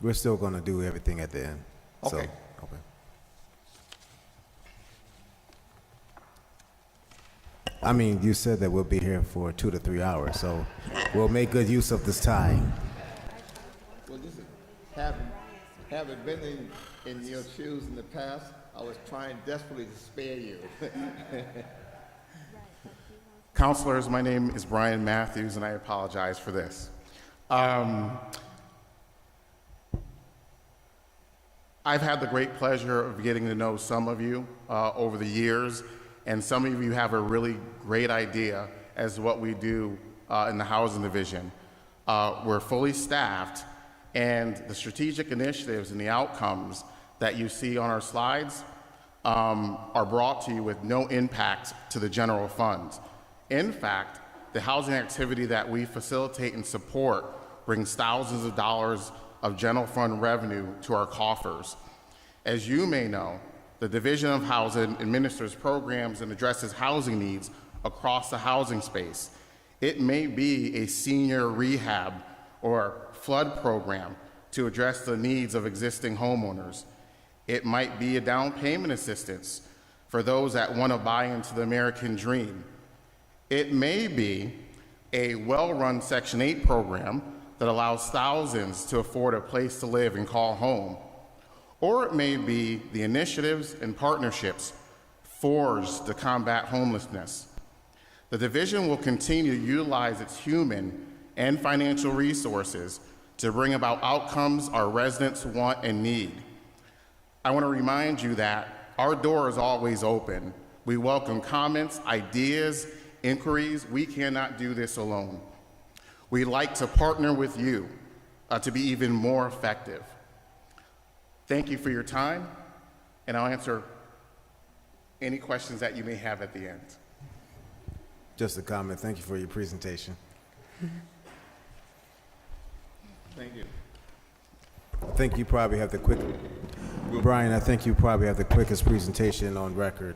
We're still going to do everything at the end. So, Okay. okay. I mean, you said that we'll be here for 2 to 3 hours, so we'll make good use of this time. Well, this is, having been in your shoes in the past, I was trying desperately to spare you. Councilors, my name is Brian Matthews, and I apologize for this. I've had the great pleasure of getting to know some of you over the years, and some of you have a really great idea as to what we do in the housing division. We're fully staffed, and the strategic initiatives and the outcomes that you see on our slides are brought to you with no impact to the general fund. In fact, the housing activity that we facilitate and support brings thousands of dollars of general fund revenue to our coffers. As you may know, the Division of Housing administers programs and addresses housing needs across the housing space. It may be a senior rehab or flood program to address the needs of existing homeowners. It might be a down payment assistance for those that want to buy into the American dream. It may be a well-run Section 8 program that allows thousands to afford a place to live and call home. Or it may be the initiatives and partnerships forged to combat homelessness. The division will continue to utilize its human and financial resources to bring about outcomes our residents want and need. I want to remind you that our door is always open. We welcome comments, ideas, inquiries. We cannot do this alone. We'd like to partner with you to be even more effective. Thank you for your time, and I'll answer any questions that you may have at the end. Just a comment. Thank you for your presentation. Thank you. I think you probably have the Brian, I think you probably have the quickest presentation on record.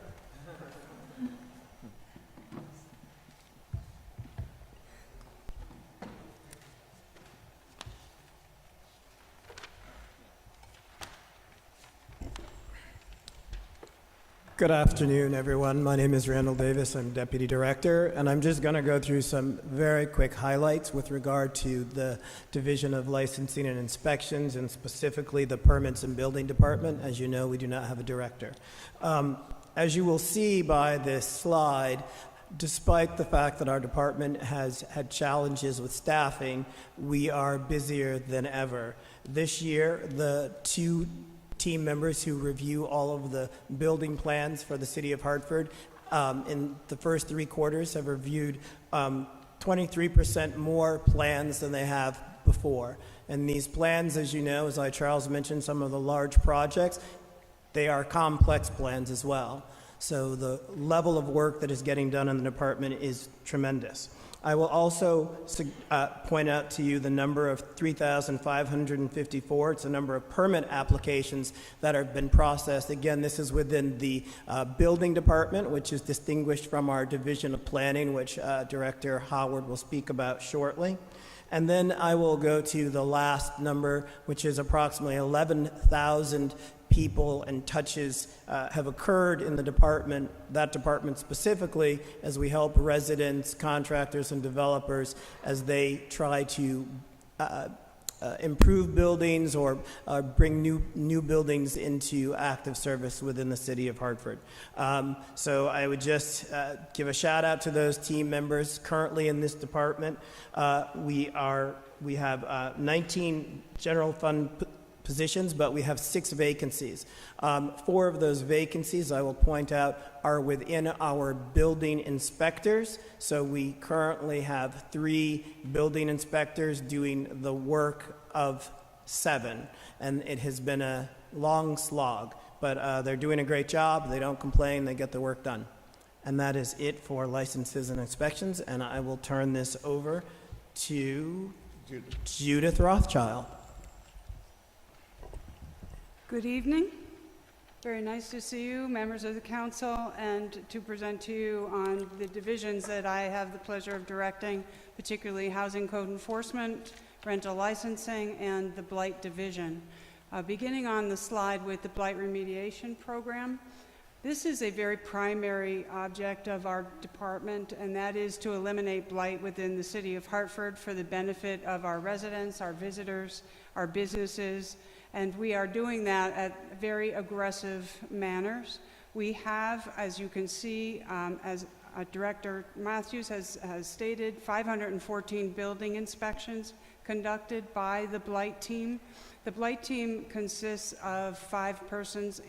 Good afternoon, everyone. My name is Randall Davis. I'm Deputy Director, and I'm just going to go through some very quick highlights with regard to the Division of Licensing and Inspections, and specifically the Permits and Building Department. As you know, we do not have a director. As you will see by this slide, despite the fact that our department has had challenges with staffing, we are busier than ever. This year, the two team members who review all of the building plans for the city of Hartford in the first 3 quarters have reviewed 23% more plans than they have before. And these plans, as you know, as Charles mentioned, some of the large projects, they are complex plans as well. So the level of work that is getting done in the department is tremendous. I will also point out to you the number of 3,554. It's the number of permit applications that have been processed. Again, this is within the building department, which is distinguished from our division of planning, which Director Howard will speak about shortly. And then I will go to the last number, which is approximately 11,000 people and touches have occurred in the department, that department specifically, as we help residents, contractors, and developers as they try to improve buildings or bring new buildings into active service within the city of Hartford. So I would just give a shout out to those team members currently in this department. We have 19 general fund positions, but we have 6 vacancies. 4 of those vacancies, I will point out, are within our building inspectors. So we currently have 3 building inspectors doing the work of 7, and it has been a long slog, but they're doing a great job. They don't complain, they get the work done. And that is it for licenses and inspections, and I will turn this over to Judith Rothschild. Good evening. Very nice to see you, members of the council, and to present to you on the divisions that I have the pleasure of directing, particularly Housing Code Enforcement, Rental Licensing, and the Blight Division. Beginning on the slide with the Blight Remediation Program, this is a very primary object of our department, and that is to eliminate blight within the city of Hartford for the benefit of our residents, our visitors, our businesses, and we are doing that at very aggressive manners. We have, as you can see, as Director Matthews has stated, 514 building inspections conducted by the Blight team. The Blight team consists of 5 persons,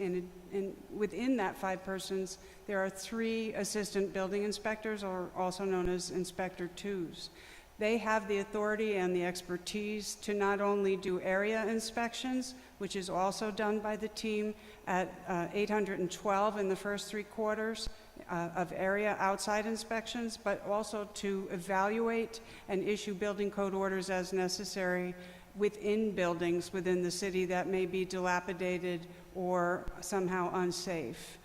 within that 5 persons, there are 3 assistant building inspectors, or also known as Inspector 2s. They have the authority and the expertise to not only do area inspections, which is also done by the team at 812 in the first 3 quarters of area outside inspections, but also to evaluate and issue building code orders as necessary within buildings within the city that may be dilapidated or somehow unsafe.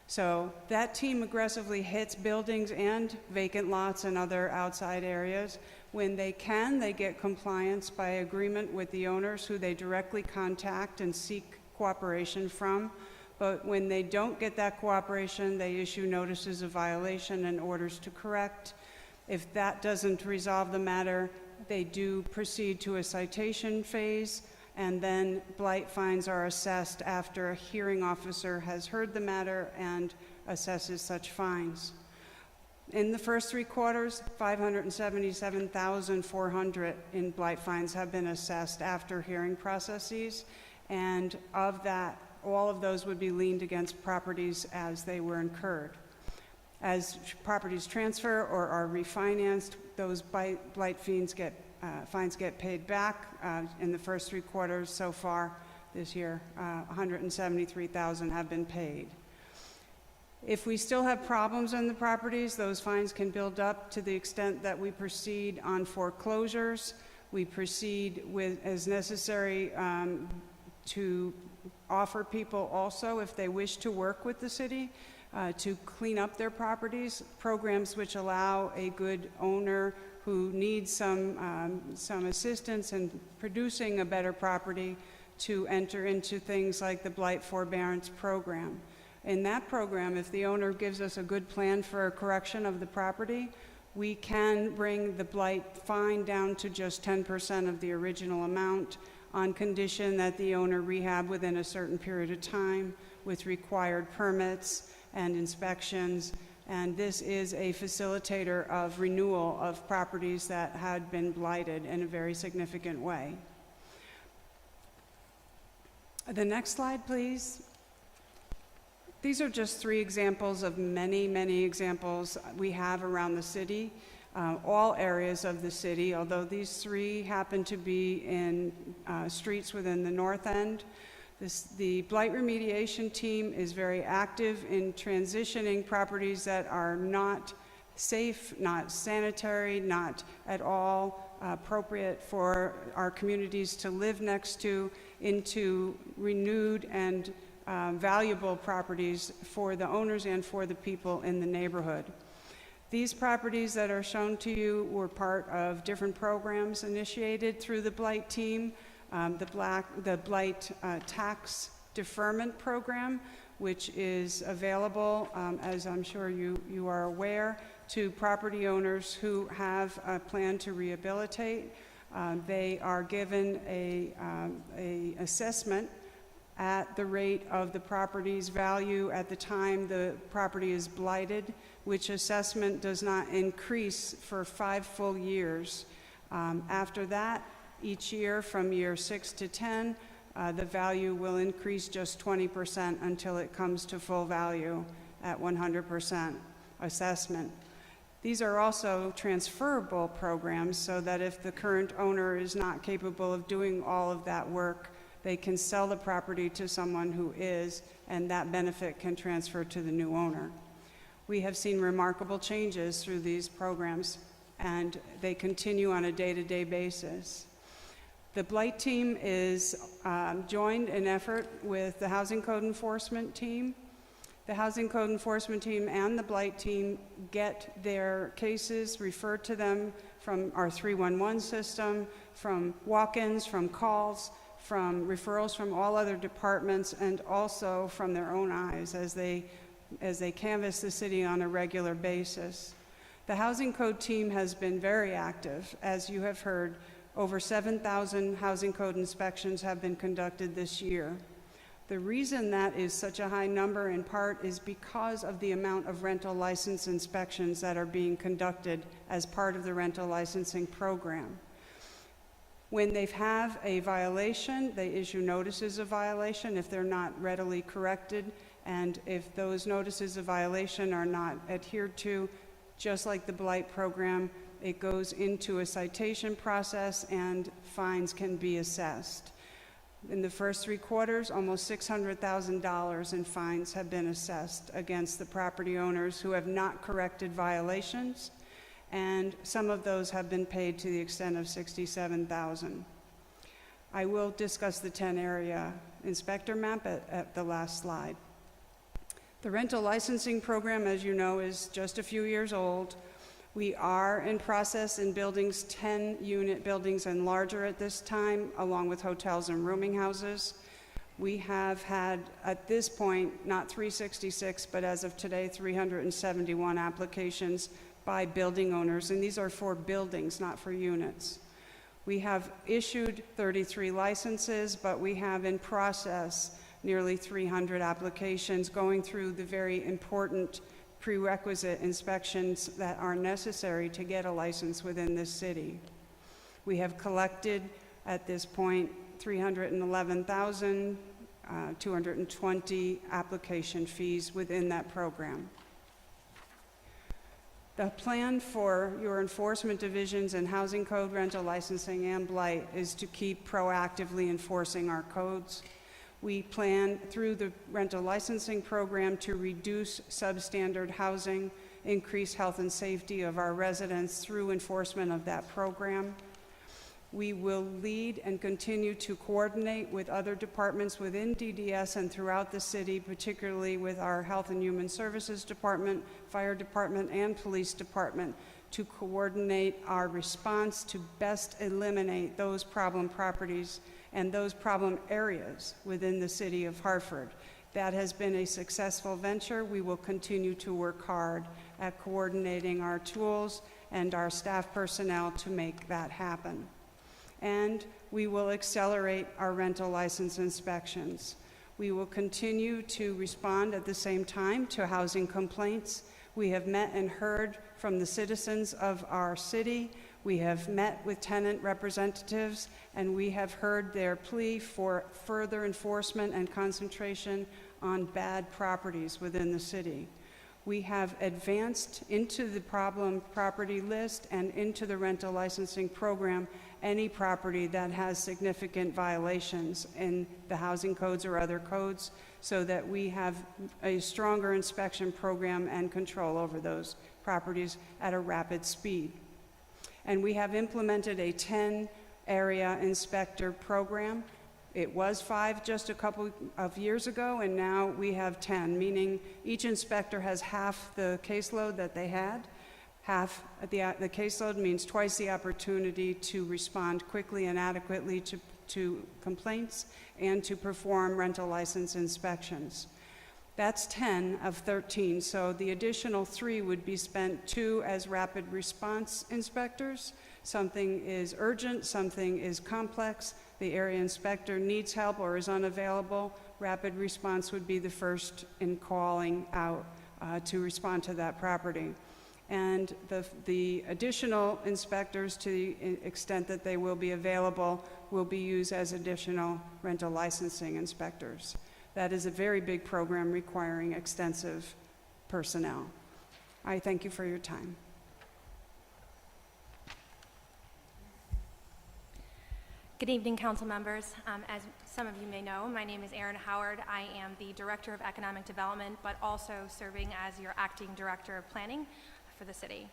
So that team aggressively hits buildings and vacant lots and other outside areas. When they can, they get compliance by agreement with the owners who they directly contact and seek cooperation from. But when they don't get that cooperation, they issue notices of violation and orders to correct. If that doesn't resolve the matter, they do proceed to a citation phase, and then blight fines are assessed after a hearing officer has heard the matter and assesses such fines. In the first 3 quarters, 577,400 in blight fines have been assessed after hearing processes, and of that, all of those would be liened against properties as they were incurred. As properties transfer or are refinanced, those blight fines get paid back. In the first 3 quarters so far this year, 173,000 have been paid. If we still have problems on the properties, those fines can build up to the extent that we proceed on foreclosures. We proceed with, as necessary, to offer people also, if they wish to work with the city, to clean up their properties, programs which allow a good owner who needs some assistance in producing a better property to enter into things like the Blight Forbearance Program. In that program, if the owner gives us a good plan for a correction of the property, we can bring the blight fine down to just 10% of the original amount on condition that the owner rehab within a certain period of time with required permits and inspections. And this is a facilitator of renewal of properties that had been blighted in a very significant way. The next slide, please. These are just 3 examples of many, many examples we have around the city, all areas of the city, although these 3 happen to be in streets within the north end. The blight remediation team is very active in transitioning properties that are not safe, not sanitary, not at all appropriate for our communities to live next to, into renewed and valuable properties for the owners and for the people in the neighborhood. These properties that are shown to you were part of different programs initiated through the blight team. The blight tax deferment program, which is available, as I'm sure you are aware, to property owners who have a plan to rehabilitate. They are given a assessment at the rate of the property's value at the time the property is blighted, which assessment does not increase for 5 full years. After that, each year from year 6 to 10, the value will increase just 20% until it comes to full value at 100% assessment. These are also transferable programs so that if the current owner is not capable of doing all of that work, they can sell the property to someone who is, and that benefit can transfer to the new owner. We have seen remarkable changes through these programs, and they continue on a day-to-day basis. The blight team is joined in effort with the Housing Code Enforcement team. The Housing Code Enforcement team and the blight team get their cases referred to them from our 311 system, from walk-ins, from calls, from referrals from all other departments, and also from their own eyes as they canvass the city on a regular basis. The Housing Code team has been very active. As you have heard, over 7,000 Housing Code inspections have been conducted this year. The reason that is such a high number in part is because of the amount of rental license inspections that are being conducted as part of the rental licensing program. When they have a violation, they issue notices of violation if they're not readily corrected, and if those notices of violation are not adhered to, just like the blight program, it goes into a citation process and fines can be assessed. In the first 3 quarters, almost $600,000 in fines have been assessed against the property owners who have not corrected violations, and some of those have been paid to the extent of $67,000. I will discuss the 10-area inspector map at the last slide. The rental licensing program, as you know, is just a few years old. We are in process in buildings, 10-unit buildings and larger at this time, along with hotels and rooming houses. We have had, at this point, not 366, but as of today, 371 applications by building owners, and these are for buildings, not for units. We have issued 33 licenses, but we have in process nearly 300 applications going through the very important prerequisite inspections that are necessary to get a license within this city. We have collected, at this point, 311,220 application fees within that program. The plan for your enforcement divisions and Housing Code, rental licensing, and blight is to keep proactively enforcing our codes. We plan through the rental licensing program to reduce substandard housing, increase health and safety of our residents through enforcement of that program. We will lead and continue to coordinate with other departments within DDS and throughout the city, particularly with our Health and Human Services Department, Fire Department, and Police Department, to coordinate our response to best eliminate those problem properties and those problem areas within the city of Hartford. That has been a successful venture. We will continue to work hard at coordinating our tools and our staff personnel to make that happen. And we will accelerate our rental license inspections. We will continue to respond at the same time to housing complaints. We have met and heard from the citizens of our city. We have met with tenant representatives, and we have heard their plea for further enforcement and concentration on bad properties within the city. We have advanced into the problem property list and into the rental licensing program any property that has significant violations in the housing codes or other codes, so that we have a stronger inspection program and control over those properties at a rapid speed. And we have implemented a 10-area inspector program. It was 5 just a couple of years ago, and now we have 10, meaning each inspector has half the caseload that they had. Half the caseload means twice the opportunity to respond quickly and adequately to complaints and to perform rental license inspections. That's 10 of 13, so the additional 3 would be spent 2 as rapid response inspectors. Something is urgent, something is complex, the area inspector needs help or is unavailable, rapid response would be the first in calling out to respond to that property. And the additional inspectors, to the extent that they will be available, will be used as additional rental licensing inspectors. That is a very big program requiring extensive personnel. I thank you for your time. Good evening, council members. As some of you may know, my name is Erin Howard. I am the Director of Economic Development, but also serving as your Acting Director of Planning for the city.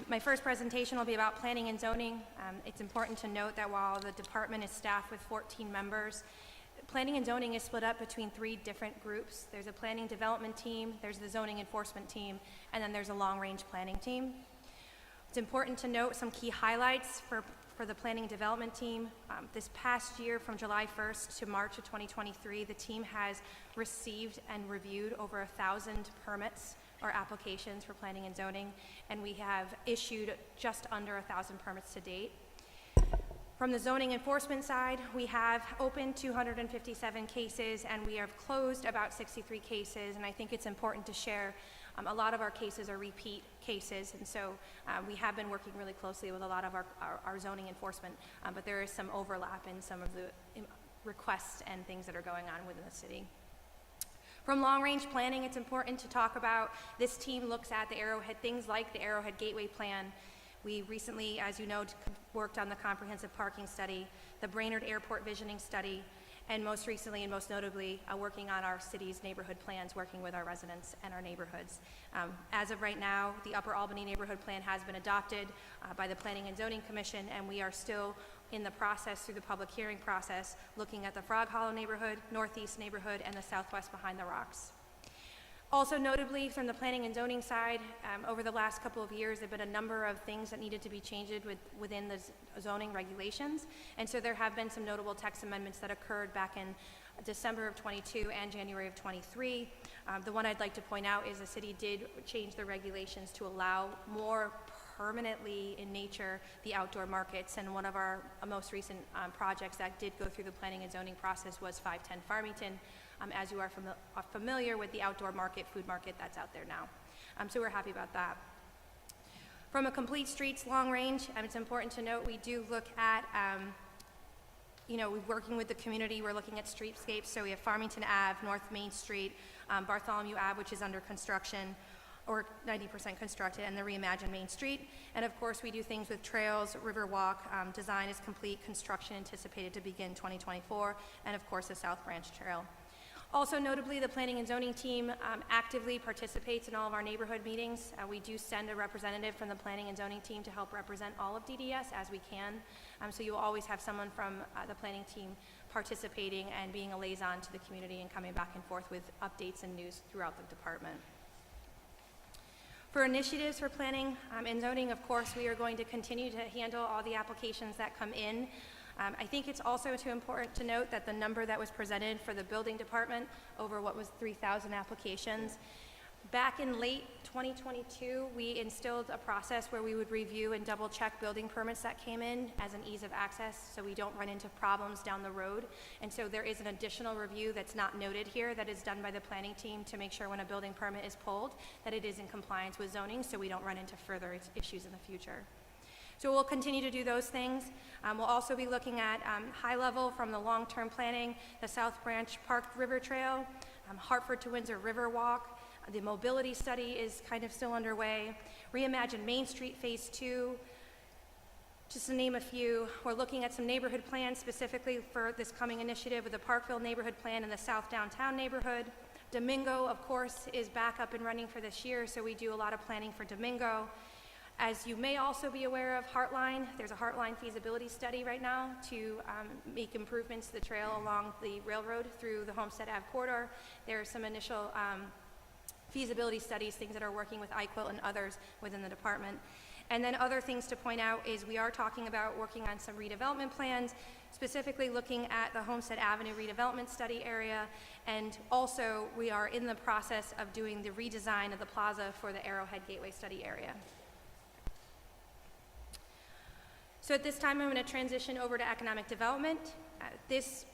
My first presentation will be about planning and zoning. It's important to note that while the department is staffed with 14 members, planning and zoning is split up between 3 different groups. There's a planning development team, there's the zoning enforcement team, and then there's a long-range planning team. It's important to note some key highlights for the planning development team. This past year, from July 1st to March of 2023, the team has received and reviewed over 1,000 permits or applications for planning and zoning, and we have issued just under 1,000 permits to date. From the zoning enforcement side, we have opened 257 cases, and we have closed about 63 cases, and I think it's important to share a lot of our cases are repeat cases, and so we have been working really closely with a lot of our zoning enforcement, but there is some overlap in some of the requests and things that are going on within the city. From long-range planning, it's important to talk about this team looks at the Arrowhead, things like the Arrowhead Gateway Plan. We recently, as you know, worked on the comprehensive parking study, the Brainerd Airport Visioning Study, and most recently and most notably, working on our city's neighborhood plans, working with our residents and our neighborhoods. As of right now, the Upper Albany Neighborhood Plan has been adopted by the Planning and Zoning Commission, and we are still in the process, through the public hearing process, looking at the Frog Hollow neighborhood, Northeast neighborhood, and the Southwest Behind the Rocks. Also notably, from the planning and zoning side, over the last couple of years, there have been a number of things that needed to be changed within the zoning regulations, and so there have been some notable text amendments that occurred back in December of 22 and January of 23. The one I'd like to point out is the city did change the regulations to allow more permanently in nature the outdoor markets, and one of our most recent projects that did go through the planning and zoning process was 510 Farmington. As you are familiar with the outdoor market, food market that's out there now. So we're happy about that. From a complete streets long range, it's important to note we do look at, we're working with the community, we're looking at streetscapes, so we have Farmington Ave, North Main Street, Bartholomew Ave, which is under construction, or 90% constructed, and the reimagined Main Street. And of course, we do things with trails, Riverwalk, design is complete, construction anticipated to begin 2024, and of course, the South Branch Trail. Also notably, the planning and zoning team actively participates in all of our neighborhood meetings. We do send a representative from the planning and zoning team to help represent all of DDS as we can. So you'll always have someone from the planning team participating and being a liaison to the community and coming back and forth with updates and news throughout the department. For initiatives for planning and zoning, of course, we are going to continue to handle all the applications that come in. I think it's also too important to note that the number that was presented for the building department, over what was 3,000 applications, back in late 2022, we instilled a process where we would review and double check building permits that came in as an ease of access so we don't run into problems down the road. And so there is an additional review that's not noted here that is done by the planning team to make sure when a building permit is pulled that it is in compliance with zoning so we don't run into further issues in the future. So we'll continue to do those things. We'll also be looking at high level from the long-term planning, the South Branch Park River Trail, Hartford to Windsor River Walk, The mobility study is kind of still underway. Reimagine Main Street Phase 2, just to name a few. We're looking at some neighborhood plans specifically for this coming initiative with the Parkville neighborhood plan in the South Downtown neighborhood. Domingo, of course, is back up and running for this year, so we do a lot of planning for Domingo. As you may also be aware of Heartline, there's a Heartline feasibility study right now to make improvements to the trail along the railroad through the Homestead Ave corridor. There are some initial feasibility studies, things that are working with IQUIL and others within the department. And then other things to point out is we are talking about working on some redevelopment plans, specifically looking at the Homestead Avenue redevelopment study area, and also we are in the process of doing the redesign of the plaza for the Arrowhead Gateway study area. So at this time, I'm going to transition over to economic development. These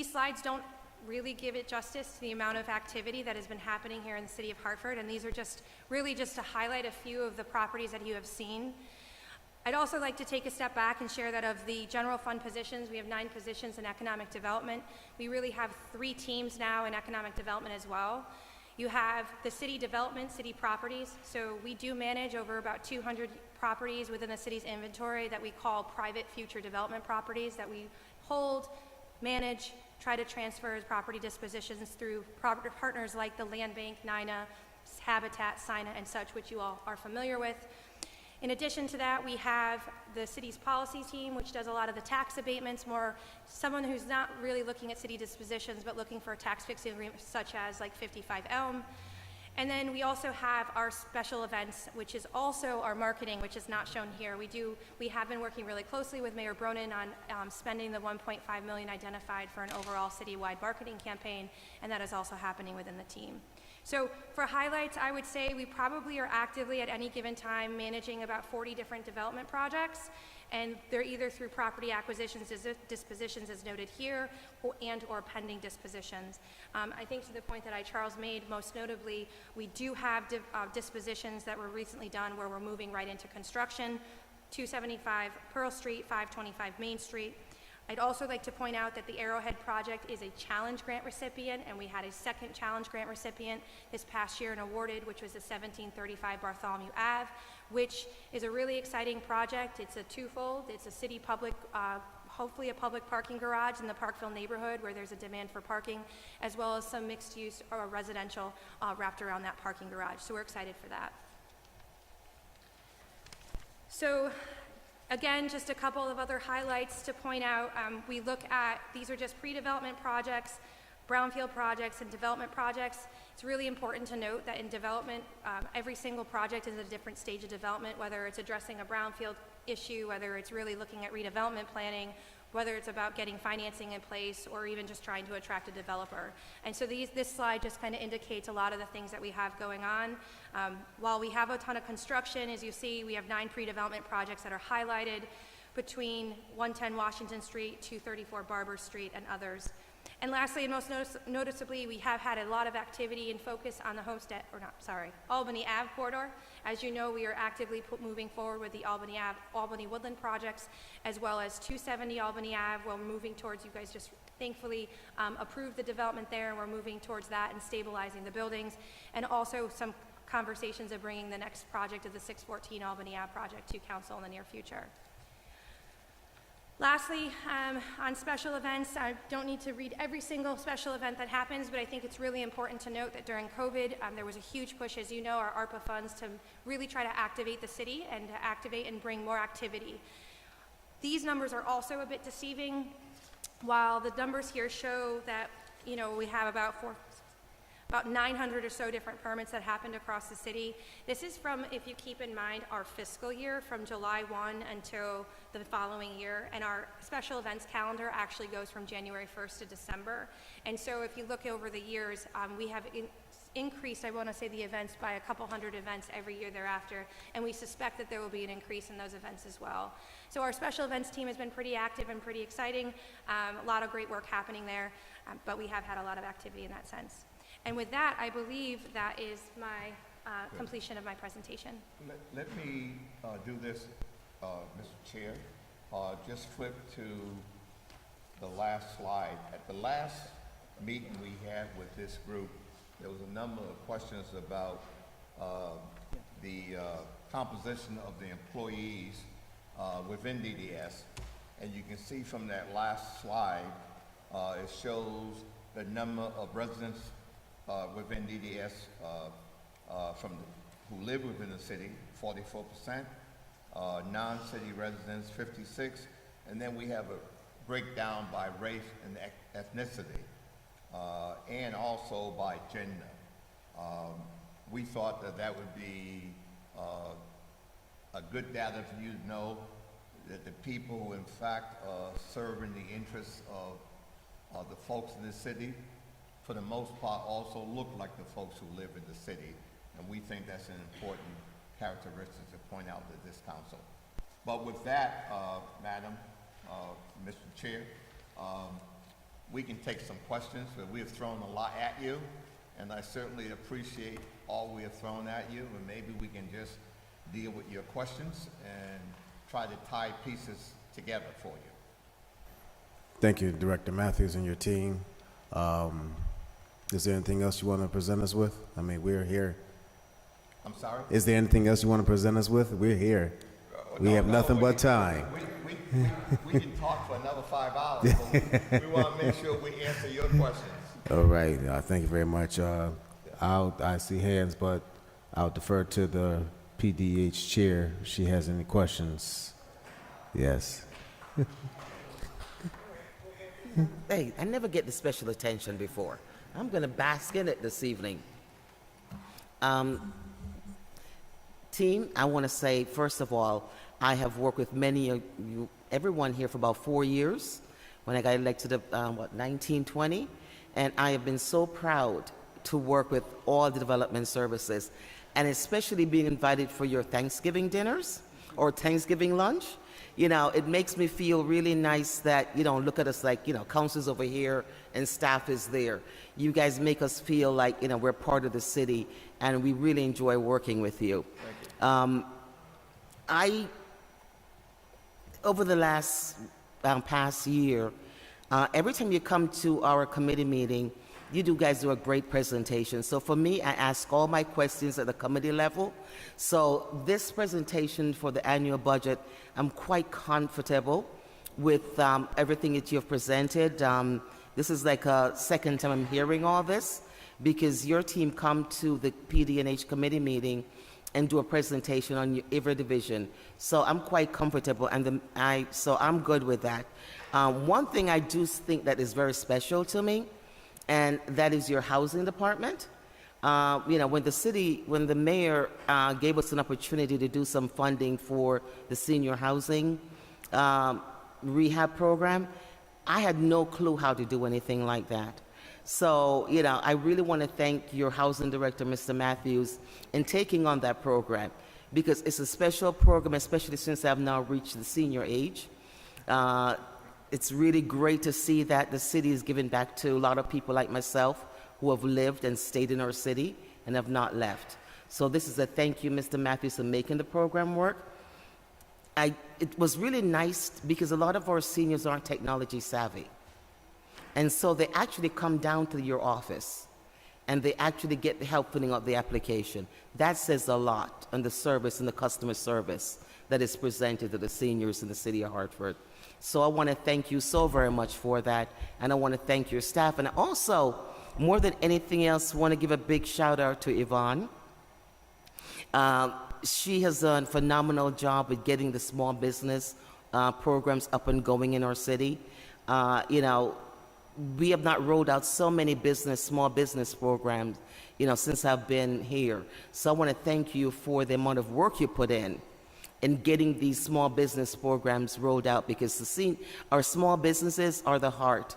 slides don't really give it justice to the amount of activity that has been happening here in the city of Hartford, and these are just to highlight a few of the properties that you have seen. I'd also like to take a step back and share that of the general fund positions, we have 9 positions in economic development. We really have 3 teams now in economic development as well. You have the city development, city properties. So we do manage over about 200 properties within the city's inventory that we call private future development properties that we hold, manage, try to transfer as property dispositions through partners like the Land Bank, NINA, Habitat, SINA, and such, which you all are familiar with. In addition to that, we have the city's policy team, which does a lot of the tax abatements, more someone who's not really looking at city dispositions, but looking for a tax fixing agreement, such as like 55 Elm. And then we also have our special events, which is also our marketing, which is not shown here. We have been working really closely with Mayor Bronin on spending the $1.5 million identified for an overall citywide marketing campaign, and that is also happening within the team. So for highlights, I would say we probably are actively at any given time managing about 40 different development projects, and they're either through property acquisitions, dispositions as noted here, or pending dispositions. I think to the point that Charles made, most notably, we do have dispositions that were recently done where we're moving right into construction, 275 Pearl Street, 525 Main Street. I'd also like to point out that the Arrowhead project is a challenge grant recipient, and we had a second challenge grant recipient this past year and awarded, which was the 1735 Bartholomew Ave, which is a really exciting project. It's a twofold. It's a city public, hopefully a public parking garage in the Parkville neighborhood where there's a demand for parking, as well as some mixed use or residential wrapped around that parking garage. So we're excited for that. So again, just a couple of other highlights to point out. We look at, these are just pre-development projects, brownfield projects, and development projects. It's really important to note that in development, every single project is at a different stage of development, whether it's addressing a brownfield issue, whether it's really looking at redevelopment planning, whether it's about getting financing in place, or even just trying to attract a developer. And so this slide just kind of indicates a lot of the things that we have going on. While we have a ton of construction, as you see, we have 9 pre-development projects that are highlighted between 110 Washington Street, 234 Barber Street, and others. And lastly, and most noticeably, we have had a lot of activity and focus on the Albany Ave corridor. As you know, we are actively moving forward with the Albany Woodland projects, as well as 270 Albany Ave. We're moving towards, you guys just thankfully approved the development there, and we're moving towards that and stabilizing the buildings, and also some conversations of bringing the next project of the 614 Albany Ave project to council in the near future. Lastly, on special events, I don't need to read every single special event that happens, but I think it's really important to note that during COVID, there was a huge push, as you know, our ARPA funds to really try to activate the city and to activate and bring more activity. These numbers are also a bit deceiving. While the numbers here show that, we have about 900 or so different permits that happened across the city. This is from, if you keep in mind, our fiscal year from July 1 until the following year, and our special events calendar actually goes from January 1st to December. And so if you look over the years, we have increased, I want to say, the events by a couple hundred events every year thereafter, and we suspect that there will be an increase in those events as well. So our special events team has been pretty active and pretty exciting. A lot of great work happening there, but we have had a lot of activity in that sense. And with that, I believe that is my completion of my presentation. Let me do this, Mr. Chair. Just flip to the last slide. At the last meeting we had with this group, there was a number of questions about the composition of the employees within DDS. And you can see from that last slide, it shows the number of residents within DDS who live within the city, 44%, non-city residents, 56%, and then we have a breakdown by race and ethnicity, and also by gender. We thought that that would be a good data for you to know that the people who in fact serve in the interests of the folks in the city, for the most part, also look like the folks who live in the city. And we think that's an important characteristic to point out to this council. But with that, Madam, Mr. Chair, we can take some questions, but we have thrown a lot at you, and I certainly appreciate all we have thrown at you, and maybe we can just deal with your questions and try to tie pieces together for you. Thank you, Director Matthews and your team. Is there anything else you want to present us with? I mean, we're here. I'm sorry? Is there anything else you want to present us with? We're here. We have nothing but time. We can talk for another 5 hours, but we want to make sure we answer your questions. All right. Thank you very much. I see hands, but I'll defer to the PDH chair if she has any questions. Yes. Hey, I never get the special attention before. I'm going to bask in it this evening. Team, I want to say, first of all, I have worked with many of you, everyone here for about 4 years when I got elected, 1920, and I have been so proud to work with all the development services, and especially being invited for your Thanksgiving dinners or Thanksgiving lunch. You know, it makes me feel really nice that, you know, look at us like, you know, council's over here and staff is there. You guys make us feel like, you know, we're part of the city, and we really enjoy working with you. Thank you. Over the last past year, every time you come to our committee meeting, you guys do a great presentation. So for me, I ask all my questions at the committee level. So this presentation for the annual budget, I'm quite comfortable with everything that you've presented. This is like a second time I'm hearing all this, because your team come to the PD&H committee meeting and do a presentation on every division. So I'm quite comfortable, and so I'm good with that. One thing I do think that is very special to me, and that is your housing department. You know, when the mayor gave us an opportunity to do some funding for the senior housing rehab program, I had no clue how to do anything like that. So, you know, I really want to thank your housing director, Mr. Matthews, in taking on that program, because it's a special program, especially since I've now reached the senior age. It's really great to see that the city is giving back to a lot of people like myself who have lived and stayed in our city and have not left. So this is a thank you, Mr. Matthews, for making the program work. It was really nice because a lot of our seniors aren't technology savvy. And so they actually come down to your office and they actually get the help filling out the application. That says a lot on the service and the customer service that is presented to the seniors in the city of Hartford. So I want to thank you so very much for that, and I want to thank your staff. And also, more than anything else, want to give a big shout out to Yvonne. She has done a phenomenal job with getting the small business programs up and going in our city. You know, we have not rolled out so many small business programs, you know, since I've been here. So I want to thank you for the amount of work you put in getting these small business programs rolled out, because our small businesses are the heart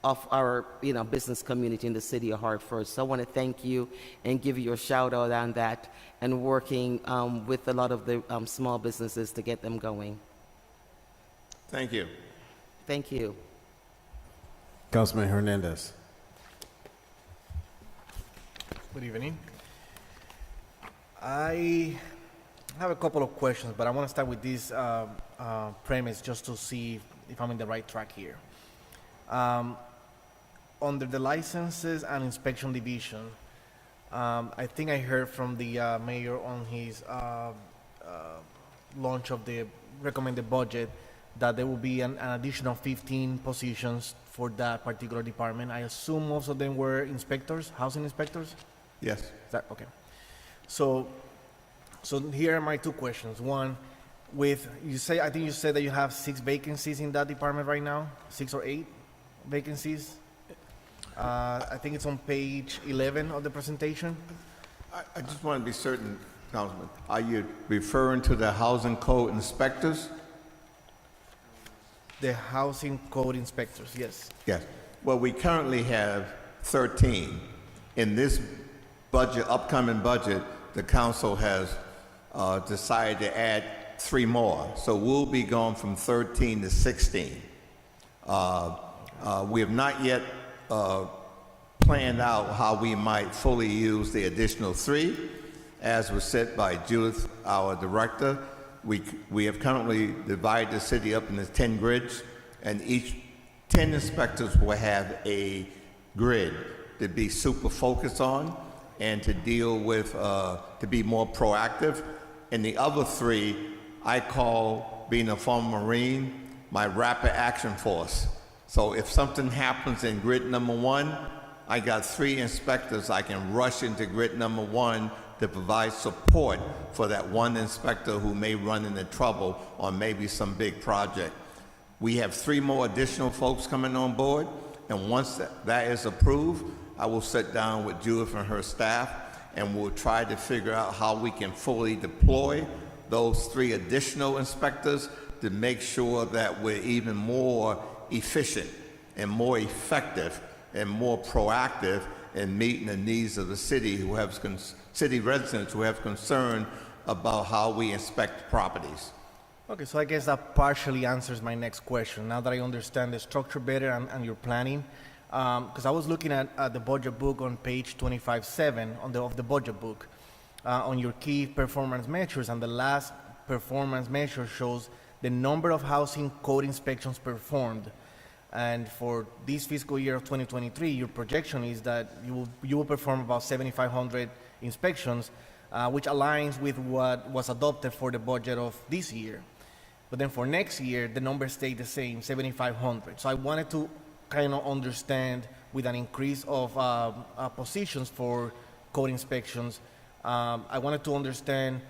of our, you know, business community in the city of Hartford. So I want to thank you and give you a shout out on that, and working with a lot of the small businesses to get them going. Thank you. Thank you. Councilman Hernandez. Good evening. I have a couple of questions, but I want to start with this premise just to see if I'm in the right track here. Under the licenses and inspection division, I think I heard from the mayor on his launch of the recommended budget that there will be an additional 15 positions for that particular department. I assume most of them were inspectors, housing inspectors? Yes. Is that okay? So here are my two questions. One, I think you said that you have 6 vacancies in that department right now, 6 or 8 vacancies. I think it's on page 11 of the presentation. I just want to be certain, Councilman, are you referring to the housing code inspectors? The housing code inspectors, yes. Yes. Well, we currently have 13. In this budget, upcoming budget, the council has decided to add 3 more. So we'll be going from 13 to 16. We have not yet planned out how we might fully use the additional 3. As was said by Judith, our director, we have currently divided the city up into 10 grids, and each 10 inspectors will have a grid to be super focused on and to deal with, to be more proactive. And the other 3, I call, being a former Marine, my rapid action force. So if something happens in grid number 1, I got 3 inspectors I can rush into grid number 1 to provide support for that one inspector who may run into trouble on maybe some big project. We have 3 more additional folks coming on board, and once that is approved, I will sit down with Judith and her staff, and we'll try to figure out how we can fully deploy those 3 additional inspectors to make sure that we're even more efficient and more effective and more proactive in meeting the needs of the city city residents who have concern about how we inspect properties. Okay, so I guess that partially answers my next question. Now that I understand the structure better and your planning, because I was looking at the budget book on page 25.7 of the budget book on your key performance measures, and the last performance measure shows the number of housing code inspections performed. And for this fiscal year of 2023, your projection is that you will perform about 7,500 inspections, which aligns with what was adopted for the budget of this year. But then for next year, the numbers stay the same, 7,500. So I wanted to kind of understand, with an increase of positions for code inspections, I wanted to understand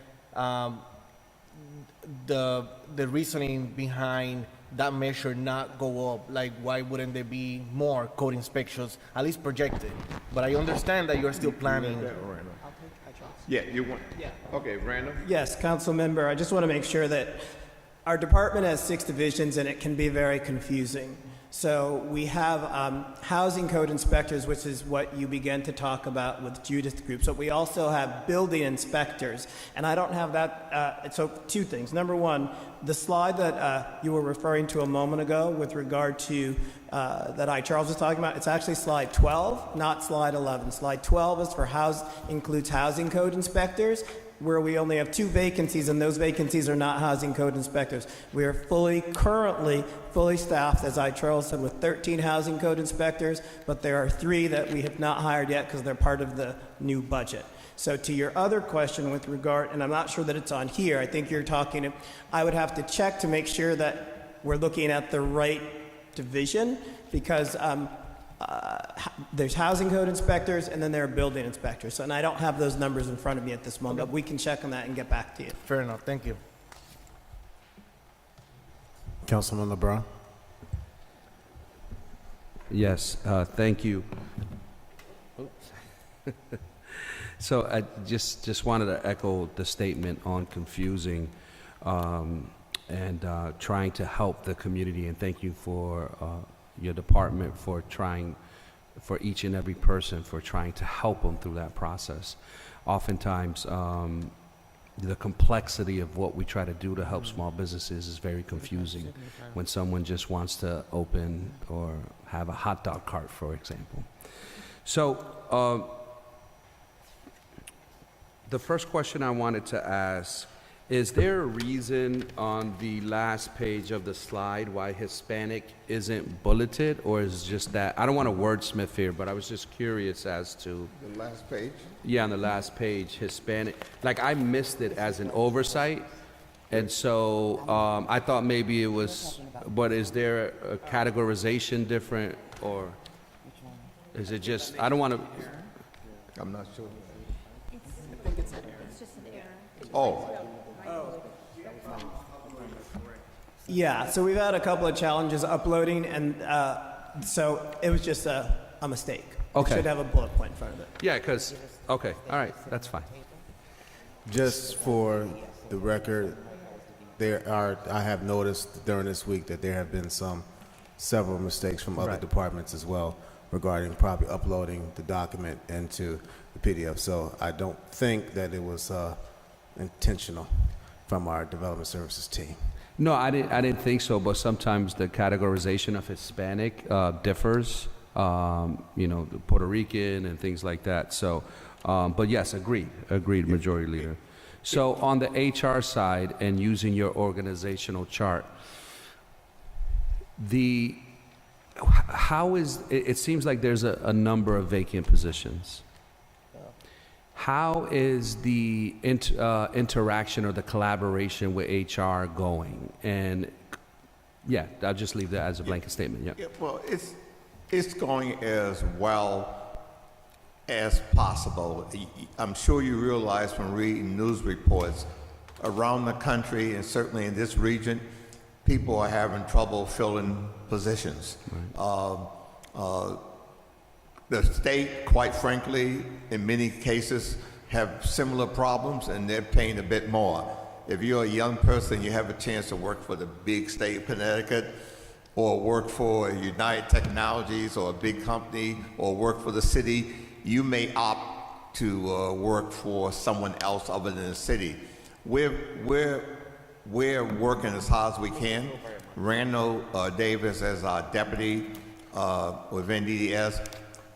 the reasoning behind that measure not go up. Like, why wouldn't there be more code inspections, at least projected? But I understand that you're still planning. Yeah, you want? Yeah. Okay, Randall? Yes, council member, I just want to make sure that our department has 6 divisions, and it can be very confusing. So we have housing code inspectors, which is what you began to talk about with Judith's group. So we also have building inspectors, and I don't have that. So 2 things. Number 1, the slide that you were referring to a moment ago with regard to that Charles was talking about, it's actually slide 12, not slide 11. Slide 12 is for includes housing code inspectors, where we only have 2 vacancies, and those vacancies are not housing code inspectors. We are currently fully staffed, as Charles said, with 13 housing code inspectors, but there are 3 that we have not hired yet because they're part of the new budget. So to your other question with regard, and I'm not sure that it's on here, I think you're talking, I would have to check to make sure that we're looking at the right division, because there's housing code inspectors and then there are building inspectors. So, and I don't have those numbers in front of me at this moment, but we can check on that and get back to you. Fair enough, thank you. Councilman LeBron? Yes, thank you. So I just wanted to echo the statement on confusing and trying to help the community, and thank you for your department for trying, for each and every person, for trying to help them through that process. Oftentimes, the complexity of what we try to do to help small businesses is very confusing when someone just wants to open or have a hot dog cart, for example. So the first question I wanted to ask Is there a reason on the last page of the slide why Hispanic isn't bulleted, or is it just that, I don't want to wordsmith here, but I was just curious as to, The last page? yeah, on the last page, Hispanic, like I missed it as an oversight, and so I thought maybe it was, but is there a categorization different, or is it just, I don't want to, I'm not sure. It's just an error. Oh, Yeah, so we've had a couple of challenges uploading, and so it was just a mistake. Okay. It should have a bullet point in front of it. yeah, because, okay, all right, that's fine. Just for the record, I have noticed during this week that there have been several mistakes from other Right. departments as well regarding probably uploading the document into the PDF. So I don't think that it was intentional from our development services team. No, I didn't think so, but sometimes the categorization of Hispanic differs, the Puerto Rican and things like that. So, but yes, agreed, Majority Leader. So on the HR side and using your organizational chart, how is, it seems like there's a number of vacant positions. How is the interaction or the collaboration with HR going? And yeah, I'll just leave that as a blanket statement. Yeah. yeah, well, it's going as well as possible. I'm sure you realize from reading news reports around the country and certainly in this region, people are having trouble filling positions. The state, quite frankly, in many cases, have similar problems, and they're paying a bit more. If you're a young person, you have a chance to work for the big state of Connecticut, or work for United Technologies, or a big company, or work for the city, you may opt to work for someone else other than the city. We're working as hard as we can. Randall Davis, as our deputy with NDDS,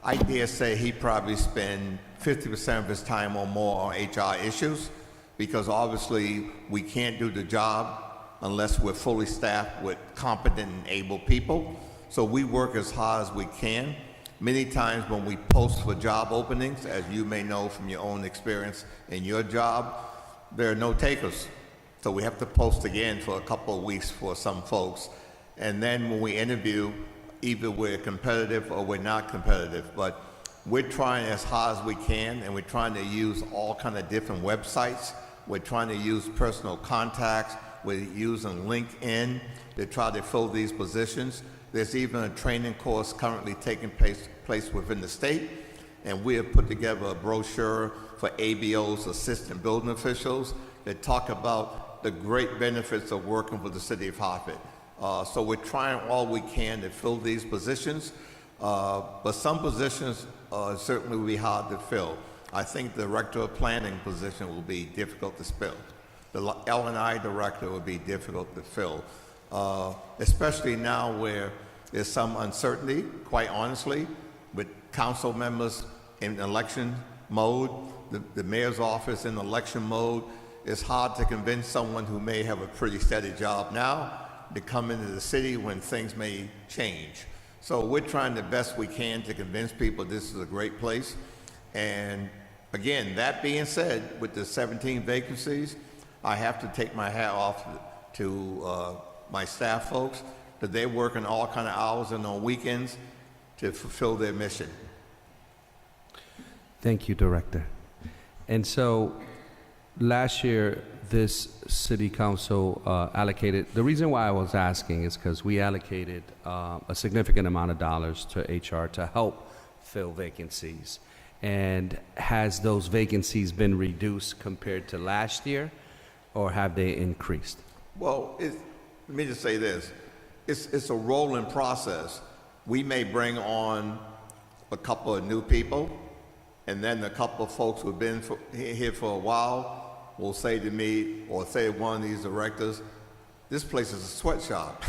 I dare say he probably spend 50% of his time or more on HR issues, because obviously we can't do the job unless we're fully staffed with competent and able people. So we work as hard as we can. Many times when we post for job openings, as you may know from your own experience in your job, there are no takers. So we have to post again for a couple of weeks for some folks. And then when we interview, either we're competitive or we're not competitive, but we're trying as hard as we can, and we're trying to use all kind of different websites. We're trying to use personal contacts. We're using LinkedIn to try to fill these positions. There's even a training course currently taking place within the state, and we have put together a brochure for ABOs, assistant building officials, that talk about the great benefits of working for the city of Hartford. So we're trying all we can to fill these positions, but some positions certainly will be hard to fill. I think the director of planning position will be difficult to fill. The L&I director will be difficult to fill, especially now where there's some uncertainty, quite honestly, with council members in election mode, the mayor's office in election mode. It's hard to convince someone who may have a pretty steady job now to come into the city when things may change. So we're trying the best we can to convince people this is a great place. And again, that being said, with the 17 vacancies, I have to take my hat off to my staff folks, that they're working all kind of hours and on weekends to fulfill their mission. Thank you, Director. And so last year, this city council allocated, the reason why I was asking is because we allocated a significant amount of dollars to HR to help fill vacancies. And has those vacancies been reduced compared to last year, or have they increased? Well, let me just say this. It's a rolling process. We may bring on a couple of new people, and then a couple of folks who've been here for a while will say to me, or say to one of these directors, this place is a sweatshop.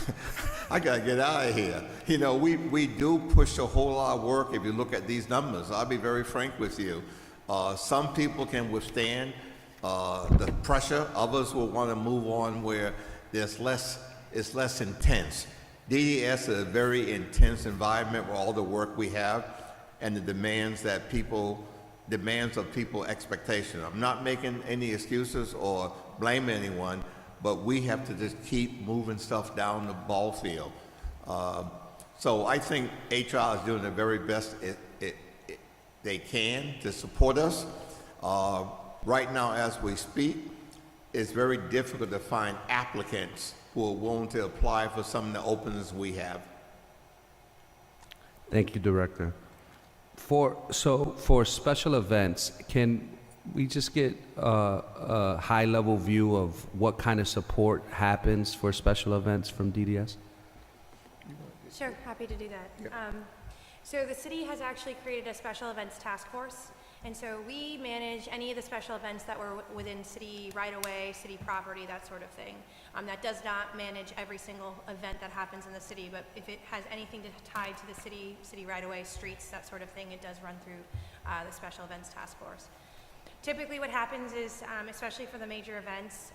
I gotta get out of here. You know, we do push a whole lot of work if you look at these numbers. I'll be very frank with you. Some people can withstand the pressure. Others will want to move on where it's less intense. DDS is a very intense environment with all the work we have and the demands of people expectation. I'm not making any excuses or blaming anyone, but we have to just keep moving stuff down the ball field. So I think HR is doing the very best they can to support us. Right now, as we speak, it's very difficult to find applicants who are willing to apply for some of the openings we have. Thank you, Director. For special events, can we just get a high-level view of what kind of support happens for special events from DDS? Sure, happy to do that. So the city has actually created a special events task force, and so we manage any of the special events that were within city right-of-way, city property, that sort of thing. That does not manage every single event that happens in the city, but if it has anything tied to the city right-of-way, streets, that sort of thing, it does run through the special events task force. Typically what happens is, especially for the major events,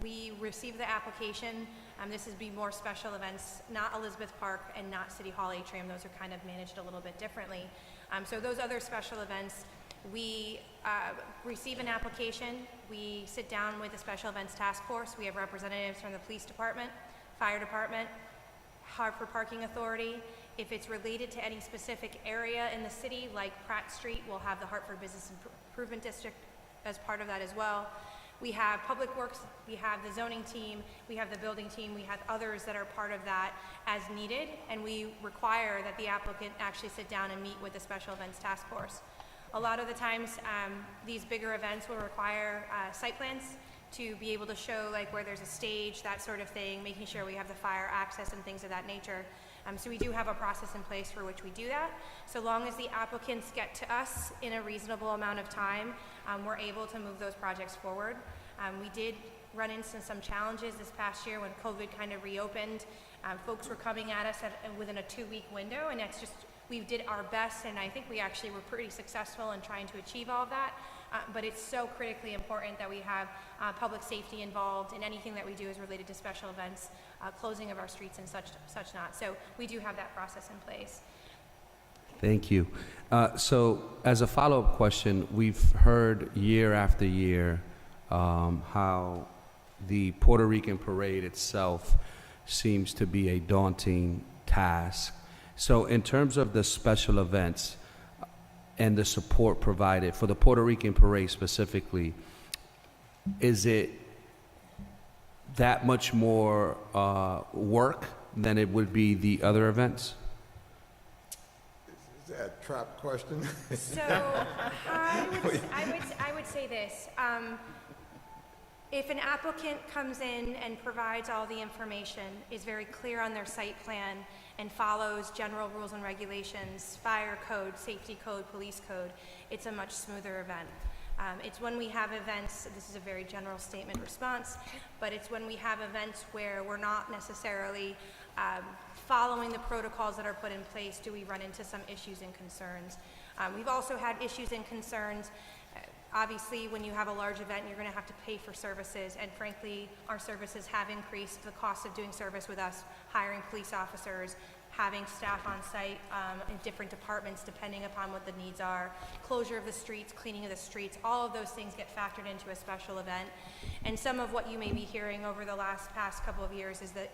we receive the application. This would be more special events, not Elizabeth Park and not City Hall Atrium. Those are kind of managed a little bit differently. So those other special events, we receive an application. We sit down with the special events task force. We have representatives from the police department, fire department, Hartford Parking Authority. If it's related to any specific area in the city, like Pratt Street, we'll have the Hartford Business Improvement District as part of that as well. We have Public Works, we have the zoning team, we have the building team, we have others that are part of that as needed, and we require that the applicant actually sit down and meet with the Special Events Task Force. A lot of the times, these bigger events will require site plans to be able to show like where there's a stage, that sort of thing, making sure we have the fire access and things of that nature. So we do have a process in place for which we do that. So long as the applicants get to us in a reasonable amount of time, we're able to move those projects forward. We did run into some challenges this past year when COVID kind of reopened. Folks were coming at us within a 2-week window, and that's just, we did our best, and I think we actually were pretty successful in trying to achieve all of that. But it's so critically important that we have public safety involved in anything that we do is related to special events, closing of our streets and such not. So we do have that process in place. Thank you. So as a follow-up question, we've heard year after year how the Puerto Rican parade itself seems to be a daunting task. So in terms of the special events and the support provided for the Puerto Rican parade specifically, is it that much more work than it would be the other events? Is that a trap question? So I would say this. If an applicant comes in and provides all the information, is very clear on their site plan, and follows general rules and regulations, fire code, safety code, police code, it's a much smoother event. It's when we have events, this is a very general statement response, but it's when we have events where we're not necessarily following the protocols that are put in place, do we run into some issues and concerns. We've also had issues and concerns. Obviously, when you have a large event, you're going to have to pay for services, and frankly, our services have increased. The cost of doing service with us, hiring police officers, having staff on site in different departments depending upon what the needs are, closure of the streets, cleaning of the streets, all of those things get factored into a special event. And some of what you may be hearing over the past couple of years is that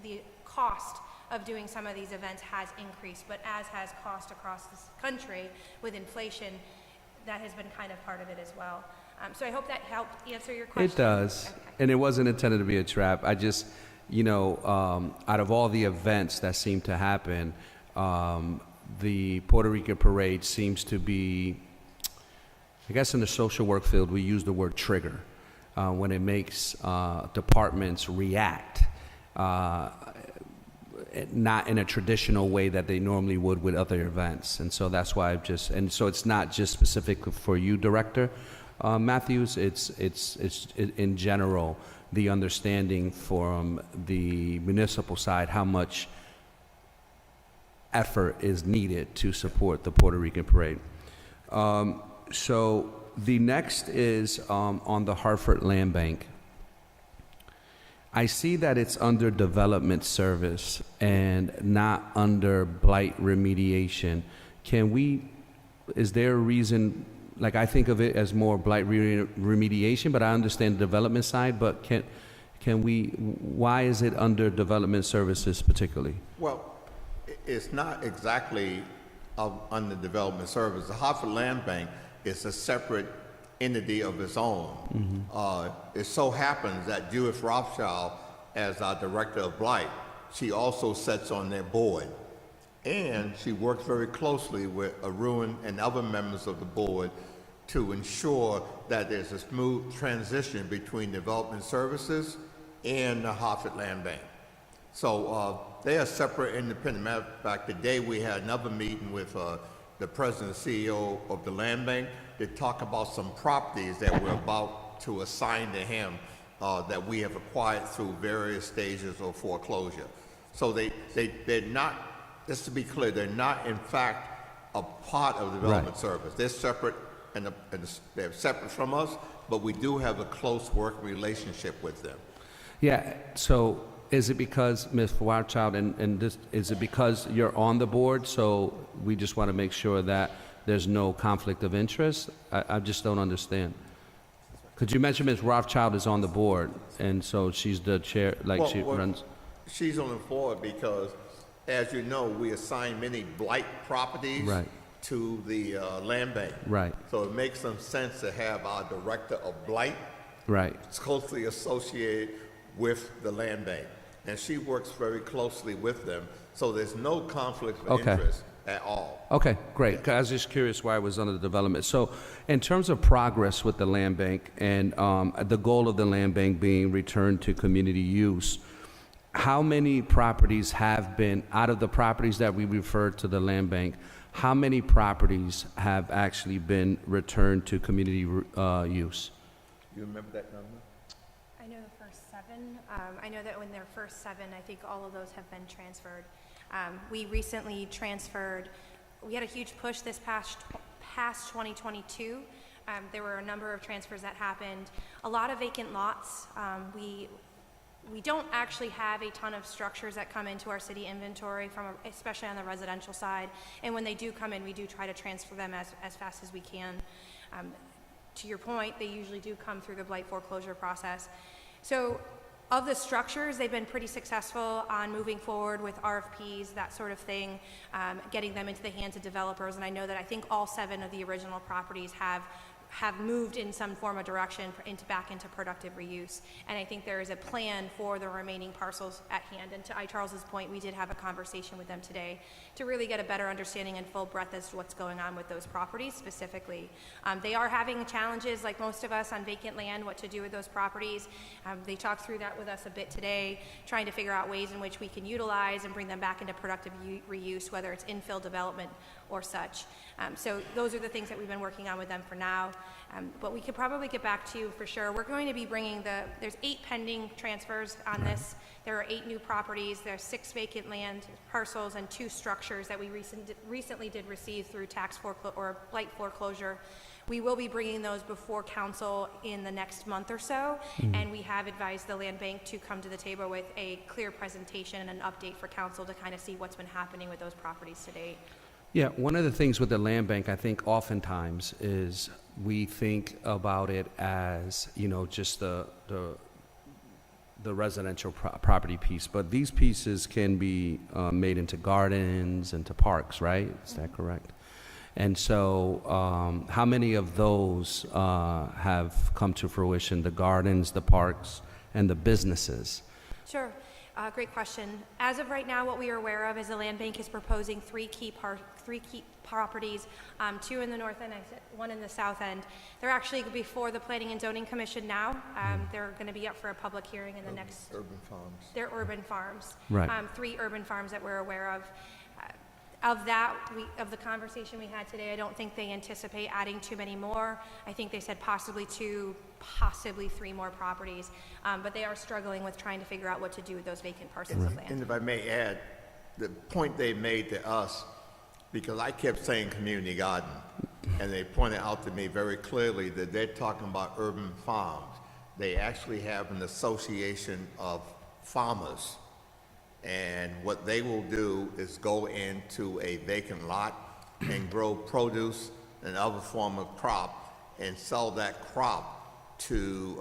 the cost of doing some of these events has increased, but as has cost across this country with inflation, that has been kind of part of it as well. So I hope that helped answer your question. It does. Okay. And it wasn't intended to be a trap. I just, out of all the events that seem to happen, the Puerto Rican parade seems to be, I guess in the social work field, we use the word trigger, when it makes departments react, not in a traditional way that they normally would with other events. And so that's why so it's not just specific for you, Director Matthews, it's in general, the understanding from the municipal side how much effort is needed to support the Puerto Rican parade. So the next is on the Hartford Land Bank. I see that it's under development service and not under blight remediation. Is there a reason, like I think of it as more blight remediation, but I understand the development side, but why is it under development services particularly? Well, it's not exactly under development service. The Hartford Land Bank is a separate entity of its own. It so happens that Judith Rothschild, as our director of blight, she also sits on their board. And she works very closely with Arun and other members of the board to ensure that there's a smooth transition between development services and the Hartford Land Bank. So they are separate, independent. Matter of fact, today we had another meeting with the president and CEO of the Land Bank to talk about some properties that we're about to assign to him that we have acquired through various stages of foreclosure. So they're not, just to be clear, they're not in fact a part of the development service. They're separate and they're separate from us, but we do have a close working relationship with them. Yeah, so is it because, Ms. Rothschild, is it because you're on the board, so we just want to make sure that there's no conflict of interest? I just don't understand. Could you mention Ms. Rothschild is on the board, and so she's the chair, like she runs? She's on the board because, as you know, we assign many blight properties to the land bank. Right. So it makes some sense to have our director of blight closely associated with the land bank. And she works very closely with them, so there's no conflict of interest at all. Okay, great. I was just curious why it was under the development. So in terms of progress with the land bank and the goal of the land bank being returned to community use, how many properties have been, out of the properties that we referred to the land bank, how many properties have actually been returned to community use? You remember that number? I know the first 7. I know that when there were first 7, I think all of those have been transferred. We recently transferred, we had a huge push this past 2022. There were a number of transfers that happened. A lot of vacant lots. We don't actually have a ton of structures that come into our city inventory, especially on the residential side. And when they do come in, we do try to transfer them as fast as we can. To your point, they usually do come through the blight foreclosure process. So of the structures, they've been pretty successful on moving forward with RFPs, that sort of thing, getting them into the hands of developers. And I know that I think all 7 of the original properties have moved in some form of direction back into productive reuse. And I think there is a plan for the remaining parcels at hand. And to Charles's point, we did have a conversation with them today to really get a better understanding and full breadth as to what's going on with those properties specifically. They are having challenges, like most of us, on vacant land, what to do with those properties. They talked through that with us a bit today, trying to figure out ways in which we can utilize and bring them back into productive reuse, whether it's infill development or such. So those are the things that we've been working on with them for now. But we could probably get back to you for sure. We're going to be bringing there's 8 pending transfers on this. There are 8 new properties. There's 6 vacant land parcels and 2 structures that we recently did receive through or blight foreclosure. We will be bringing those before council in the next month or so, and we have advised the land bank to come to the table with a clear presentation and an update for council to kind of see what's been happening with those properties to date. Yeah, one of the things with the land bank, I think oftentimes is we think about it as, just the residential property piece, but these pieces can be made into gardens, into parks, right? Is that correct? And so how many of those have come to fruition, the gardens, the parks, and the businesses? Sure. Great question. As of right now, what we are aware of is the land bank is proposing 3 key properties, 2 in the north end, 1 in the south end. They're actually before the Planning and Zoning Commission now. They're going to be up for a public hearing in the next... Urban farms. They're urban farms. Right. 3 urban farms that we're aware of. Of the conversation we had today, I don't think they anticipate adding too many more. I think they said possibly 2, possibly 3 more properties. But they are struggling with trying to figure out what to do with those vacant parcels of land. And if I may add, the point they made to us, because I kept saying community garden, and they pointed out to me very clearly that they're talking about urban farms. They actually have an association of farmers, and what they will do is go into a vacant lot and grow produce and other form of crop and sell that crop to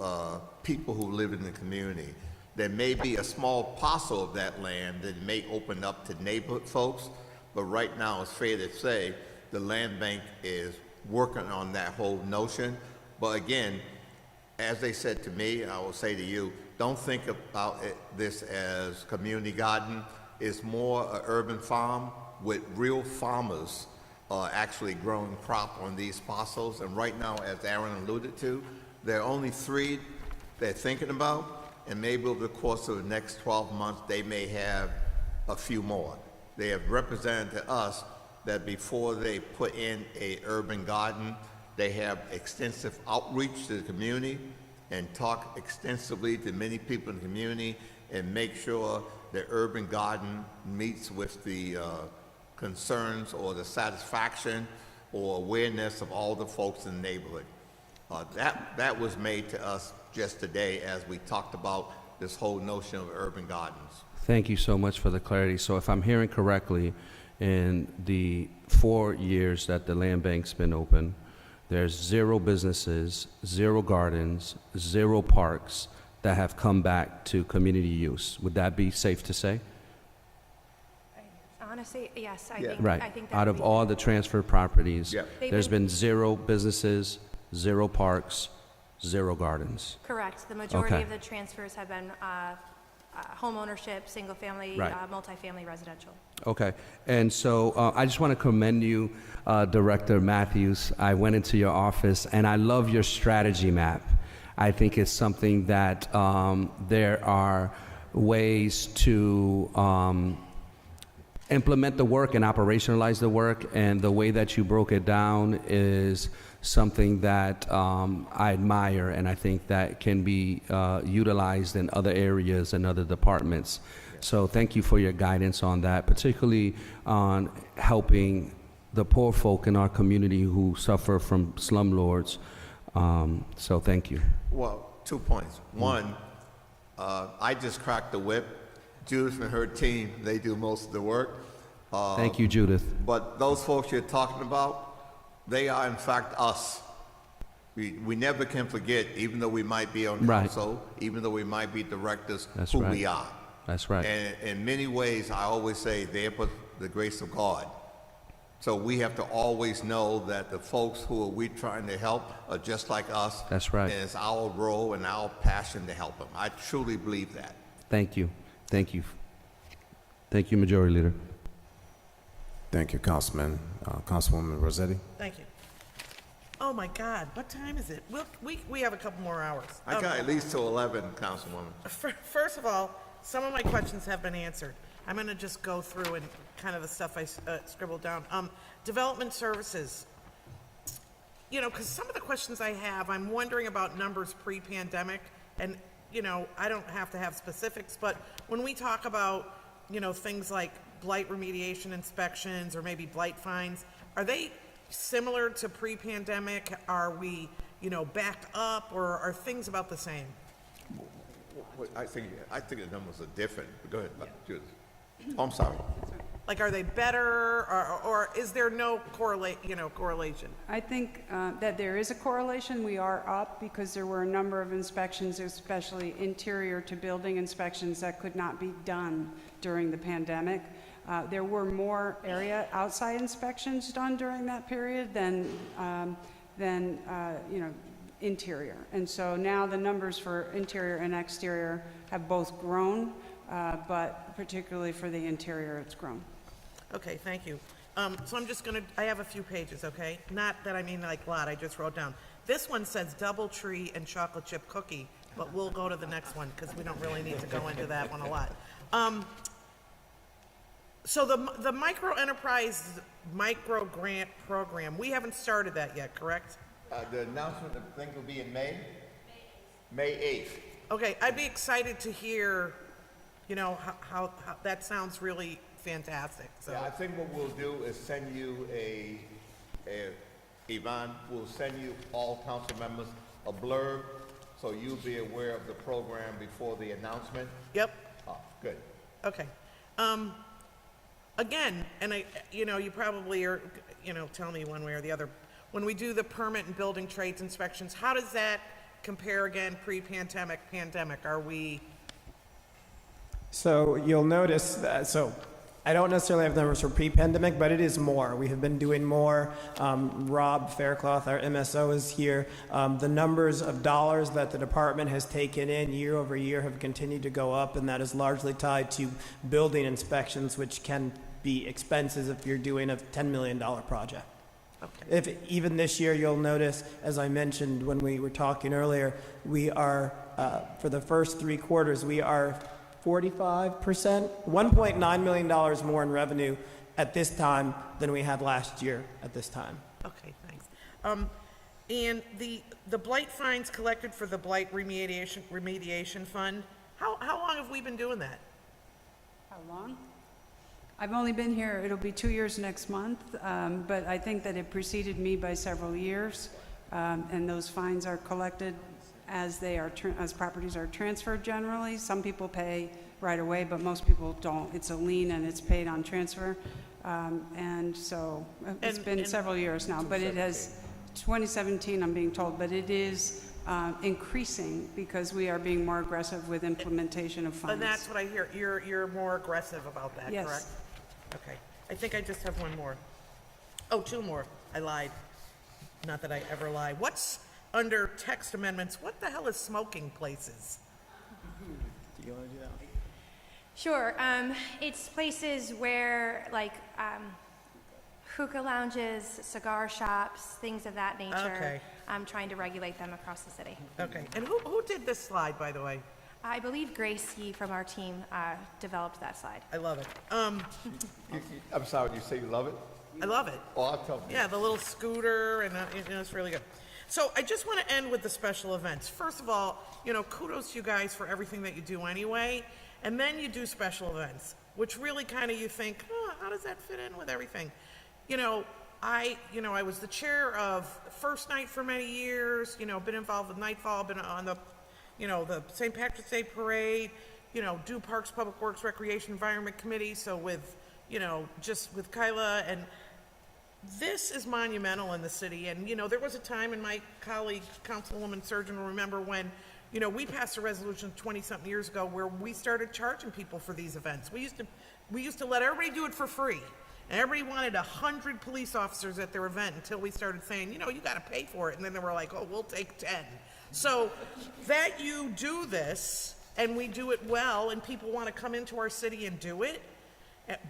people who live in the community. There may be a small parcel of that land that may open up to neighborhood folks, but right now it's fair to say the land bank is working on that whole notion. But again, as they said to me, I will say to you, don't think about this as community garden. It's more an urban farm with real farmers actually growing crop on these parcels. And right now, as Aaron alluded to, there are only 3 they're thinking about, and maybe over the course of the next 12 months, they may have a few more. They have represented to us that before they put in a urban garden, they have extensive outreach to the community and talk extensively to many people in the community and make sure the urban garden meets with the concerns or the satisfaction or awareness of all the folks in the neighborhood. That was made to us just today as we talked about this whole notion of urban gardens. Thank you so much for the clarity. So if I'm hearing correctly, in the 4 years that the land bank's been open, there's 0 businesses, 0 gardens, 0 parks that have come back to community use. Would that be safe to say? Honestly, yes, Right. I think that Out would of be all the transfer properties, Yeah. there's been 0 businesses, 0 parks, 0 gardens. correct. The majority Okay. of the transfers have been home ownership, single-family, Right. multifamily residential. Okay, and so I just want to commend you, Director Matthews. I went into your office, and I love your strategy map. I think it's something that there are ways to implement the work and operationalize the work, and the way that you broke it down is something that I admire, and I think that can be utilized in other areas and other departments. So thank you for your guidance on that, particularly on helping the poor folk in our community who suffer from slumlords. So thank you. Well, 2 points. One, I just cracked the whip. Judith and her team, they do most of the work. Thank you, Judith. But those folks you're talking about, they are in fact us. We never can forget, even though we might be on Right. council, even though we might be directors, That's who right. we are. That's right. And in many ways, I always say they're but the grace of God. So we have to always know that the folks who are we trying to help are just like us. That's right. And it's our role and our passion to help them. I truly believe that. Thank you. Thank you. Thank you, Majority Leader. Thank you, Councilman. Councilwoman Rossetti? Thank you. Oh, my God, what time is it? We have a couple more hours. I got at least till 11, Councilwoman. First of all, some of my questions have been answered. I'm going to just go through and kind of the stuff I scribbled down. Development services. You know, because some of the questions I have, I'm wondering about numbers pre-pandemic, and, you know, I don't have to have specifics, but when we talk about, you know, things like blight remediation inspections or maybe blight fines, are they similar to pre-pandemic? Are we, you know, backed up, or are things about the same? I think the numbers are different. Go ahead, Judith. Oh, I'm sorry. Like, are they better, or is there no correlation? I think that there is a correlation. We are up because there were a number of inspections, especially interior to building inspections, that could not be done during the pandemic. There were more area outside inspections done during that period than you know, interior. And so now the numbers for interior and exterior have both grown, but particularly for the interior, it's grown. Okay, thank you. So I'm just gonna, I have a few pages, okay? Not that I mean like a lot, I just wrote down. This one says DoubleTree and chocolate chip cookie, but we'll go to the next one because we don't really need to go into that one a lot. So the micro enterprise micro grant program, we haven't started that yet, correct? The announcement, I think, will be in May? May 8th. Okay, I'd be excited to hear, you know, how that sounds really fantastic, so. Yeah, I think what we'll do is send you a Yvonne will send you, all council members, a blurb, so you'll be aware of the program before the announcement. Yep. Good. Okay. Again, and you probably are, tell me one way or the other. When we do the permit and building trades inspections, how does that compare again, pre-pandemic, pandemic? Are we? So you'll notice that, so I don't necessarily have numbers for pre-pandemic, but it is more. We have been doing more. Rob Faircloth, our MSO, is here. The numbers of dollars that the department has taken in year over year have continued to go up, and that is largely tied to building inspections, which can be expenses if you're doing a $10 million project. Okay. If even this year, you'll notice, as I mentioned when we were talking earlier, we are, for the first 3 quarters, we are 45%, $1.9 million more in revenue at this time than we had last year at this time. Okay, thanks. And the blight fines collected for the blight remediation fund, how long have we been doing that? How long? I've only been here, it'll be 2 years next month, but I think that it preceded me by several years, and those fines are collected as they are, as properties are transferred generally. Some people pay right away, but most people don't. It's a lien and it's paid on transfer. And so it's been several years now, but it has, 2017 I'm being told, but it is increasing because we are being more aggressive with implementation of funds. And that's what I hear, you're more aggressive about that, Yes. correct? Okay, I think I just have one more. Oh, 2 more, I lied. Not that I ever lie. What's under text amendments, what the hell is smoking places? Do you want to do that one? Sure. It's places where, like, hookah lounges, cigar shops, things of that nature. Okay. I'm trying to regulate them across the city. Okay, and who did this slide, by the way? I believe Grace Yee from our team developed that slide. I love it. I'm sorry, you say you love it? I love it. Oh, I'll tell you. Yeah, the little scooter, and it's really good. So I just want to end with the special events. First of all, kudos to you guys for everything that you do anyway. And then you do special events, which really kind of you think, how does that fit in with everything? I was the chair of First Night for many years, been involved with Nightfall, been on the, the St. Patrick's Day Parade, do Parks, Public Works, Recreation, Environment Committee. So with, just with Kyla, and this is monumental in the city. And, there was a time, and my colleague, Councilwoman Surgeon, will remember when, we passed a resolution 20-something years ago where we started charging people for these events. We used to let everybody do it for free. And everybody wanted 100 police officers at their event until we started saying, you got to pay for it. And then they were like, oh, we'll take 10. So that you do this, and we do it well, and people want to come into our city and do it,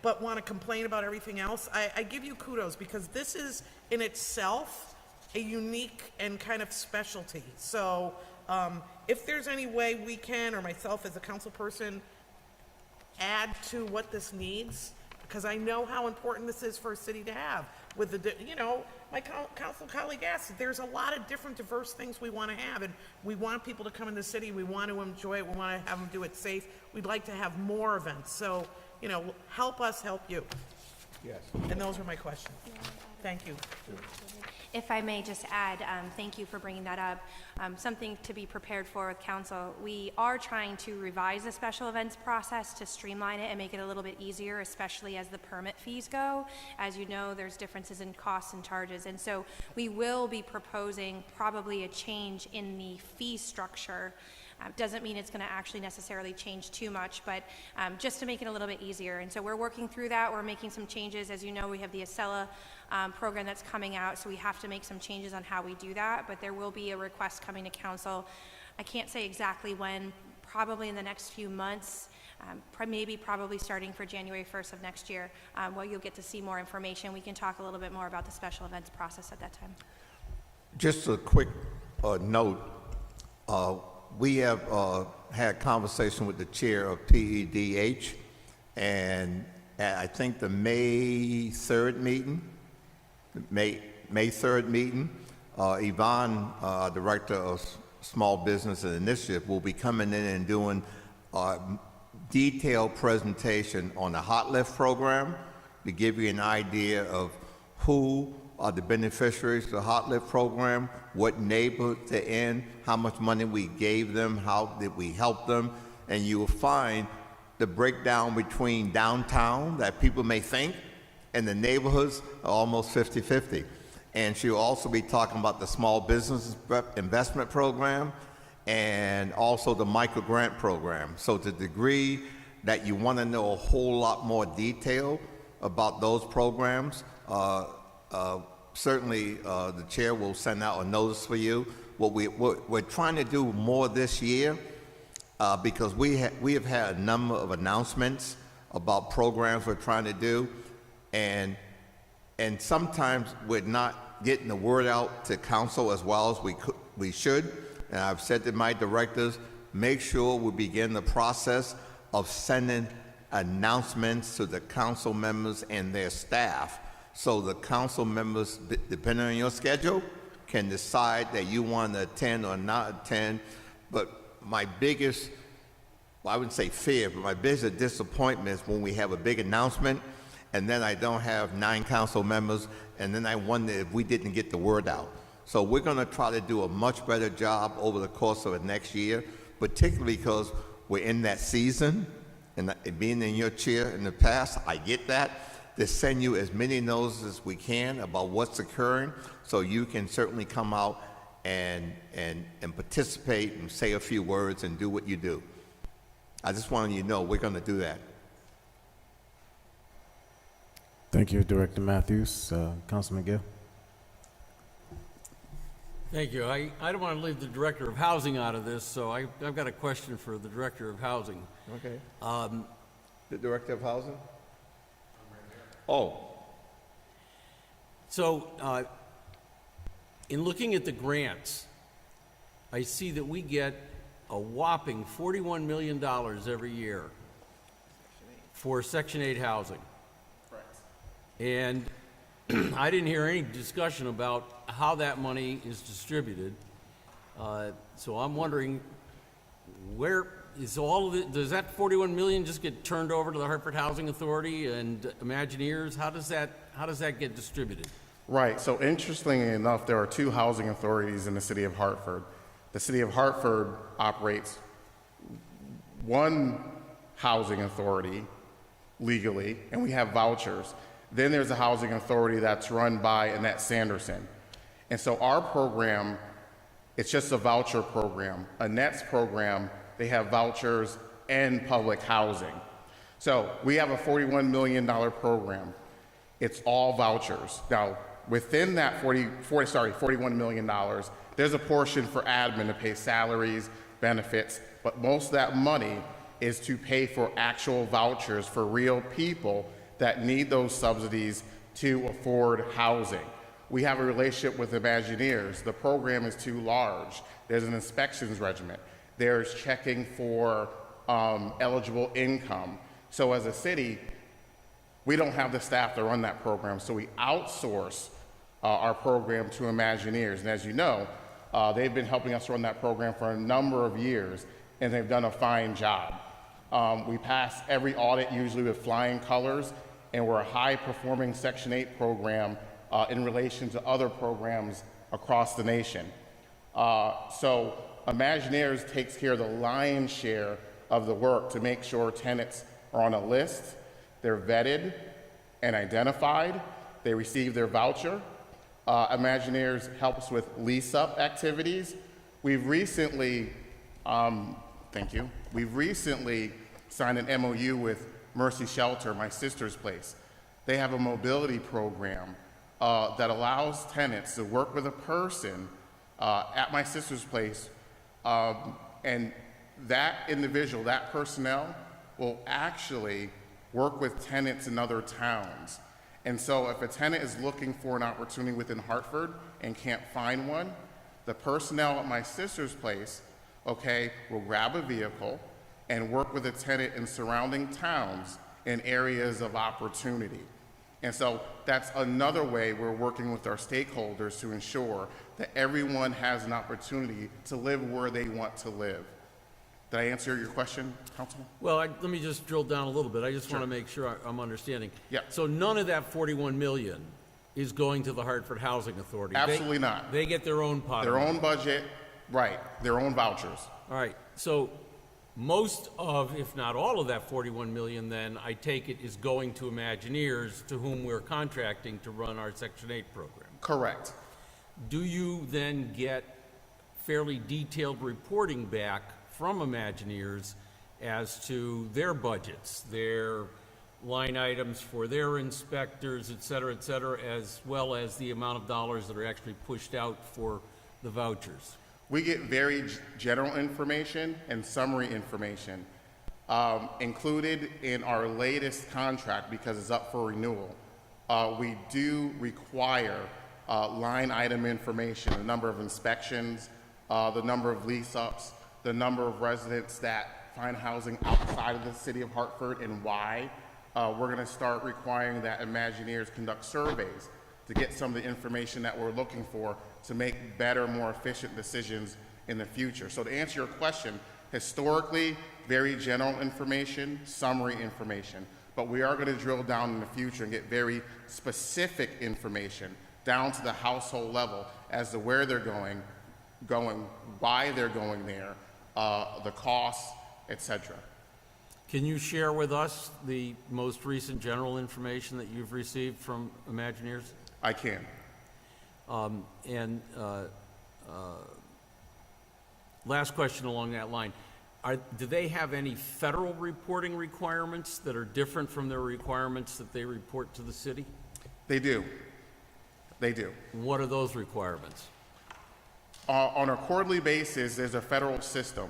but want to complain about everything else, I give you kudos, because this is in itself a unique and kind of specialty. So if there's any way we can, or myself as a council person, add to what this needs, because I know how important this is for a city to have. With the, my council colleague asked, there's a lot of different diverse things we want to have, and we want people to come in the city, we want to enjoy it, we want to have them do it safe. We'd like to have more events, so, help us help you. Yes. And those are my questions. Thank you. If I may just add, thank you for bringing that up. Something to be prepared for with council. We are trying to revise the special events process to streamline it and make it a little bit easier, especially as the permit fees go. As you know, there's differences in costs and charges. And so we will be proposing probably a change in the fee structure. Doesn't mean it's going to actually necessarily change too much, but just to make it a little bit easier. And so we're working through that. We're making some changes. As you know, we have the Acela program that's coming out, so we have to make some changes on how we do that, but there will be a request coming to council. I can't say exactly when, probably in the next few months, probably starting for January 1st of next year, where you'll get to see more information. We can talk a little bit more about the special events process at that time. Just a quick note. We have had conversation with the chair of PEDH, and at, I think, the May 3rd meeting, Yvonne, Director of Small Business and Initiative, will be coming in and doing a detailed presentation on the Hot Lift program to give you an idea of who the beneficiaries of the Hot Lift program, what neighborhoods they're in, how much money we gave them, how did we help them, and you will find the breakdown between downtown that people may think and the neighborhoods are almost 50-50. And she'll also be talking about the small business investment program and also the micro grant program. So to the degree that you want to know a whole lot more detail about those programs, certainly the chair will send out a notice for you. What we're trying to do more this year, because we have had a number of announcements about programs we're trying to do, and sometimes we're not getting the word out to council as well as we should. And I've said to my directors, make sure we begin the process of sending announcements to the council members and their staff, so the council members, depending on your schedule, can decide that you want to attend or not attend. But my biggest, well, I wouldn't say fear, but my biggest disappointment is when we have a big announcement and then I don't have 9 council members, and then I wonder if we didn't get the word out. So we're going to try to do a much better job over the course of the next year, particularly because we're in that season, and being in your chair in the past, I get that, to send you as many notices as we can about what's occurring, so you can certainly come out and participate and say a few words and do what you do. I just wanted you to know we're going to do that. Thank you, Director Matthews. Councilman Gill. Thank you. I don't want to leave the Director of Housing out of this, so I've got a question for the Director of Housing. Okay. The Director of Housing? Oh. So, in looking at the grants, I see that we get a whopping $41 million every year for Section 8 housing. Correct. And I didn't hear any discussion about how that money is distributed. So I'm wondering, where is all of it? Does that 41 million just get turned over to the Hartford Housing Authority and Imagineers? How does that get distributed? Right. So interestingly enough, there are 2 housing authorities in the city of Hartford. The city of Hartford operates one housing authority legally, and we have vouchers. Then there's a housing authority that's run by Annette Sanderson. And so our program, it's just a voucher program. Annette's program, they have vouchers and public housing. So we have a $41 million program. It's all vouchers. Now, within that $41 million, there's a portion for admin to pay salaries, benefits, but most of that money is to pay for actual vouchers for real people that need those subsidies to afford housing. We have a relationship with Imagineers. The program is too large. There's an inspections regimen. There's checking for eligible income. So as a city, we don't have the staff to run that program, so we outsource our program to Imagineers. And as you know, they've been helping us run that program for a number of years, and they've done a fine job. We pass every audit usually with flying colors, and we're a high-performing Section 8 program in relation to other programs across the nation. So Imagineers takes care of the lion's share of the work to make sure tenants are on a list, they're vetted and identified, they receive their voucher. Imagineers helps with lease-up activities. We've recently, we've recently signed an MOU with Mercy Shelter, my sister's place. They have a mobility program that allows tenants to work with a person at my sister's place, and that individual, that personnel, will actually work with tenants in other towns. And so if a tenant is looking for an opportunity within Hartford and can't find one, the personnel at my sister's place, will grab a vehicle and work with a tenant in surrounding towns in areas of opportunity. And so that's another way we're working with our stakeholders to ensure that everyone has an opportunity to live where they want to live. Did I answer your question, Councilman? Well, let me just drill down a little bit. I just want to make sure I'm understanding. Yeah. So none of that 41 million is going to the Hartford Housing Authority. Absolutely not. They get their own pot. Their own budget, right, their own vouchers. All right, so most of, if not all of that 41 million, then, I take it, is going to Imagineers, to whom we're contracting to run our Section 8 program. Correct. Do you then get fairly detailed reporting back from Imagineers as to their budgets, their line items for their inspectors, et cetera, as well as the amount of dollars that are actually pushed out for the vouchers? We get very general information and summary information. Included in our latest contract, because it's up for renewal, we do require line item information, the number of inspections, the number of lease-ups, the number of residents that find housing outside of the city of Hartford and why. We're going to start requiring that Imagineers conduct surveys to get some of the information that we're looking for to make better, more efficient decisions in the future. So to answer your question, historically, very general information, summary information, but we are going to drill down in the future and get very specific information down to the household level as to where they're going, why they're going there, the costs, etc. Can you share with us the most recent general information that you've received from Imagineers? I can. Last question along that line. Do they have any federal reporting requirements that are different from their requirements that they report to the city? They do. They do. What are those requirements? On a quarterly basis, there's a federal system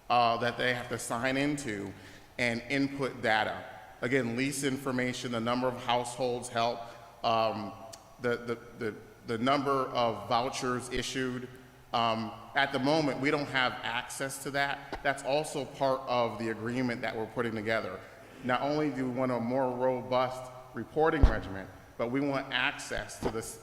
that they have to sign into and input data. Again, lease information, the number of households helped, the number of vouchers issued. At the moment, we don't have access to that. That's also part of the agreement that we're putting together. Not only do we want a more robust reporting regimen, but we want access to this.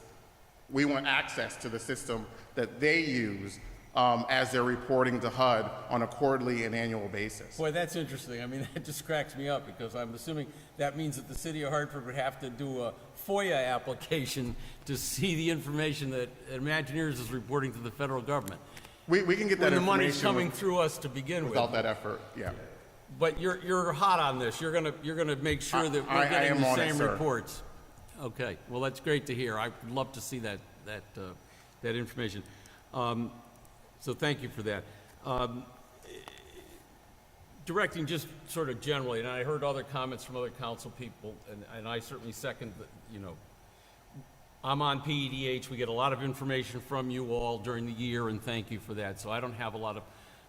We want access to the system that they use as they're reporting to HUD on a quarterly and annual basis. Boy, that's interesting. I mean, that just cracks me up because I'm assuming that means that the city of Hartford would have to do a FOIA application to see the information that Imagineers is reporting to the federal government. We can get that when the information money's coming through us to begin with. Without that effort, yeah. But you're hot on this. You're gonna make sure that we're getting the same reports. Okay. Well, that's great to hear. I'd love to see that information. So thank you for that. Directing just sort of generally, and I heard other comments from other council people, and I certainly second that, I'm on PEDH. We get a lot of information from you all during the year, and thank you for that. So I don't have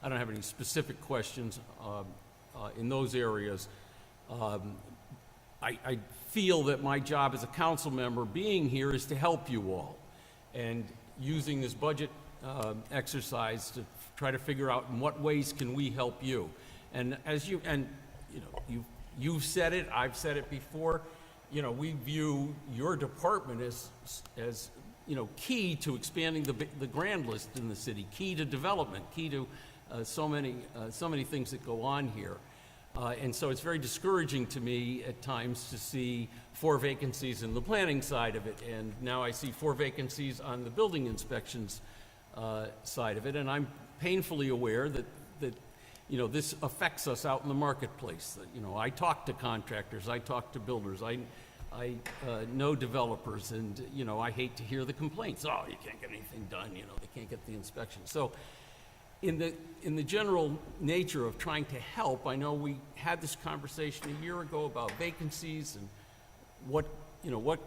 any specific questions in those areas. I feel that my job as a council member being here is to help you all, and using this budget exercise to try to figure out in what ways can we help you. And you've said it, I've said it before. We view your department as key to expanding the grand list in the city, key to development, key to so many things that go on here. And so it's very discouraging to me at times to see 4 vacancies in the planning side of it, and now I see 4 vacancies on the building inspections side of it, and I'm painfully aware that this affects us out in the marketplace. I talk to contractors, I talk to builders, I know developers, and I hate to hear the complaints. Oh, you can't get anything done. They can't get the inspection. So, in the general nature of trying to help, I know we had this conversation a year ago about vacancies and what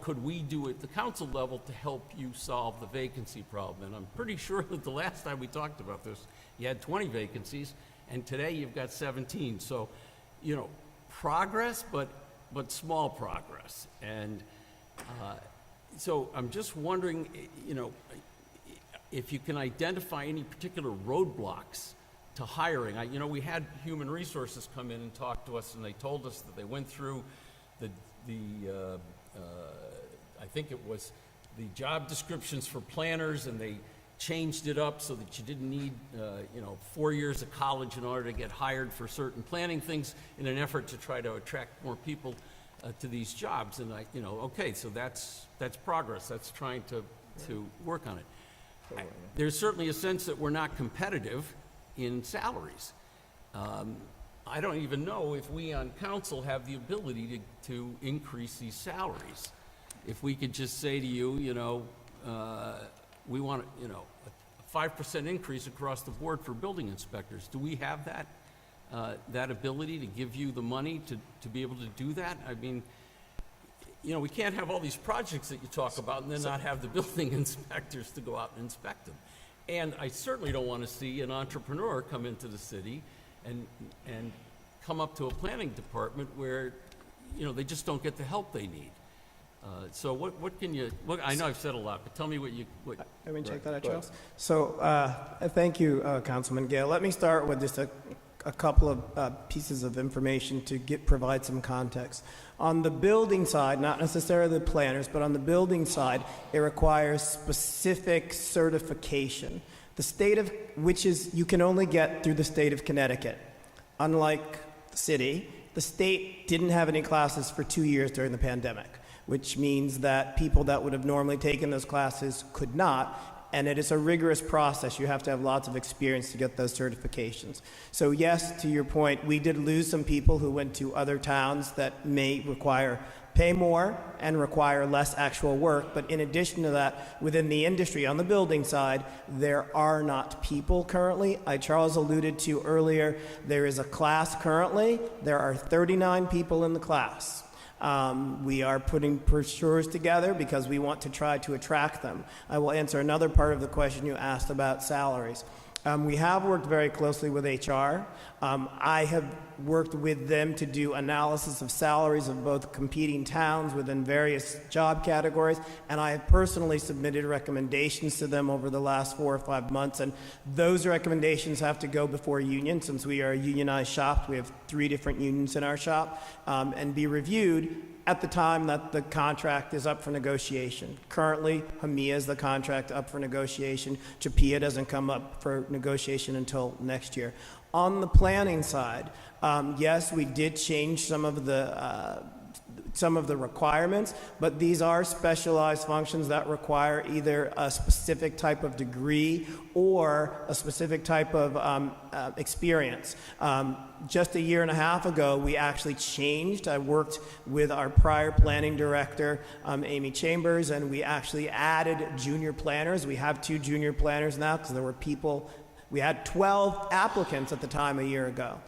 could we do at the council level to help you solve the vacancy problem. And I'm pretty sure that the last time we talked about this, you had 20 vacancies, and today you've got 17. So, progress, but small progress. And so I'm just wondering, if you can identify any particular roadblocks to hiring. We had human resources come in and talk to us, and they told us that they went through I think it was the job descriptions for planners, and they changed it up so that you didn't need 4 years of college in order to get hired for certain planning things in an effort to try to attract more people. to these jobs, and okay, so that's progress. That's trying to work on it. There's certainly a sense that we're not competitive in salaries. I don't even know if we on council have the ability to increase these salaries. If we could just say to you, we want, a 5% increase across the board for building inspectors. Do we have that ability to give you the money to be able to do that? I mean, we can't have all these projects that you talk about and then not have the building inspectors to go out and inspect them. And I certainly don't want to see an entrepreneur come into the city and come up to a planning department where, they just don't get the help they need. So what can you, I know I've said a lot, but tell me what. Let me check that out, Charles. So, thank you, Councilman Gale. Let me start with just a couple of pieces of information to provide some context. On the building side, not necessarily the planners, but on the building side, it requires specific certification. The state of, which is, you can only get through the state of Connecticut. Unlike the city, the state didn't have any classes for 2 years during the pandemic, which means that people that would have normally taken those classes could not. And it is a rigorous process. You have to have lots of experience to get those certifications. So yes, to your point, we did lose some people who went to other towns that may pay more and require less actual work. But in addition to that, within the industry, on the building side, there are not people currently. Charles alluded to earlier, there is a class currently. There are 39 people in the class. We are putting brochures together because we want to try to attract them. I will answer another part of the question you asked about salaries. We have worked very closely with HR. I have worked with them to do analysis of salaries of both competing towns within various job categories, and I have personally submitted recommendations to them over the last 4 or 5 months, and those recommendations have to go before union. Since we are a unionized shop, we have 3 different unions in our shop, and be reviewed at the time that the contract is up for negotiation. Currently, HMIA is the contract up for negotiation. HPA doesn't come up for negotiation until next year. On the planning side, yes, we did change some of the requirements, but these are specialized functions that require either a specific type of degree or a specific type of experience. Just 1.5 years ago, we actually changed. I worked with our prior planning director, Amy Chambers, and we actually added junior planners. We have 2 junior planners now because there were people. We had 12 applicants at the time 1 year ago.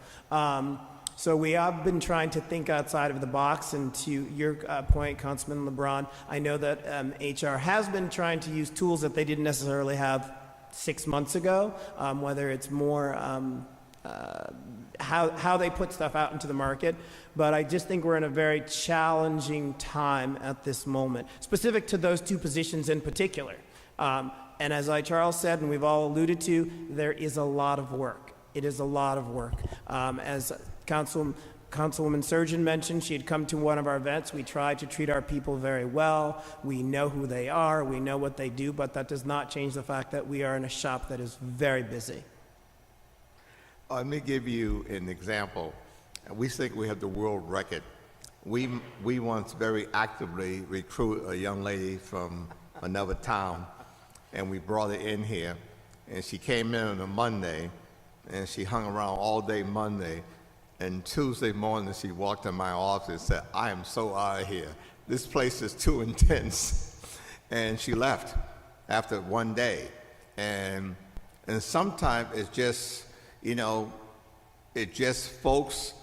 So we have been trying to think outside of the box, and to your point, Councilman LeBron, I know that HR has been trying to use tools that they didn't necessarily have 6 months ago, whether it's more how they put stuff out into the market. But I just think we're in a very challenging time at this moment, specific to those 2 positions in particular. And as Charles said, and we've all alluded to, there is a lot of work. It is a lot of work. As Councilwoman Surgeon mentioned, she had come to one of our events. We try to treat our people very well. We know who they are. We know what they do, but that does not change the fact that we are in a shop that is very busy. Let me give you an example. We think we have the world record. We once very actively recruit a young lady from another town, and we brought her in here, and she came in on a Monday, and she hung around all day Monday, and Tuesday morning she walked in my office and said, "I am so out of here. This place is too intense." And she left after 1 day. And sometimes it's just, folks,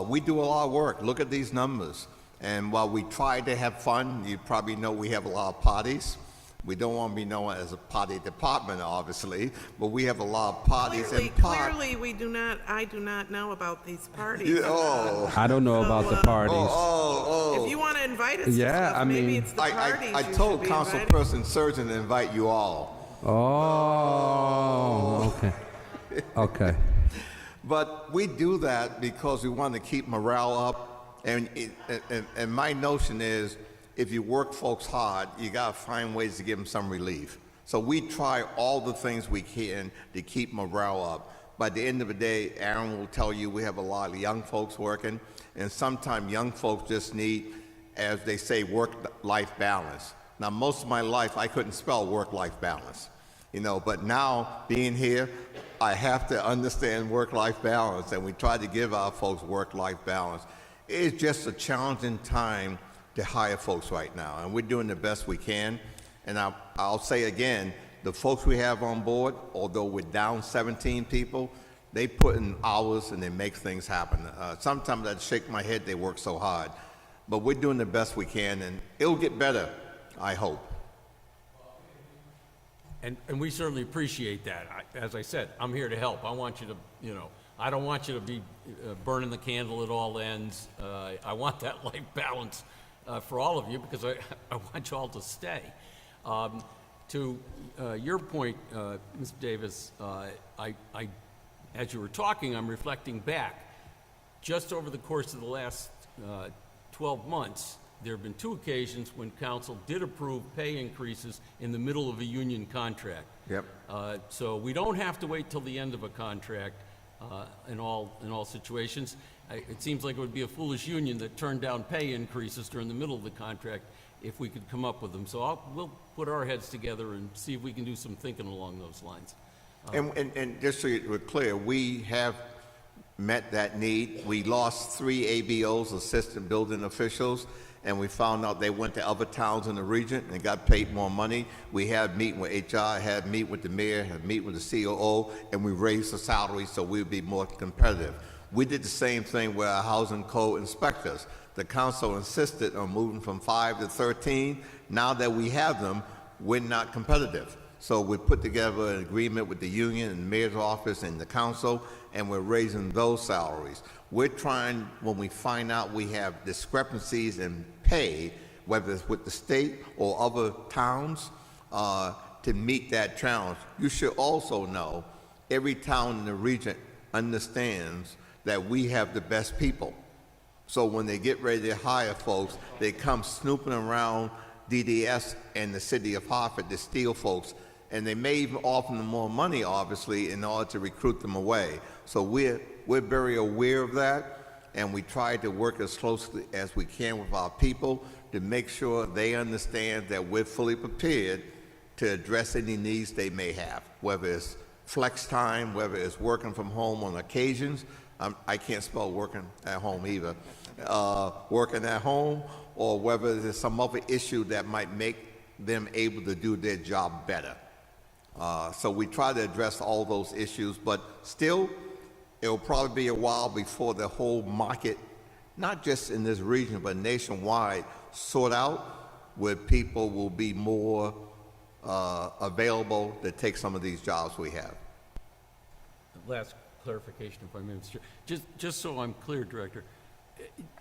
we do a lot of work. Look at these numbers. And while we try to have fun, you probably know we have a lot of parties. We don't want to be known as a party department, obviously, but we have a lot of parties and Clearly, I do not know about these parties. I don't know about the parties. If you want to invite us, Yeah, to I stuff, maybe mean- it's the parties. I told Councilperson Surgeon to invite you all. Oh, okay. Okay. But we do that because we want to keep morale up. And my notion is, if you work folks hard, you got to find ways to give them some relief. So we try all the things we can to keep morale up. by the end of the day, Aaron will tell you we have a lot of young folks working, and sometimes young folks just need, as they say, work-life balance. Now, most of my life, I couldn't spell work-life balance, but now, being here, I have to understand work-life balance, and we try to give our folks work-life balance. It's just a challenging time to hire folks right now, and we're doing the best we can. And I'll say again, the folks we have on board, although we're down 17 people, they put in hours and they make things happen. Sometimes I shake my head, they work so hard. But we're doing the best we can, and it'll get better, I hope. And we certainly appreciate that. As I said, I'm here to help. I want you to, I don't want you to be burning the candle at all ends. I want that life balance for all of you because I want you all to stay. To your point, Mr. Davis, as you were talking, I'm reflecting back. Just over the course of the last 12 months, there have been 2 occasions when council did approve pay increases in the middle of a union contract. Yep. So we don't have to wait till the end of a contract in all situations. It seems like it would be a foolish union that turned down pay increases during the middle of the contract if we could come up with them. So we'll put our heads together and see if we can do some thinking along those lines. And just so we're clear, we have met that need. We lost 3 ABOs, assistant building officials, and we found out they went to other towns in the region and got paid more money. We had meeting with HR, had meet with the mayor, had meet with the COO, and we raised the salary so we would be more competitive. We did the same thing with our housing code inspectors. The council insisted on moving from 5 to 13. Now that we have them, we're not competitive. So we put together an agreement with the union and the mayor's office and the council, and we're raising those salaries. We're trying, when we find out we have discrepancies in pay, whether it's with the state or other towns, to meet that challenge. You should also know every town in the region understands that we have the best people. So when they get ready to hire folks, they come snooping around DDS and the city of Hartford to steal folks, and they may even offer them more money, obviously, in order to recruit them away. So we're very aware of that, and we try to work as closely as we can with our people to make sure they understand that we're fully prepared to address any needs they may have, whether it's flex time, whether it's working from home on occasions. I can't spell working at home either. Working at home, or whether there's some other issue that might make them able to do their job better. So we try to address all those issues, but still, it'll probably be a while before the whole market, not just in this region, but nationwide, sort out where people will be more available to take some of these jobs we have. Last clarification, if I may, Mr. Chair. Just so I'm clear, Director,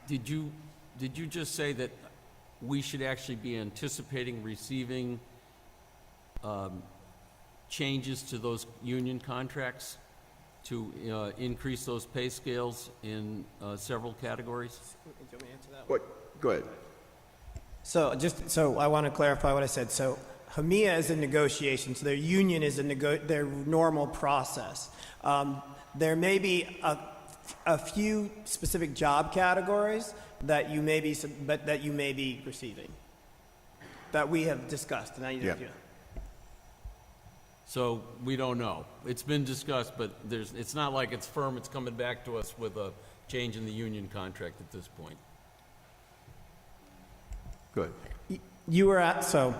did you just say that we should actually be anticipating receiving changes to those union contracts to increase those pay scales in several categories? Do you want me to answer that one? What? Go ahead. So I want to clarify what I said. So HMIA is a negotiation, so their union is their normal process. There may be a few specific job categories that you may be receiving that we have discussed. Yeah. So we don't know. It's been discussed, but it's not like it's firm. It's coming back to us with a change in the union contract at this point. Good. So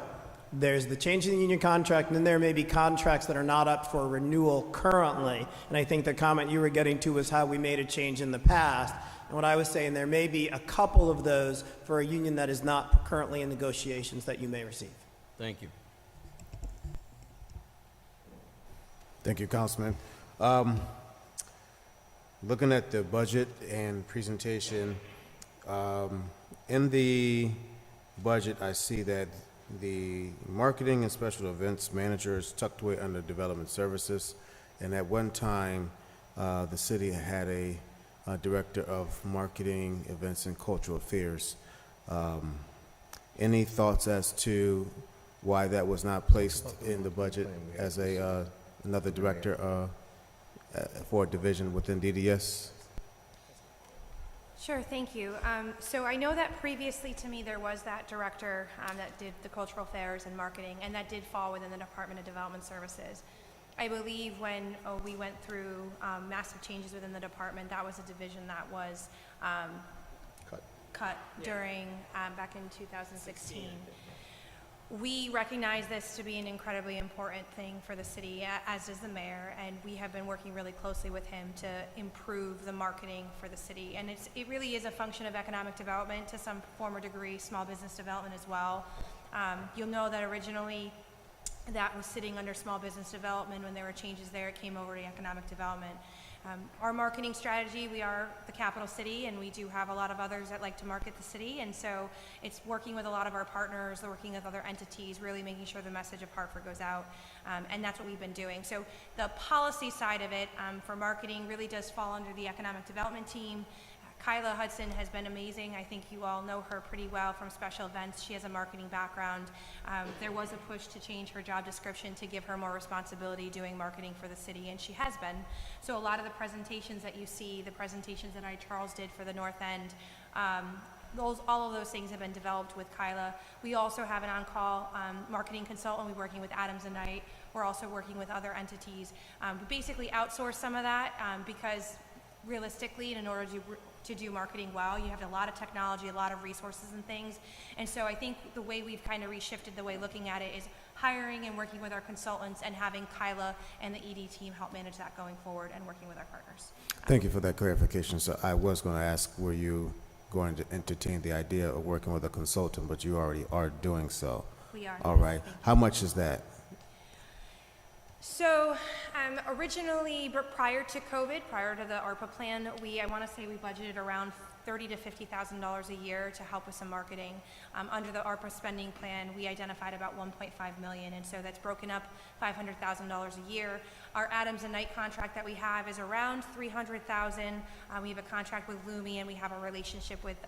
there's the change in the union contract, and then there may be contracts that are not up for renewal currently. And I think the comment you were getting to was how we made a change in the past. And what I was saying, there may be a couple of those for a union that is not currently in negotiations that you may receive. Thank you. Thank you, Councilman. Looking at the budget and presentation, in the budget, I see that the marketing and special events manager is tucked away under development services. And at one time, the city had a director of marketing, events, and cultural affairs. Any thoughts as to why that was not placed in the budget as another director for a division within DDS? Sure, thank you. So I know that previously to me, there was that director that did the cultural fairs and marketing, and that did fall within the Department of Development Services. I believe when we went through massive changes within the department, that was a division that was cut during, back in 2016. We recognize this to be an incredibly important thing for the city, as does the mayor, and we have been working really closely with him to improve the marketing for the city. And it really is a function of economic development, to some form or degree, small business development as well. You'll know that originally that was sitting under small business development. When there were changes there, it came over to economic development. Our marketing strategy, we are the capital city, and we do have a lot of others that like to market the city, and so it's working with a lot of our partners, working with other entities, really making sure the message of Hartford goes out, and that's what we've been doing. So the policy side of it for marketing really does fall under the economic development team. Kyla Hudson has been amazing. I think you all know her pretty well from special events. She has a marketing background. There was a push to change her job description to give her more responsibility doing marketing for the city, and she has been. So a lot of the presentations that you see, the presentations that Charles did for the North End, all of those things have been developed with Kyla. We also have an on-call marketing consultant. We're working with Adams and Knight. We're also working with other entities. We basically outsource some of that because realistically, in order to do marketing well, you have a lot of technology, a lot of resources and things. And so I think the way we've kind of reshifted the way looking at it is hiring and working with our consultants and having Kyla and the ED team help manage that going forward and working with our partners. Thank you for that clarification. So I was going to ask, were you going to entertain the idea of working with a consultant, but you already are doing so? We are. All right. How much is that? So originally, prior to COVID, prior to the ARPA plan, I want to say we budgeted around $30,000 to $50,000 a year to help with some marketing. Under the ARPA spending plan, we identified about $1.5 million, and so that's broken up $500,000 a year. Our Adams and Knight contract that we have is around $300,000. We have a contract with Lumi, and we have a relationship with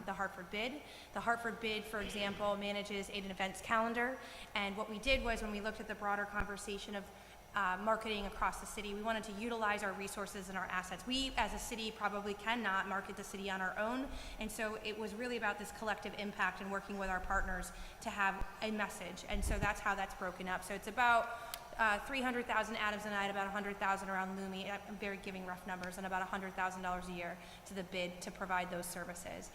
the Hartford Bid. The Hartford Bid, for example, manages an events calendar, and what we did was when we looked at the broader conversation of marketing across the city, we wanted to utilize our resources and our assets. We, as a city, probably cannot market the city on our own, and so it was really about this collective impact and working with our partners to have a message, and so that's how that's broken up. So it's about $300,000 Adams and Knight, about $100,000 around Lumi. I'm very giving rough numbers, and about $100,000 a year to the bid to provide those services.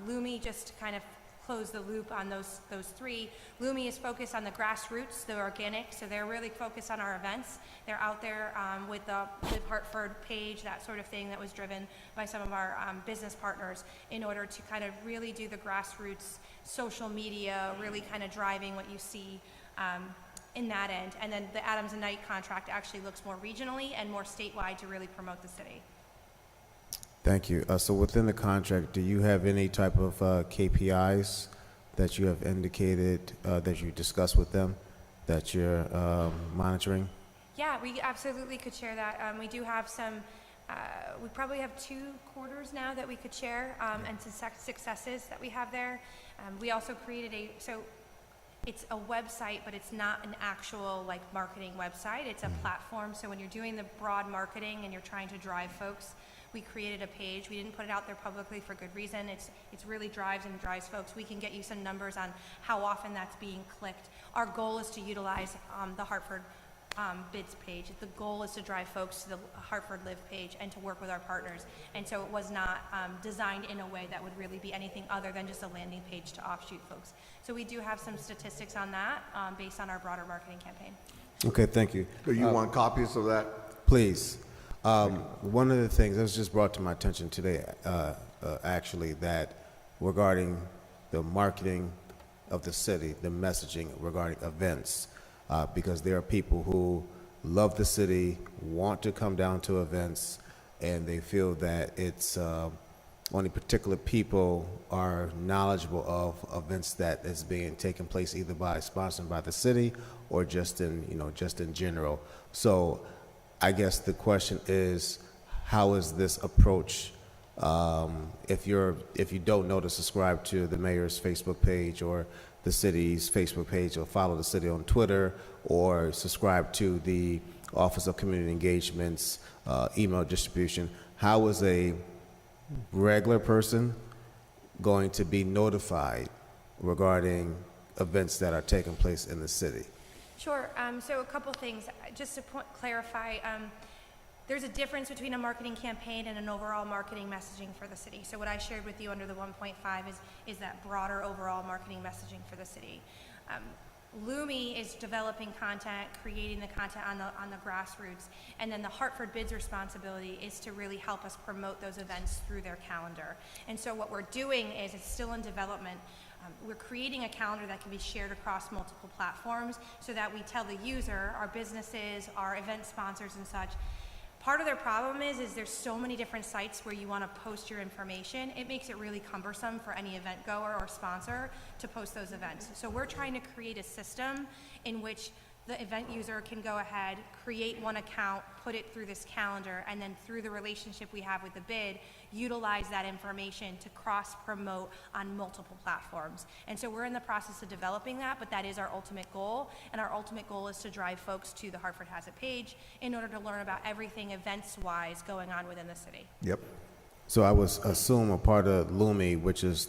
Lumi, just to kind of close the loop on those three. Lumi is focused on the grassroots, the organic, so they're really focused on our events. They're out there with the Live Hartford page, that sort of thing that was driven by some of our business partners in order to kind of really do the grassroots social media, really kind of driving what you see in that end. And then the Adams and Knight contract actually looks more regionally and more statewide to really promote the city. Thank you. So within the contract, do you have any type of KPIs that you have indicated that you discussed with them that you're monitoring? Yeah, we absolutely could share that. We do have some, we probably have 2 quarters now that we could share and some successes that we have there. We also created so it's a website, but it's not an actual like marketing website. It's a platform. So when you're doing the broad marketing and you're trying to drive folks, we created a page. We didn't put it out there publicly for good reason. It's really drives folks. We can get you some numbers on how often that's being clicked. Our goal is to utilize the Hartford bids page. The goal is to drive folks to the Hartford Live page and to work with our partners. And so it was not designed in a way that would really be anything other than just a landing page to offshoot folks. So we do have some statistics on that based on our broader marketing campaign. Okay, thank you. Do you want copies of that? Please. One of the things that was just brought to my attention today, actually, that regarding the marketing of the city, the messaging regarding events, because there are people who love the city, want to come down to events, and they feel that it's only particular people are knowledgeable of events that is being taken place either sponsored by the city or just in general. So I guess the question is, how is this approach? If you don't know to subscribe to the mayor's Facebook page or the city's Facebook page, or follow the city on Twitter, or subscribe to the Office of Community Engagements, email distribution. How is a regular person going to be notified regarding events that are taking place in the city? Sure. So a couple things. Just to clarify, there's a difference between a marketing campaign and an overall marketing messaging for the city. So what I shared with you under the 1.5 is that broader overall marketing messaging for the city. Lumi is developing content, creating the content on the grassroots, and then the Hartford Bid's responsibility is to really help us promote those events through their calendar. And so what we're doing is, it's still in development, we're creating a calendar that can be shared across multiple platforms so that we tell the user, our businesses, our event sponsors and such. Part of their problem is there's so many different sites where you want to post your information. It makes it really cumbersome for any event goer or sponsor to post those events. So we're trying to create a system in which the event user can go ahead, create one account, put it through this calendar, and then through the relationship we have with the bid, utilize that information to cross-promote on multiple platforms. And so we're in the process of developing that, but that is our ultimate goal. And our ultimate goal is to drive folks to the Hartford Has It page in order to learn about everything events-wise going on within the city. Yep. So I would assume a part of Lumi, which is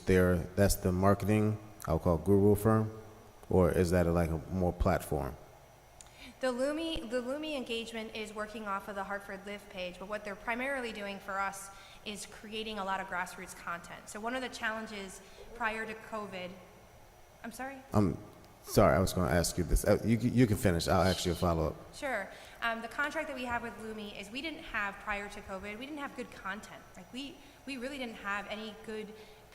that's the marketing, I'll call guru firm, or is that like a more platform? The Lumi engagement is working off of the Hartford Live page, but what they're primarily doing for us is creating a lot of grassroots content. So one of the challenges prior to COVID, I'm sorry? I'm sorry, I was going to ask you this. You can finish. I'll ask you a follow-up. Sure. The contract that we have with Lumi is we didn't have, prior to COVID, we didn't have good content. Like we really didn't have any good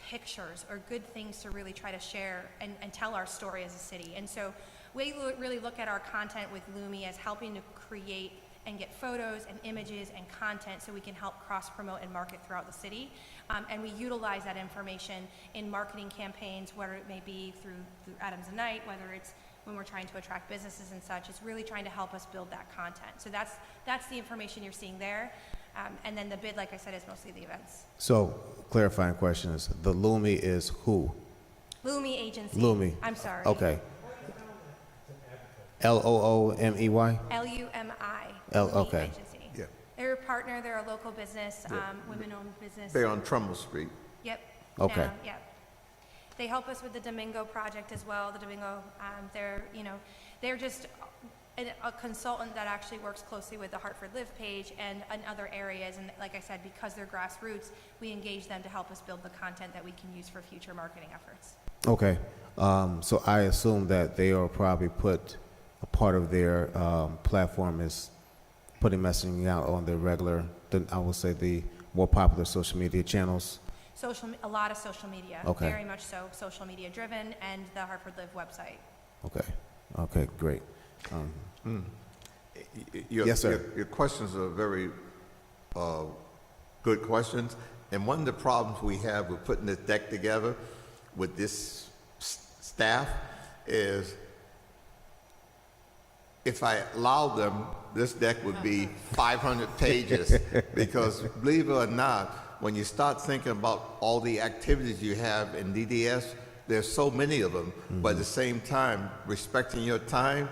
pictures or good things to really try to share and tell our story as a city. And so we really look at our content with Lumi as helping to create and get photos and images and content so we can help cross-promote and market throughout the city. And we utilize that information in marketing campaigns, whether it may be through Adams and Night, whether it's when we're trying to attract businesses and such. It's really trying to help us build that content. So that's the information you're seeing there. And then the bid, like I said, is mostly the events. So, clarifying question is, the Lumi is who? Lumi Agency. Lumi. I'm sorry. Okay. Loomey? Lumi. Okay. Agency. Yeah. They're a partner. They're a local business, women-owned business. They're on Trumbull Street. Yep. Okay. Now, yep. They help us with the Domingo project as well. The Domingo, they're just a consultant that actually works closely with the Hartford Live page and other areas. And like I said, because they're grassroots, we engage them to help us build the content that we can use for future marketing efforts. Okay. So I assume that they are probably put a part of their platform is putting messaging out on the regular, I will say the more popular social media channels. A lot of social media. Okay. Very much so, social media driven, and the Hartford Live website. Okay. Okay, great. Yes, sir. Your questions are very good questions. And one of the problems we have with putting this deck together with this staff is if I allowed them, this deck would be 500 pages because believe it or not, when you start thinking about all the activities you have in DDS, there's so many of them, but at the same time, respecting your time,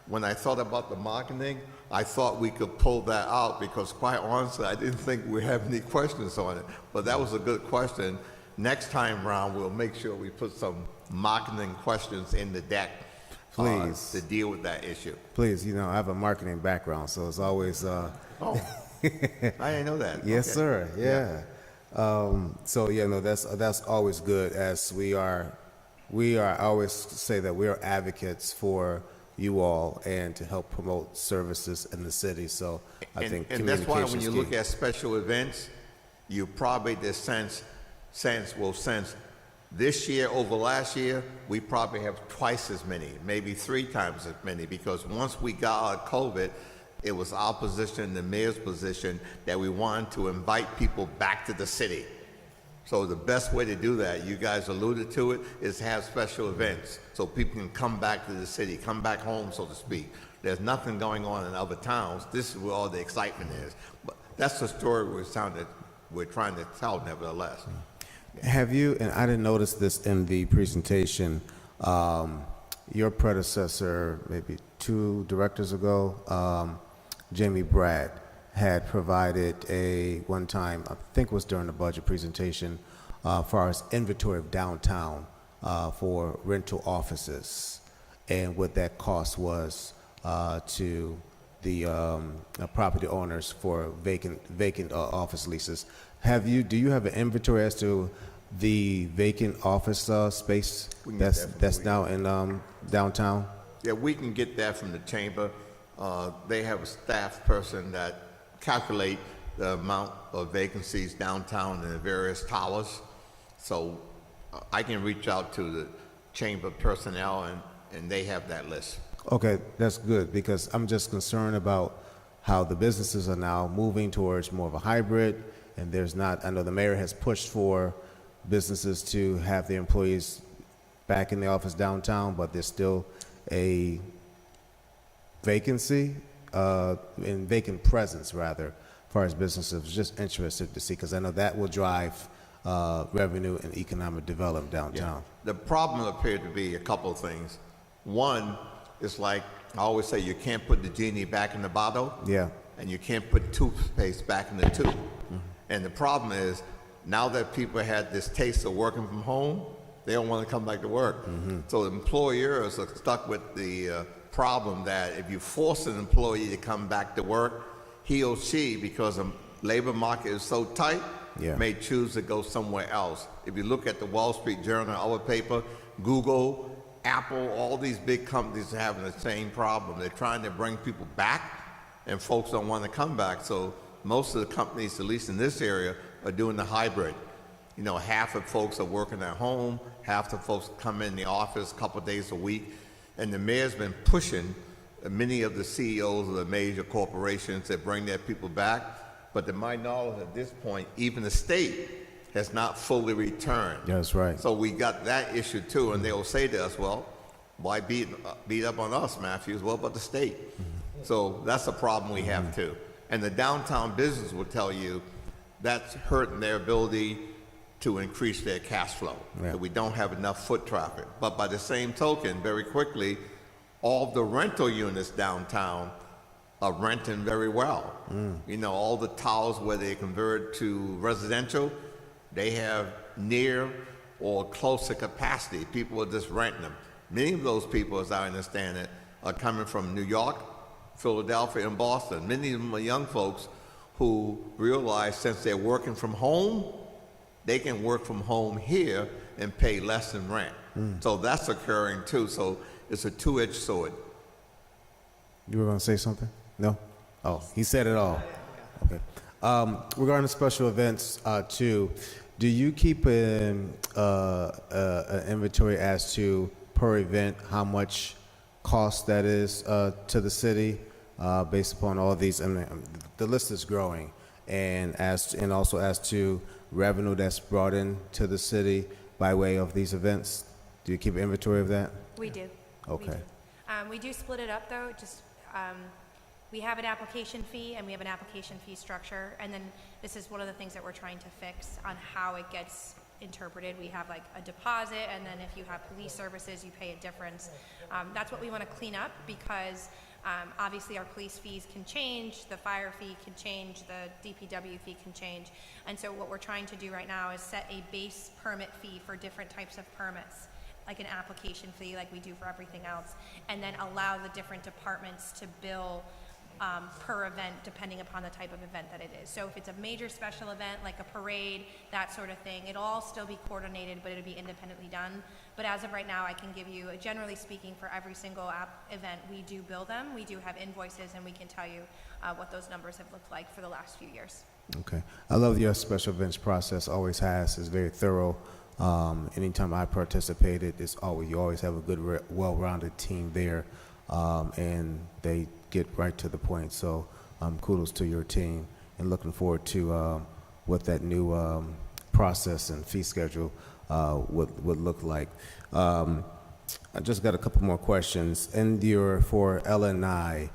when I thought about the marketing, I thought we could pull that out because quite honestly, I didn't think we have any questions on it, but that was a good question. Next time round, we'll make sure we put some marketing questions in the deck. Please. To deal with that issue. Please, I have a marketing background, so it's always... Oh, I didn't know that. Yes, Okay. sir, yeah. That's always good, as I always say that we are advocates for you all and to help promote services in the city, so I think and that's why when you communication's look key. at special events, you probably sense this year over last year, we probably have twice as many, maybe 3 times as many, because once we got out of COVID, it was our position, the mayor's position, that we wanted to invite people back to the city. So the best way to do that, you guys alluded to it, is to have special events so people can come back to the city, come back home, so to speak. There's nothing going on in other towns. This is where all the excitement is. But that's the story we're trying to tell, nevertheless. Have you, and I didn't notice this in the presentation, your predecessor, maybe 2 directors ago, Jamie Brad had provided one time, I think it was during the budget presentation, for our inventory of downtown for rental offices and what that cost was to the property owners for vacant office leases. Do you have an inventory as to the vacant office space We can get that from that's the now in downtown? Yeah, we can get that from the chamber. They have a staff person that calculate the amount of vacancies downtown in the various towers. So I can reach out to the chamber personnel and they have that list. Okay, that's good, because I'm just concerned about how the businesses are now moving towards more of a hybrid, and I know the mayor has pushed for businesses to have their employees back in the office downtown, but there's still a vacancy, in vacant presence rather, as far as businesses. Just interested to see, because I know that will drive revenue and economic development downtown. The problem appeared to be a couple of things. One, it's like I always say, you can't put the genie back in the bottle. Yeah. And you can't put toothpaste back in the tube. And the problem is, now that people had this taste of working from home, they don't want to come back to work. So employers are stuck with the problem that if you force an employee to come back to work, he or she, because the labor market is so tight, may choose to go somewhere else. If you look at the Wall Street Journal, our paper, Google, Apple, all these big companies are having the same problem. They're trying to bring people back, and folks don't want to come back. So most of the companies, at least in this area, are doing the hybrid. You know, half of folks are working at home, half the folks come in the office a couple of days a week. And the mayor's been pushing many of the CEOs of the major corporations that bring their people back. But to my knowledge, at this point, even the state has not fully returned. That's right. So we got that issue too, and they will say to us, well, why beat up on us, Matthews? What about the state? So that's a problem we have too. And the downtown business will tell you that's hurting their ability to increase their cash flow. So we don't have enough foot traffic. But by the same token, very quickly, all the rental units downtown are renting very well. You know, all the towers where they convert to residential, they have near or close to capacity. People are just renting them. Many of those people, as I understand it, are coming from New York, Philadelphia, and Boston. Many of them are young folks who realize since they're working from home, they can work from home here and pay less than rent. So that's occurring too. So it's a two-edged sword. You were going to say something? No? Oh, he said it all. Okay. Regarding the special events too, do you keep an inventory as to per event how much cost that is to the city based upon all these? I mean, the list is growing, and also as to revenue that's brought in to the city by way of these events. Do you keep inventory of that? We do. Okay. We do split it up though, we have an application fee and we have an application fee structure, and then this is one of the things that we're trying to fix on how it gets interpreted. We have like a deposit, and then if you have police services, you pay a difference. That's what we want to clean up, because obviously our police fees can change, the fire fee can change, the DPW fee can change. And so what we're trying to do right now is set a base permit fee for different types of permits, like an application fee like we do for everything else, and then allow the different departments to bill per event depending upon the type of event that it is. So if it's a major special event like a parade, that sort of thing, it'll all still be coordinated, but it'll be independently done. But as of right now, I can give you, generally speaking, for every single event, we do bill them. We do have invoices, and we can tell you what those numbers have looked like for the last few years. Okay. I love your special events process, always has. It's very thorough. Anytime I participated, you always have a good, well-rounded team there, and they get right to the point. So kudos to your team, and looking forward to what that new process and fee schedule would look like. I just got a couple more questions. For LNI,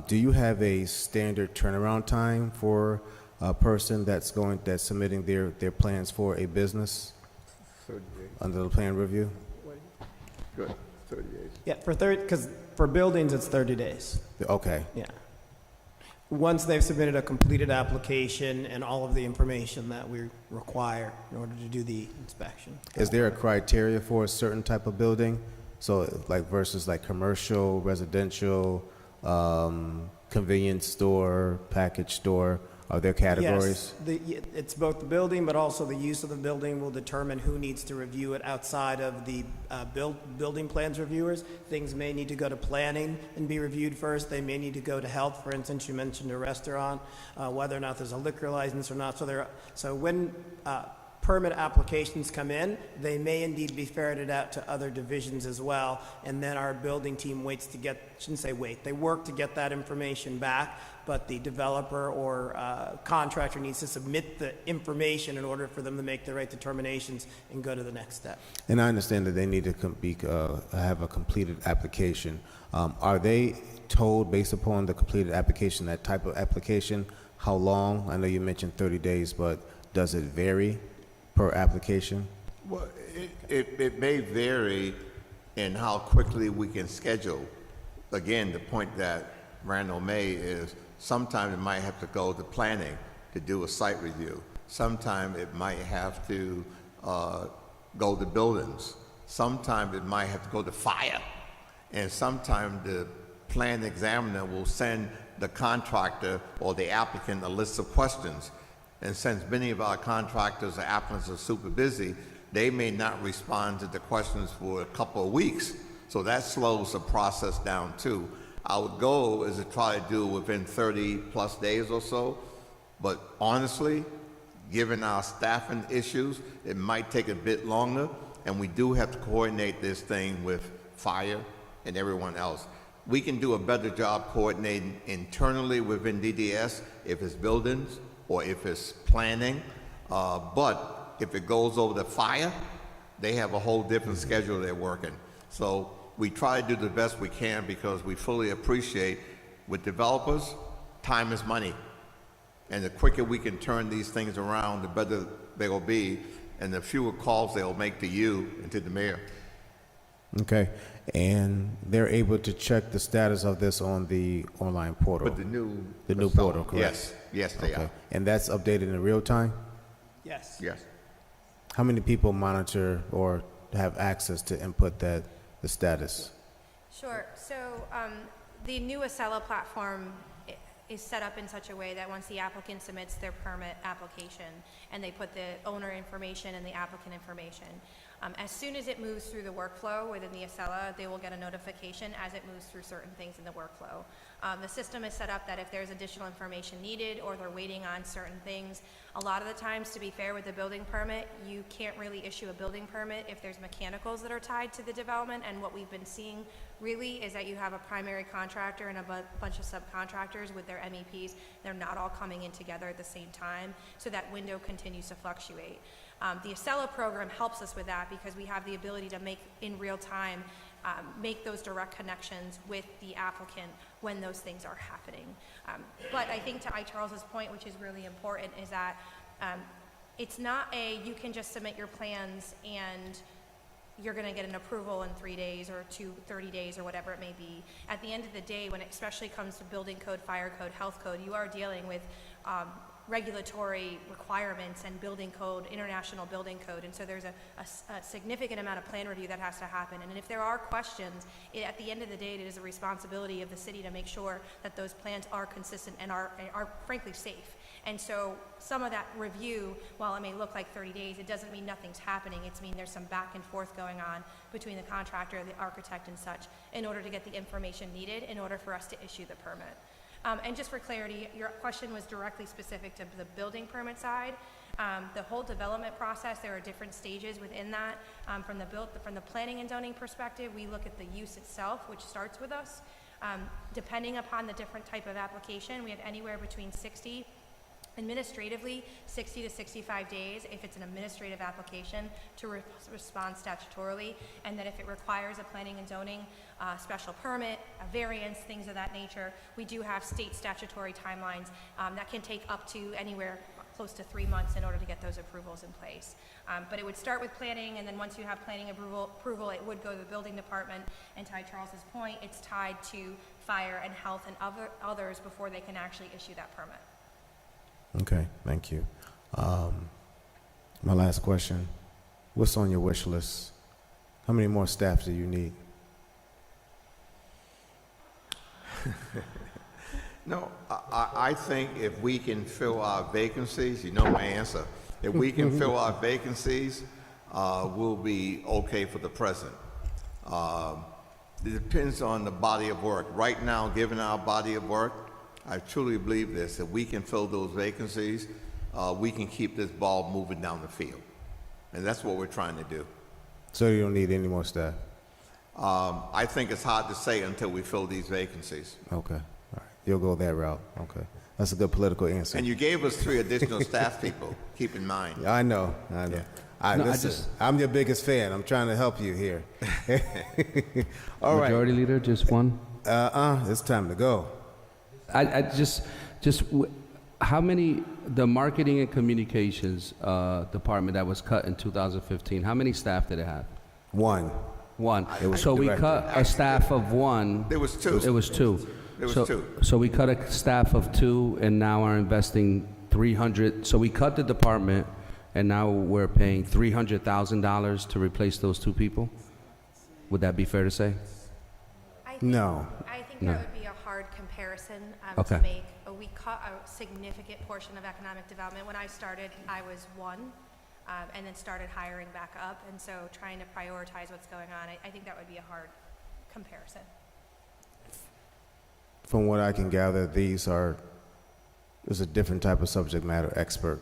do you have a standard turnaround time for a person that's submitting their plans for a business 30 days. under the plan review? Good, 30 days. Yeah, because for buildings, it's 30 days. Okay. Yeah. once they've submitted a completed application and all of the information that we require in order to do the inspection. Is there a criteria for a certain type of building? So like versus like commercial, residential, convenience store, package store, are there categories? Yes, it's both the building, but also the use of the building will determine who needs to review it outside of the building plans reviewers. Things may need to go to planning and be reviewed first. They may need to go to health. For instance, you mentioned a restaurant, whether or not there's a liquor license or not. So when permit applications come in, they may indeed be ferreted out to other divisions as well, and then our building team they work to get that information back, but the developer or contractor needs to submit the information in order for them to make the right determinations and go to the next step. And I understand that they need to have a completed application. Are they told, based upon the completed application, that type of application, how long? I know you mentioned 30 days, but does it vary per application? Well, it may vary in how quickly we can schedule. Again, the point that Randall made is sometimes it might have to go to planning to do a site review. Sometimes it might have to go to buildings. Sometimes it might have to go to fire. And sometimes the plan examiner will send the contractor or the applicant a list of questions. And since many of our contractors or applicants are super busy, they may not respond to the questions for a couple of weeks. So that slows the process down too. Our goal is to try to do it within 30 plus days or so. But honestly, given our staffing issues, it might take a bit longer. And we do have to coordinate this thing with fire and everyone else. We can do a better job coordinating internally within DDS if it's buildings or if it's planning, but if it goes over to fire, they have a whole different schedule they're working. So we try to do the best we can because we fully appreciate with developers, time is money. And the quicker we can turn these things around, the better they will be, and the fewer calls they'll make to you and to the mayor. Okay, and they're able to check the status of this on the online portal? But the new portal, correct? Yes, they are. And that's updated in real time? Yes. Yes. How many people monitor or have access to input the status? Sure. So the new Acela platform is set up in such a way that once the applicant submits their permit application and they put the owner information and the applicant information, as soon as it moves through the workflow within the Acela, they will get a notification as it moves through certain things in the workflow. The system is set up that if there's additional information needed or they're waiting on certain things, a lot of the times, to be fair with the building permit, you can't really issue a building permit if there's mechanicals that are tied to the development. And what we've been seeing really is that you have a primary contractor and a bunch of subcontractors with their MEPs. They're not all coming in together at the same time, so that window continues to fluctuate. The Acela program helps us with that because we have the ability to make, in real time, make those direct connections with the applicant when those things are happening. But I think to Charles's point, which is really important, is that it's not you can just submit your plans and you're going to get an approval in 3 days or 30 days or whatever it may be. At the end of the day, when it especially comes to building code, fire code, health code, you are dealing with regulatory requirements and building code, international building code, and so there's a significant amount of plan review that has to happen. And if there are questions, at the end of the day, it is a responsibility of the city to make sure that those plans are consistent and are frankly safe. And so some of that review, while it may look like 30 days, it doesn't mean nothing's happening. It's mean there's some back and forth going on between the contractor, the architect, and such in order to get the information needed in order for us to issue the permit. And just for clarity, your question was directly specific to the building permit side. The whole development process, there are different stages within that. From the planning and zoning perspective, we look at the use itself, which starts with us. Depending upon the different type of application, we have anywhere between 60 administratively, 60 to 65 days if it's an administrative application to respond statutorily, and then if it requires a planning and zoning special permit, a variance, things of that nature, we do have state statutory timelines that can take up to anywhere close to 3 months in order to get those approvals in place. But it would start with planning, and then once you have planning approval, it would go to the building department. And to Charles's point, it's tied to fire and health and others before they can actually issue that permit. Okay, thank you. My last question, what's on your wish list? How many more staff do you need? No, I think if we can fill our vacancies, you know my answer. If we can fill our vacancies, we'll be okay for the present. It depends on the body of work. Right now, given our body of work, I truly believe this. If we can fill those vacancies, we can keep this ball moving down the field. And that's what we're trying to do. So you don't need any more staff? I think it's hard to say until we fill these vacancies. Okay, all right. You'll go that route, okay. That's a good political answer. And you gave us 3 additional staff people, keep in mind. Yeah, I know. Listen, I'm your biggest fan. I'm trying to help you here. All right. Majority Leader, just one. It's time to go. How many, the marketing and communications department that was cut in 2015, how many staff did it have? One. So we cut a staff of 1. There was 2. It was 2. There was 2. So we cut a staff of 2 and now are investing 300. So we cut the department and now we're paying $300,000 to replace those 2 people? Would that be fair to say? No. I think No. that would be a hard comparison Okay. to make. We cut a significant portion of economic development. When I started, I was 1, and then started hiring back up. And so trying to prioritize what's going on, I think that would be a hard comparison. From what I can gather, there's a different type of subject matter expert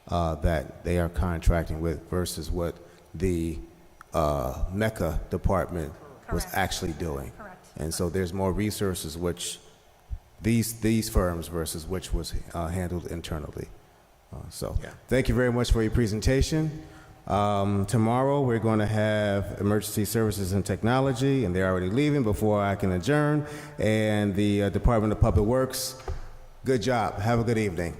that they are contracting with versus what the MECA department was actually doing. Correct. And so there's more resources which these firms versus which was handled internally. Thank you very much for your presentation. Tomorrow we're going to have Emergency Services and Technology, and they're already leaving before I can adjourn, and the Department of Public Works. Good job. Have a good evening.